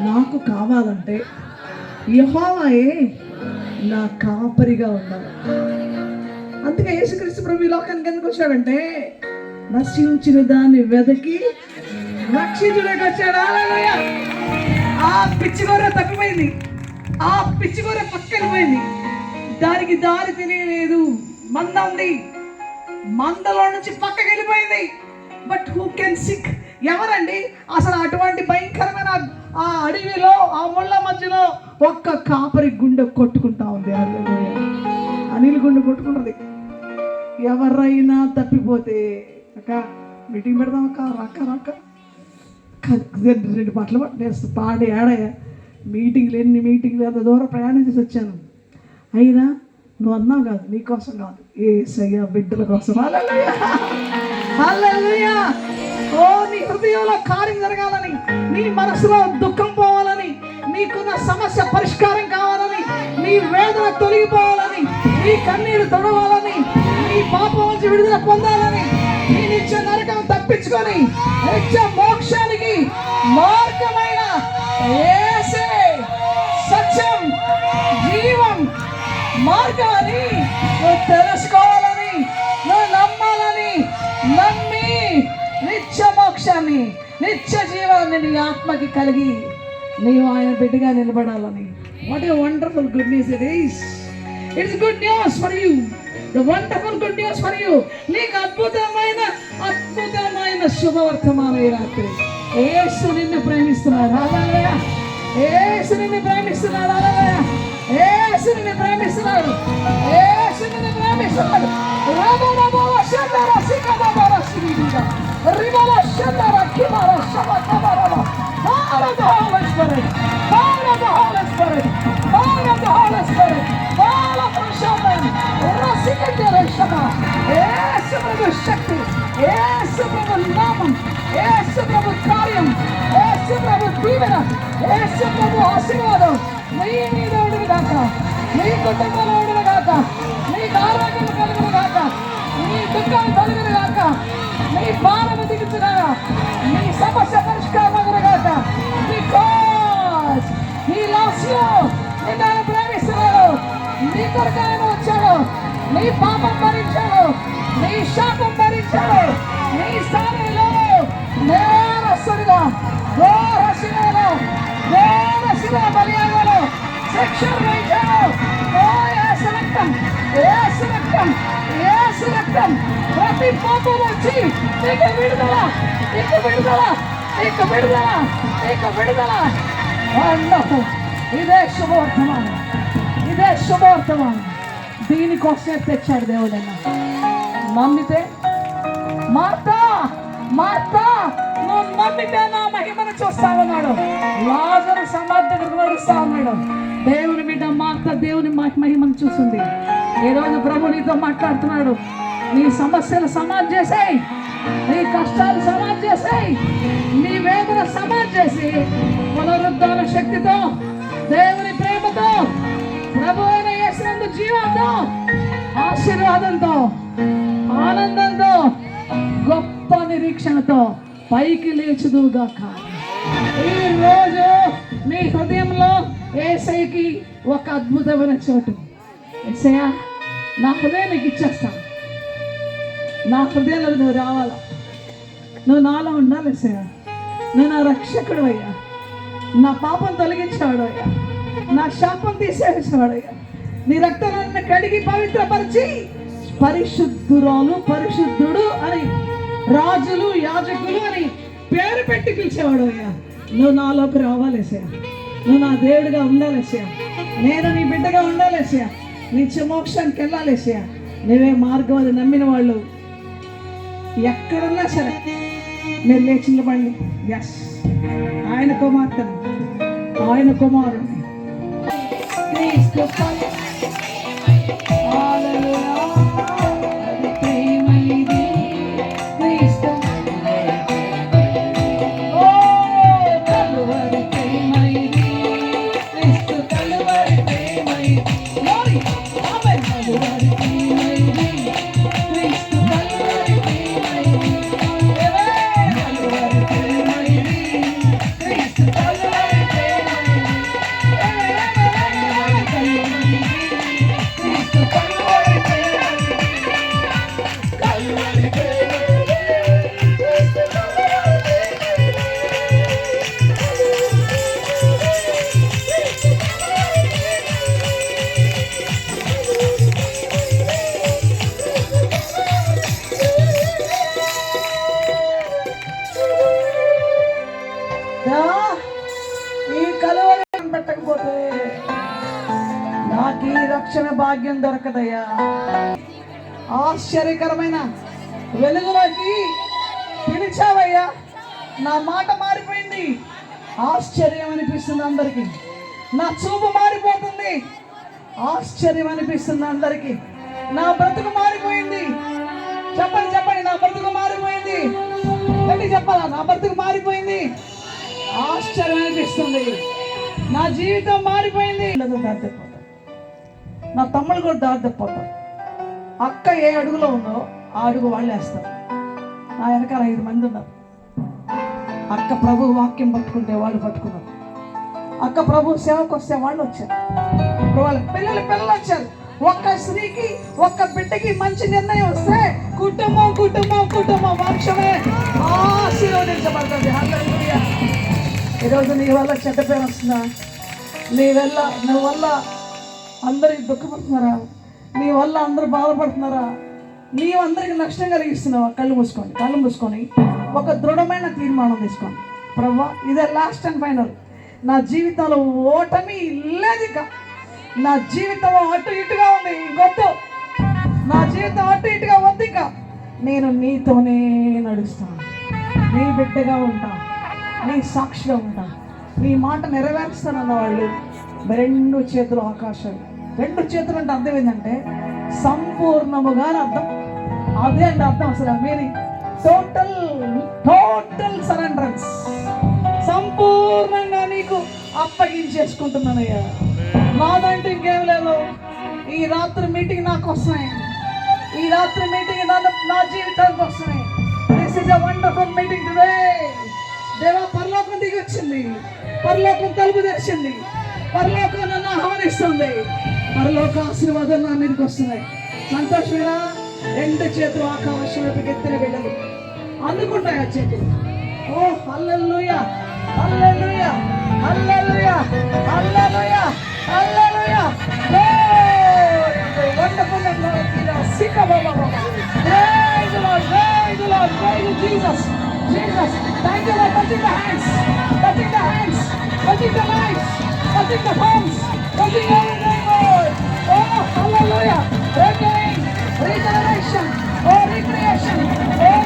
నాకు కావాలంటే యెహోవాయే నా కాపరిగా ఉండాలి. అందుకే యేసుక్రీస్తు ప్రభు ఈ లోకానికి ఎందుకు వచ్చాడంటే నశించిన దాన్ని వెదకి రక్షించడానికి వచ్చాడు. హల్లెలూయా. ఆ పిచ్చిగొర్రె తప్పిపోయింది, ఆ పిచ్చిగొర్రె పక్కనిపోయింది, దానికి దారి తెలియలేదు. మంద ఉంది, మందలో నుంచి పక్కకి వెళ్ళిపోయింది. But who can seek? ఎవరండి అసలు అటువంటి భయంకరమైన ఆ అడవిలో, ఆ ముళ్ళ మధ్యలో ఒక్క కాపరి గుండె కొట్టుకుంటా ఉంది. అనిల్ గుండె కొట్టుకుంటుంది. ఎవరైనా తప్పిపోతే అక్క మీటింగ్ పెడదాం అక్క, రాక 2 బట్టలు పట్టేస్తా పాడి ఆడయ్యా. ఎన్ని మీటింగ్లు ఎంత దూరం ప్రయాణం చేసి వచ్చాను. అయినా నువ్వు అన్నావు కాదు, నీకోసం కాదు, యేసయ్య బిడ్డల కోసం. హల్లెలూయా. హల్లెలూయా. ఓ నీ హృదయంలో కార్యం జరగాలని, నీ మనసులో దుఃఖం పోవాలని, నీకున్న సమస్య పరిష్కారం కావాలని, నీ వేదన తొలగిపోవాలని, నీ కన్నీరు తొడవాలని, నీ పాపం నుంచి విడుదల పొందాలని, నీ నిత్య నరకం తప్పించుకొని నిత్య మోక్షానికి మార్గమైన యేసే సత్యం, జీవం, మార్గం అని నువ్వు తెలుసుకోవాలని, నువ్వు నమ్మాలని, నమ్మి నిత్య మోక్షాన్ని, నిత్య జీవాన్ని నీ ఆత్మకి కలిగి నీవు ఆయన బిడ్డగా నిలబడాలని. What a wonderful good news it is. It's good news for you, the wonderful good news for you. నీకు అద్భుతమైన శుభవర్తమానం ఈ రాత్రి. యేసు నిన్ను ప్రేమిస్తున్నాడు. హల్లెలూయా. యేసు నిన్ను ప్రేమిస్తున్నాడు. హల్లెలూయా. యేసు నిన్ను ప్రేమిస్తున్నాడు. యేసు నిన్ను ప్రేమిస్తున్నాడు. రాబోరాబోరా షందరా సికబాబరా సిగిడిగా రిబలా షందరా కిబారా షబకబారా. Power of the Holy Spirit, power of the Holy Spirit, power of the Holy Spirit, power of the Shaman, Rasikandera Shama, Yesu Prabhu Shakti, Yesu Prabhu Namam, Yesu Prabhu Karyam, Yesu Prabhu Divana, Yesu Prabhu Asirvadam, నీ మీద ఉండుగాక, నీ కుటుంబంలో ఉండుగాక, నీ ఆరోగ్యం కలుగునుగాక, నీ దుఃఖం తొలగునుగాక, నీ భారము దిగుతుగాక, నీ సమస్య పరిష్కారమగునుగాక. Because he loves you. నిన్ను ఆయన ప్రేమిస్తున్నాడు. నీ కొరకు ఆయన వచ్చాడు. నీ పాపం భరించాడు, నీ శాపం భరించాడు. నీ స్థానంలో నేరస్తుడిగా ఘోర శిలలో బలియాగలో శిక్షణ వహించాడు. ఓ యేసు రక్తం, యేసు రక్తం, యేసు రక్తం ప్రతి పాపం వచ్చి నీకు విడుదల, నీకు విడుదల, నీకు విడుదల, నీకు విడుదల. ఇదే శుభవర్తమానం, ఇదే శుభవర్తమానం. దీనికోసమే తెచ్చాడు దేవుడైనా. నమ్మితే మార్తా, మార్తా నువ్వు నమ్మితే నా మహిమను చూస్తావన్నాడు. లాజరు సమాధి దగ్గరకు నడుస్తా ఉన్నాడు. దేవుని బిడ్డ మార్త దేవుని మహిమను చూసింది. ఈరోజు ప్రభు నీతో మాట్లాడుతున్నాడు. నీ సమస్యలు సమాధి చేసేయి, నీ కష్టాలు సమాధి చేసేయి, నీ వేదన సమాధి చేసి పునరుద్ధాన శక్తితో, దేవుని ప్రేమతో, ప్రభు అయిన యేసునందు జీవంతో, ఆశీర్వాదంతో, ఆనందంతో, గొప్ప నిరీక్షణతో పైకి లేచుదుగాక. ఈ రోజు నీ హృదయంలో యేసయ్యకి ఒక అద్భుతమైన చోటు. యేసయ్యా నా హృదయం నీకు ఇచ్చేస్తాను, నా హృదయంలో నువ్వు రావాలా, నువ్వు నాలో ఉండాలి. యేసయ్యా నువ్వు నా రక్షకుడు అయ్యా, నా పాపం తొలగించేవాడు అయ్యా, నా శాపం తీసేసేవాడు అయ్యా. నీ రక్తాన్ని కడిగి పవిత్రపరిచి పరిశుద్ధురాలు, పరిశుద్ధుడు అని, రాజులు యాజకులు అని పేరు పెట్టి పిలిచేవాడు అయ్యా. నువ్వు నాలోకి రావాలి యేసయ్యా, నువ్వు నా దేవుడిగా ఉండాలి యేసయ్యా, నేను నీ బిడ్డగా ఉండాలి యేసయ్యా, నిత్య మోక్షానికి వెళ్ళాలి యేసయ్యా. నువ్వే మార్గం అని నమ్మిన వాళ్ళు ఎక్కడున్నా సరే మీరు లేచి నిలబడండి. ఎస్, ఆయన కుమార్తెను, ఆయన కుమారుని పెట్టకపోతే నాకు ఈ రక్షణ భాగ్యం దొరకదయ్యా. ఆశ్చర్యకరమైన వెలుగులోకి పిలిచావయ్యా. నా మాట మారిపోయింది, ఆశ్చర్యం అనిపిస్తుంది అందరికీ. నా చూపు మారిపోతుంది, ఆశ్చర్యం అనిపిస్తుంది అందరికీ. నా బ్రతుకు మారిపోయింది. చెప్పండి చెప్పండి, నా బ్రతుకు మారిపోయింది. గట్టి చెప్పాలా, నా బ్రతుకు మారిపోయింది, ఆశ్చర్యం అనిపిస్తుంది. నా జీవితం మారిపోయింది. దారిపోతాడు, నా తమ్ముడు కూడా దారిపోతాడు. అక్క ఏ అడుగులో ఉందో ఆ అడుగు వాళ్ళు వేస్తారు. నా వెనకాల 5 మంది ఉన్నారు. అక్క ప్రభు వాక్యం పట్టుకుంటే వాళ్ళు పట్టుకున్నారు. అక్క ప్రభు సేవకు వస్తే వాళ్ళు వచ్చారు. వాళ్ళ పిల్లలు వచ్చారు. ఒక్క స్త్రీకి, ఒక్క బిడ్డకి మంచి నిర్ణయం వస్తే కుటుంబం కుటుంబం కుటుంబం వంశమే ఆశీర్వదించబడుతుంది. హల్లెలూయా. ఈరోజు నీ వల్ల చెడ్డ పేరు వస్తుందా? నువ్వు వల్ల అందరికి దుఃఖపడుతున్నారా? నీ వల్ల అందరూ బాధపడుతున్నారా? నీవు అందరికి నష్టం కలిగిస్తున్నావా? కళ్ళు మూసుకొని ఒక దృఢమైన తీర్మానం తీసుకోండి. ప్రభువా, ఇదే లాస్ట్ అండ్ ఫైనల్. నా జీవితంలో ఓటమి లేదు. ఇక నా జీవితం అటు ఇటుగా ఉంది, ఇంకొద్దు. నా జీవితం అటు ఇటుగా వద్దు. ఇక నేను నీతోనే నడుస్తాను, నీ బిడ్డగా ఉంటా, నీ సాక్షిగా ఉంటా, నీ మాట నెరవేరుస్తానన్న వాళ్ళు రెండు చేతులు ఆకాశం. రెండు చేతులు అంటే అర్థం ఏంటంటే సంపూర్ణముగా అర్థం. అదే అంటే అర్థం అసలు మీనింగ్. టోటల్ సరెండరెన్స్. సంపూర్ణంగా నీకు అప్పగించేసుకుంటున్నానయ్యా. నాదంటూ ఇంకేం లేదు. ఈ రాత్రి మీటింగ్ నాకు వస్తున్నాయి. ఈ రాత్రి మీటింగ్ నా జీవితానికి వస్తున్నాయి. This is a wonderful meeting today. దేవా, పరలోకం దిగి వచ్చింది, పరలోకం తలుపు తెరిచింది, పరలోకం నన్ను ఆహ్వానిస్తుంది, పరలోక ఆశీర్వాదం నా మీదకి వస్తున్నాయి. సంతోషమేనా? రెండు చేతులు ఆకాశం వైపుకి ఎత్తిన బిడ్డలు అందుకుంటాయి ఆ చేతులు. ఓ హల్లెలూయా, హల్లెలూయా, హల్లెలూయా, హల్లెలూయా, హల్లెలూయా. వండర్ఫుల్ అండ్ సిక బాబా. Praise the Lord, praise the Lord, praise Jesus, Jesus. Thank you for touching the hands, touching the hands, touching the lives, touching the homes, touching everything, Lord. Oh, hallelujah. Again, regeneration, oh, recreation, oh,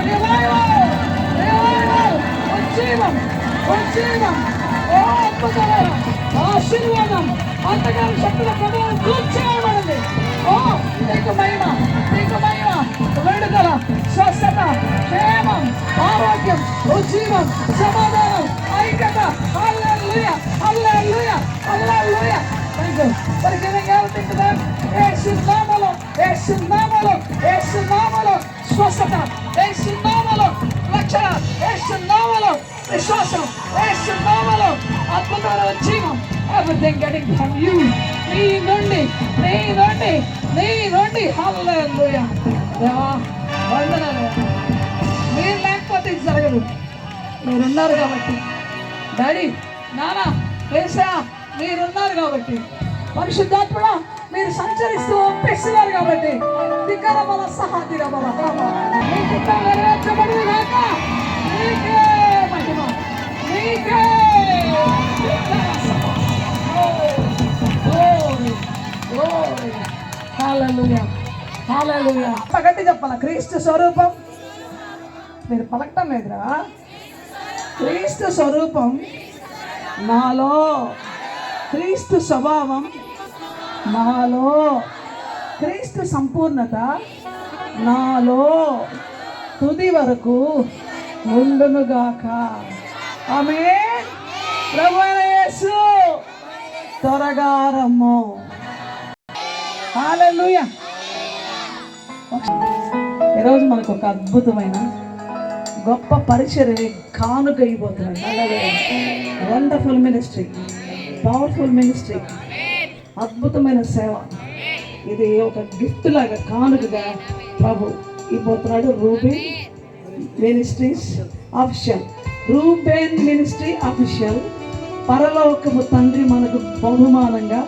revival, revival, ఉజ్జీవం, ఉజ్జీవం, ఓ అద్భుతమైన ఆశీర్వాదం, అంతగాని శక్తుల ప్రభావం కూర్చోబడింది. ఓ నీకు మహిమ, నీకు మహిమ, విడుదల, స్వస్థత, క్షేమం, ఆరోగ్యం, ఉజ్జీవం, సమాధానం, ఐక్యత. హల్లెలూయా, హల్లెలూయా, హల్లెలూయా. Thank you for giving everything to them. యేసు నామములో, యేసు నామములో, యేసు నామములో స్వస్థత, యేసు నామములో రక్షణ, యేసు నామములో విశ్వాసం, యేసు నామములో అద్భుతమైన ఉజ్జీవం. Everything getting from you. నీ నుండి, నీ నుండి, నీ నుండి. హల్లెలూయా. దేవా, వందనాలు. మీరు లేకపోతే ఇది జరగదు. మీరున్నారు కాబట్టి డాడీ, నాన్న, యేసయ్యా, మీరున్నారు కాబట్టి, పరిశుద్ధాత్మ మీరు సంచరిస్తూ ఒప్పిస్తున్నారు కాబట్టి, దిక్కర బల సహాదిర బల నీకే మహిమ, నీకే హల్లెలూయా, హల్లెలూయా. గట్టి చెప్పాలా? క్రీస్తు స్వరూపం. మీరు పలకటం లేదురా. క్రీస్తు స్వరూపం నాలో, క్రీస్తు స్వభావం నాలో, క్రీస్తు సంపూర్ణత నాలో తుది వరకు ఉండునుగాక. ఆమేన్. ప్రభువైన యేసు త్వరగా రమ్ము. హల్లెలూయా. ఈరోజు మనకు ఒక అద్భుతమైన గొప్ప పరిచర్య కానుక అయిపోతున్నాడు. వండర్ఫుల్ మినిస్ట్రీ, పవర్ఫుల్ మినిస్ట్రీ, అద్భుతమైన సేవ. ఇది ఒక గిఫ్ట్ లాగా, కానుకగా ప్రభు ఇవ్వబోతున్నాడు. Reuben ministries official, Reuben ministry official. పరలోకము తండ్రి మనకు బహుమానంగా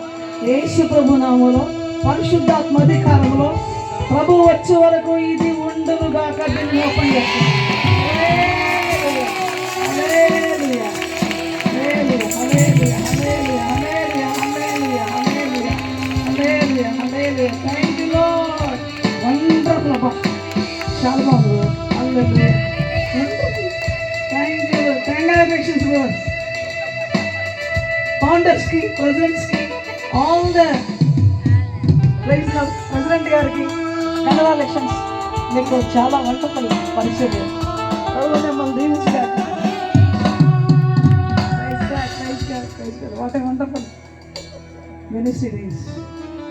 యేసు ప్రభు నామములో పరిశుద్ధాత్మ అధికారంలో ప్రభు వచ్చే వరకు ఇది ఉండునుగాక. దీన్ని ఓపెన్ చేస్తాం. Thank you, Lord. Wonderful, Abba. చాలా బాగుంది. Hallelujah. Thank you. Congratulations, Lord. Founders ki, presidents ki, all the president గారికి congratulations. మీకు చాలా వండర్ఫుల్ పరిచయం. మిమ్మల్ని దీవించారు. What a wonderful ministry it is.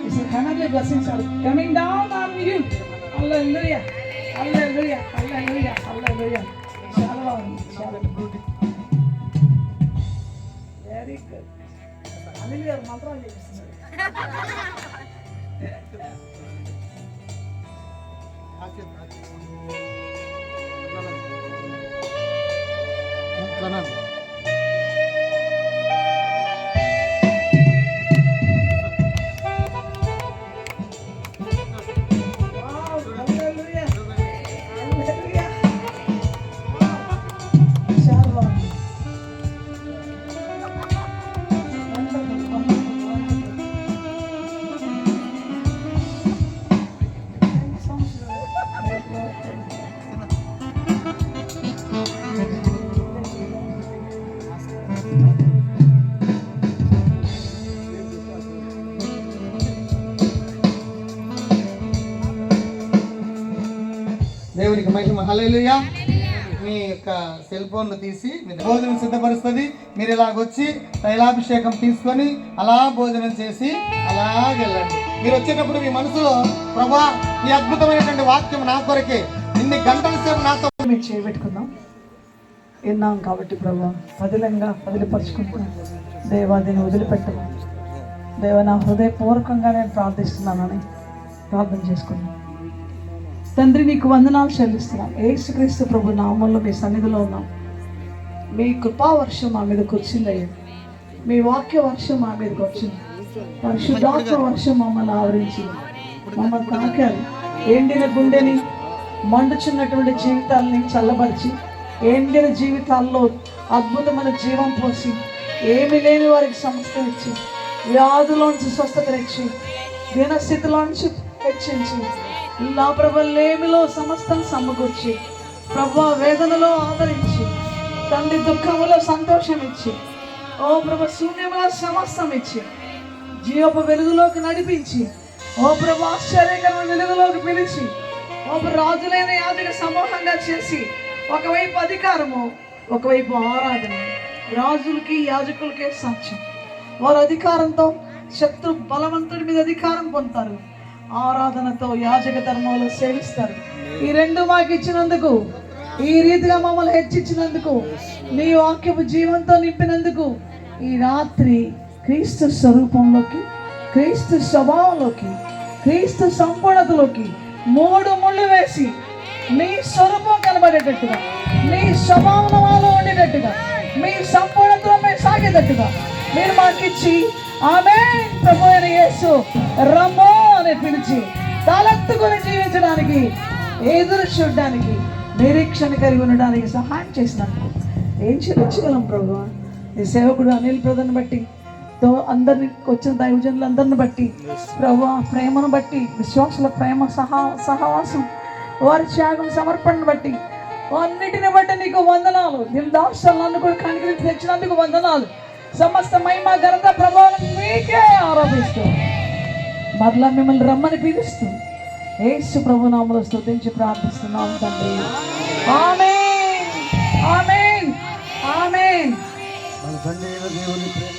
It's a heavenly blessings are coming down on you. Hallelujah, hallelujah, hallelujah, hallelujah. Shalom, shalom. Very good. Hallelujah. Mantra చేస్తున్నారు. దేవునికి మహిమ. హల్లెలూయా. మీ యొక్క సెల్ ఫోన్లు తీసి మీ భోజనం సిద్ధపరుస్తుంది. మీరు ఇలాగొచ్చి తైలాభిషేకం తీసుకొని అలా భోజనం చేసి అలాగెళ్ళండి. మీరు వచ్చేటప్పుడు మీ మనసులో ప్రభా ఈ అద్భుతమైనటువంటి వాక్యం నా కొరకే, ఇన్ని గంటల సేపు నాతో మేము చేయబెట్టుకుందాం. విన్నాం కాబట్టి ప్రభా పదిలంగా వదిలిపరుచుకుంటున్నాం. దేవా దీన్ని వదిలిపెట్టము. దేవ నా హృదయపూర్వకంగా నేను ప్రార్థిస్తున్నానని ప్రార్థన చేసుకున్నాను. తండ్రి నీకు వందనాలు చెల్లిస్తున్నాం. యేసుక్రీస్తు ప్రభు నామంలో మీ సన్నిధిలో ఉన్నాం. మీ కృపా వర్షం మా మీద కూర్చుందయ్యా. మీ వాక్య వర్షం మా మీదకి వచ్చింది. పరిశుద్ధాత్మ వర్షం మమ్మల్ని ఆవరించింది. మమ్మల్ని తాకారు. ఎండిన గుండెని, మండుచున్నటువంటి జీవితాలని చల్లబరిచి, ఎండిన జీవితాల్లో అద్భుతమైన జీవం పోసి, ఏమి లేని వారికి సమస్య ఇచ్చి, వ్యాధులోంచి స్వస్థతనిచ్చి, దీనస్థితిలోంచి హెచ్చించి, నా ప్రభు లేమిలో సమస్తం సమకూర్చి, ప్రభు వేదనలో ఆదరించి, తండ్రి దుఃఖములో సంతోషం ఇచ్చి, ఓ ప్రభు శూన్యములో సమస్తం ఇచ్చి, జీవపు వెలుగులోకి నడిపించి, ఓ ప్రభు ఆశ్చర్యకరమైన వెలుగులోకి పిలిచి, ఓ రాజులైన యాజక సమూహంగా చేసి, ఒకవైపు అధికారము, ఒకవైపు ఆరాధన. రాజులకి యాజకులకే సాక్ష్యం. వారు అధికారంతో శత్రు బలవంతుడి మీద అధికారం పొందుతారు, ఆరాధనతో యాజక ధర్మంలో సేవిస్తారు. ఈ రెండు మాకు ఇచ్చినందుకు, ఈ రీతిగా మమ్మల్ని హెచ్చించినందుకు, నీ వాక్యపు జీవంతో నింపినందుకు, ఈ రాత్రి క్రీస్తు స్వరూపంలోకి, క్రీస్తు స్వభావంలోకి, క్రీస్తు సంపూర్ణతలోకి 3 ముళ్ళు వేసి మీ స్వరూపం కనబడేటట్టుగా, మీ స్వభావంలో మాలో ఉండేటట్టుగా, మీ సంపూర్ణతలో మేము సాగేటట్టుగా మీరు మాకిచ్చి, ఆమేన్ ప్రభు అయిన యేసు రమ్మో అని పిలిచి తలెత్తుకొని జీవించడానికి, ఎదురు చూడడానికి, నిరీక్షణ కలిగి ఉండడానికి సహాయం చేసినందుకు ఏం చెల్లించగలం ప్రభు. ఈ సేవకుడు అనిల్ ప్రధాన్ని బట్టి, అందరిని వచ్చిన దైవజనులందరిని బట్టి ప్రభు, ప్రేమను బట్టి, విశ్వాసుల ప్రేమ సహవాసం, వారి త్యాగం సమర్పణను బట్టి, అన్నిటిని బట్టి నీకు వందనాలు. నేను దాక్షలను కూడా కనికరించి తెచ్చినందుకు వందనాలు. సమస్త మహిమ ఘనత ప్రభావం మీకే ఆరోపిస్తూ మరలా మిమ్మల్ని రమ్మని పిలుస్తూ యేసు ప్రభు నామములో స్తుతించి ప్రార్థిస్తున్నాం తండ్రి. ఆమేన్, ఆమేన్, ఆమేన్. మన తండ్రి అయిన దేవుని ప్రేమ,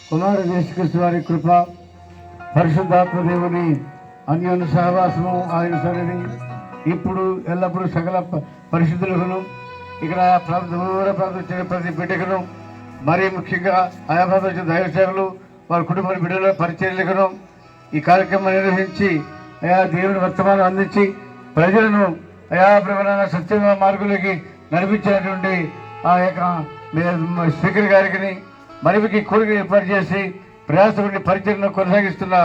కుమారుడు యేసుక్రీస్తు వారి కృప, పరిశుద్ధాత్మ దేవుని అన్యోన్య సహవాసము, ఆయన సన్నిధి ఇప్పుడు ఎల్లప్పుడూ సకల పరిశుద్ధులను, ఇక్కడ దూర ప్రార్థించిన ప్రతి బిడ్డకును, మరీ ముఖ్యంగా ఆయా ప్రార్థించిన దైవ సేవలు, వారి కుటుంబ బిడ్డల పరిచర్యలను ఈ కార్యక్రమం నిర్వహించి అయా దేవుని వర్తమానం అందించి ప్రజలను అయా ప్రమాణ సత్య మార్గులకి నడిపించినటువంటి ఆ యొక్క స్పీకర్ గారికి, మరికి కోరిక ఏర్పాటు చేసి ప్రయాసపడి పరిచయను కొనసాగిస్తున్న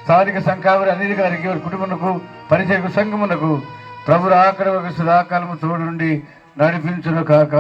స్థానిక సంఘావరి అనిల్ గారికి, వారి కుటుంబమునకు, పరిచయ సంఘమునకు ప్రభు ఆకడ సదాకాలము తోడు నుండి నడిపించును కాక.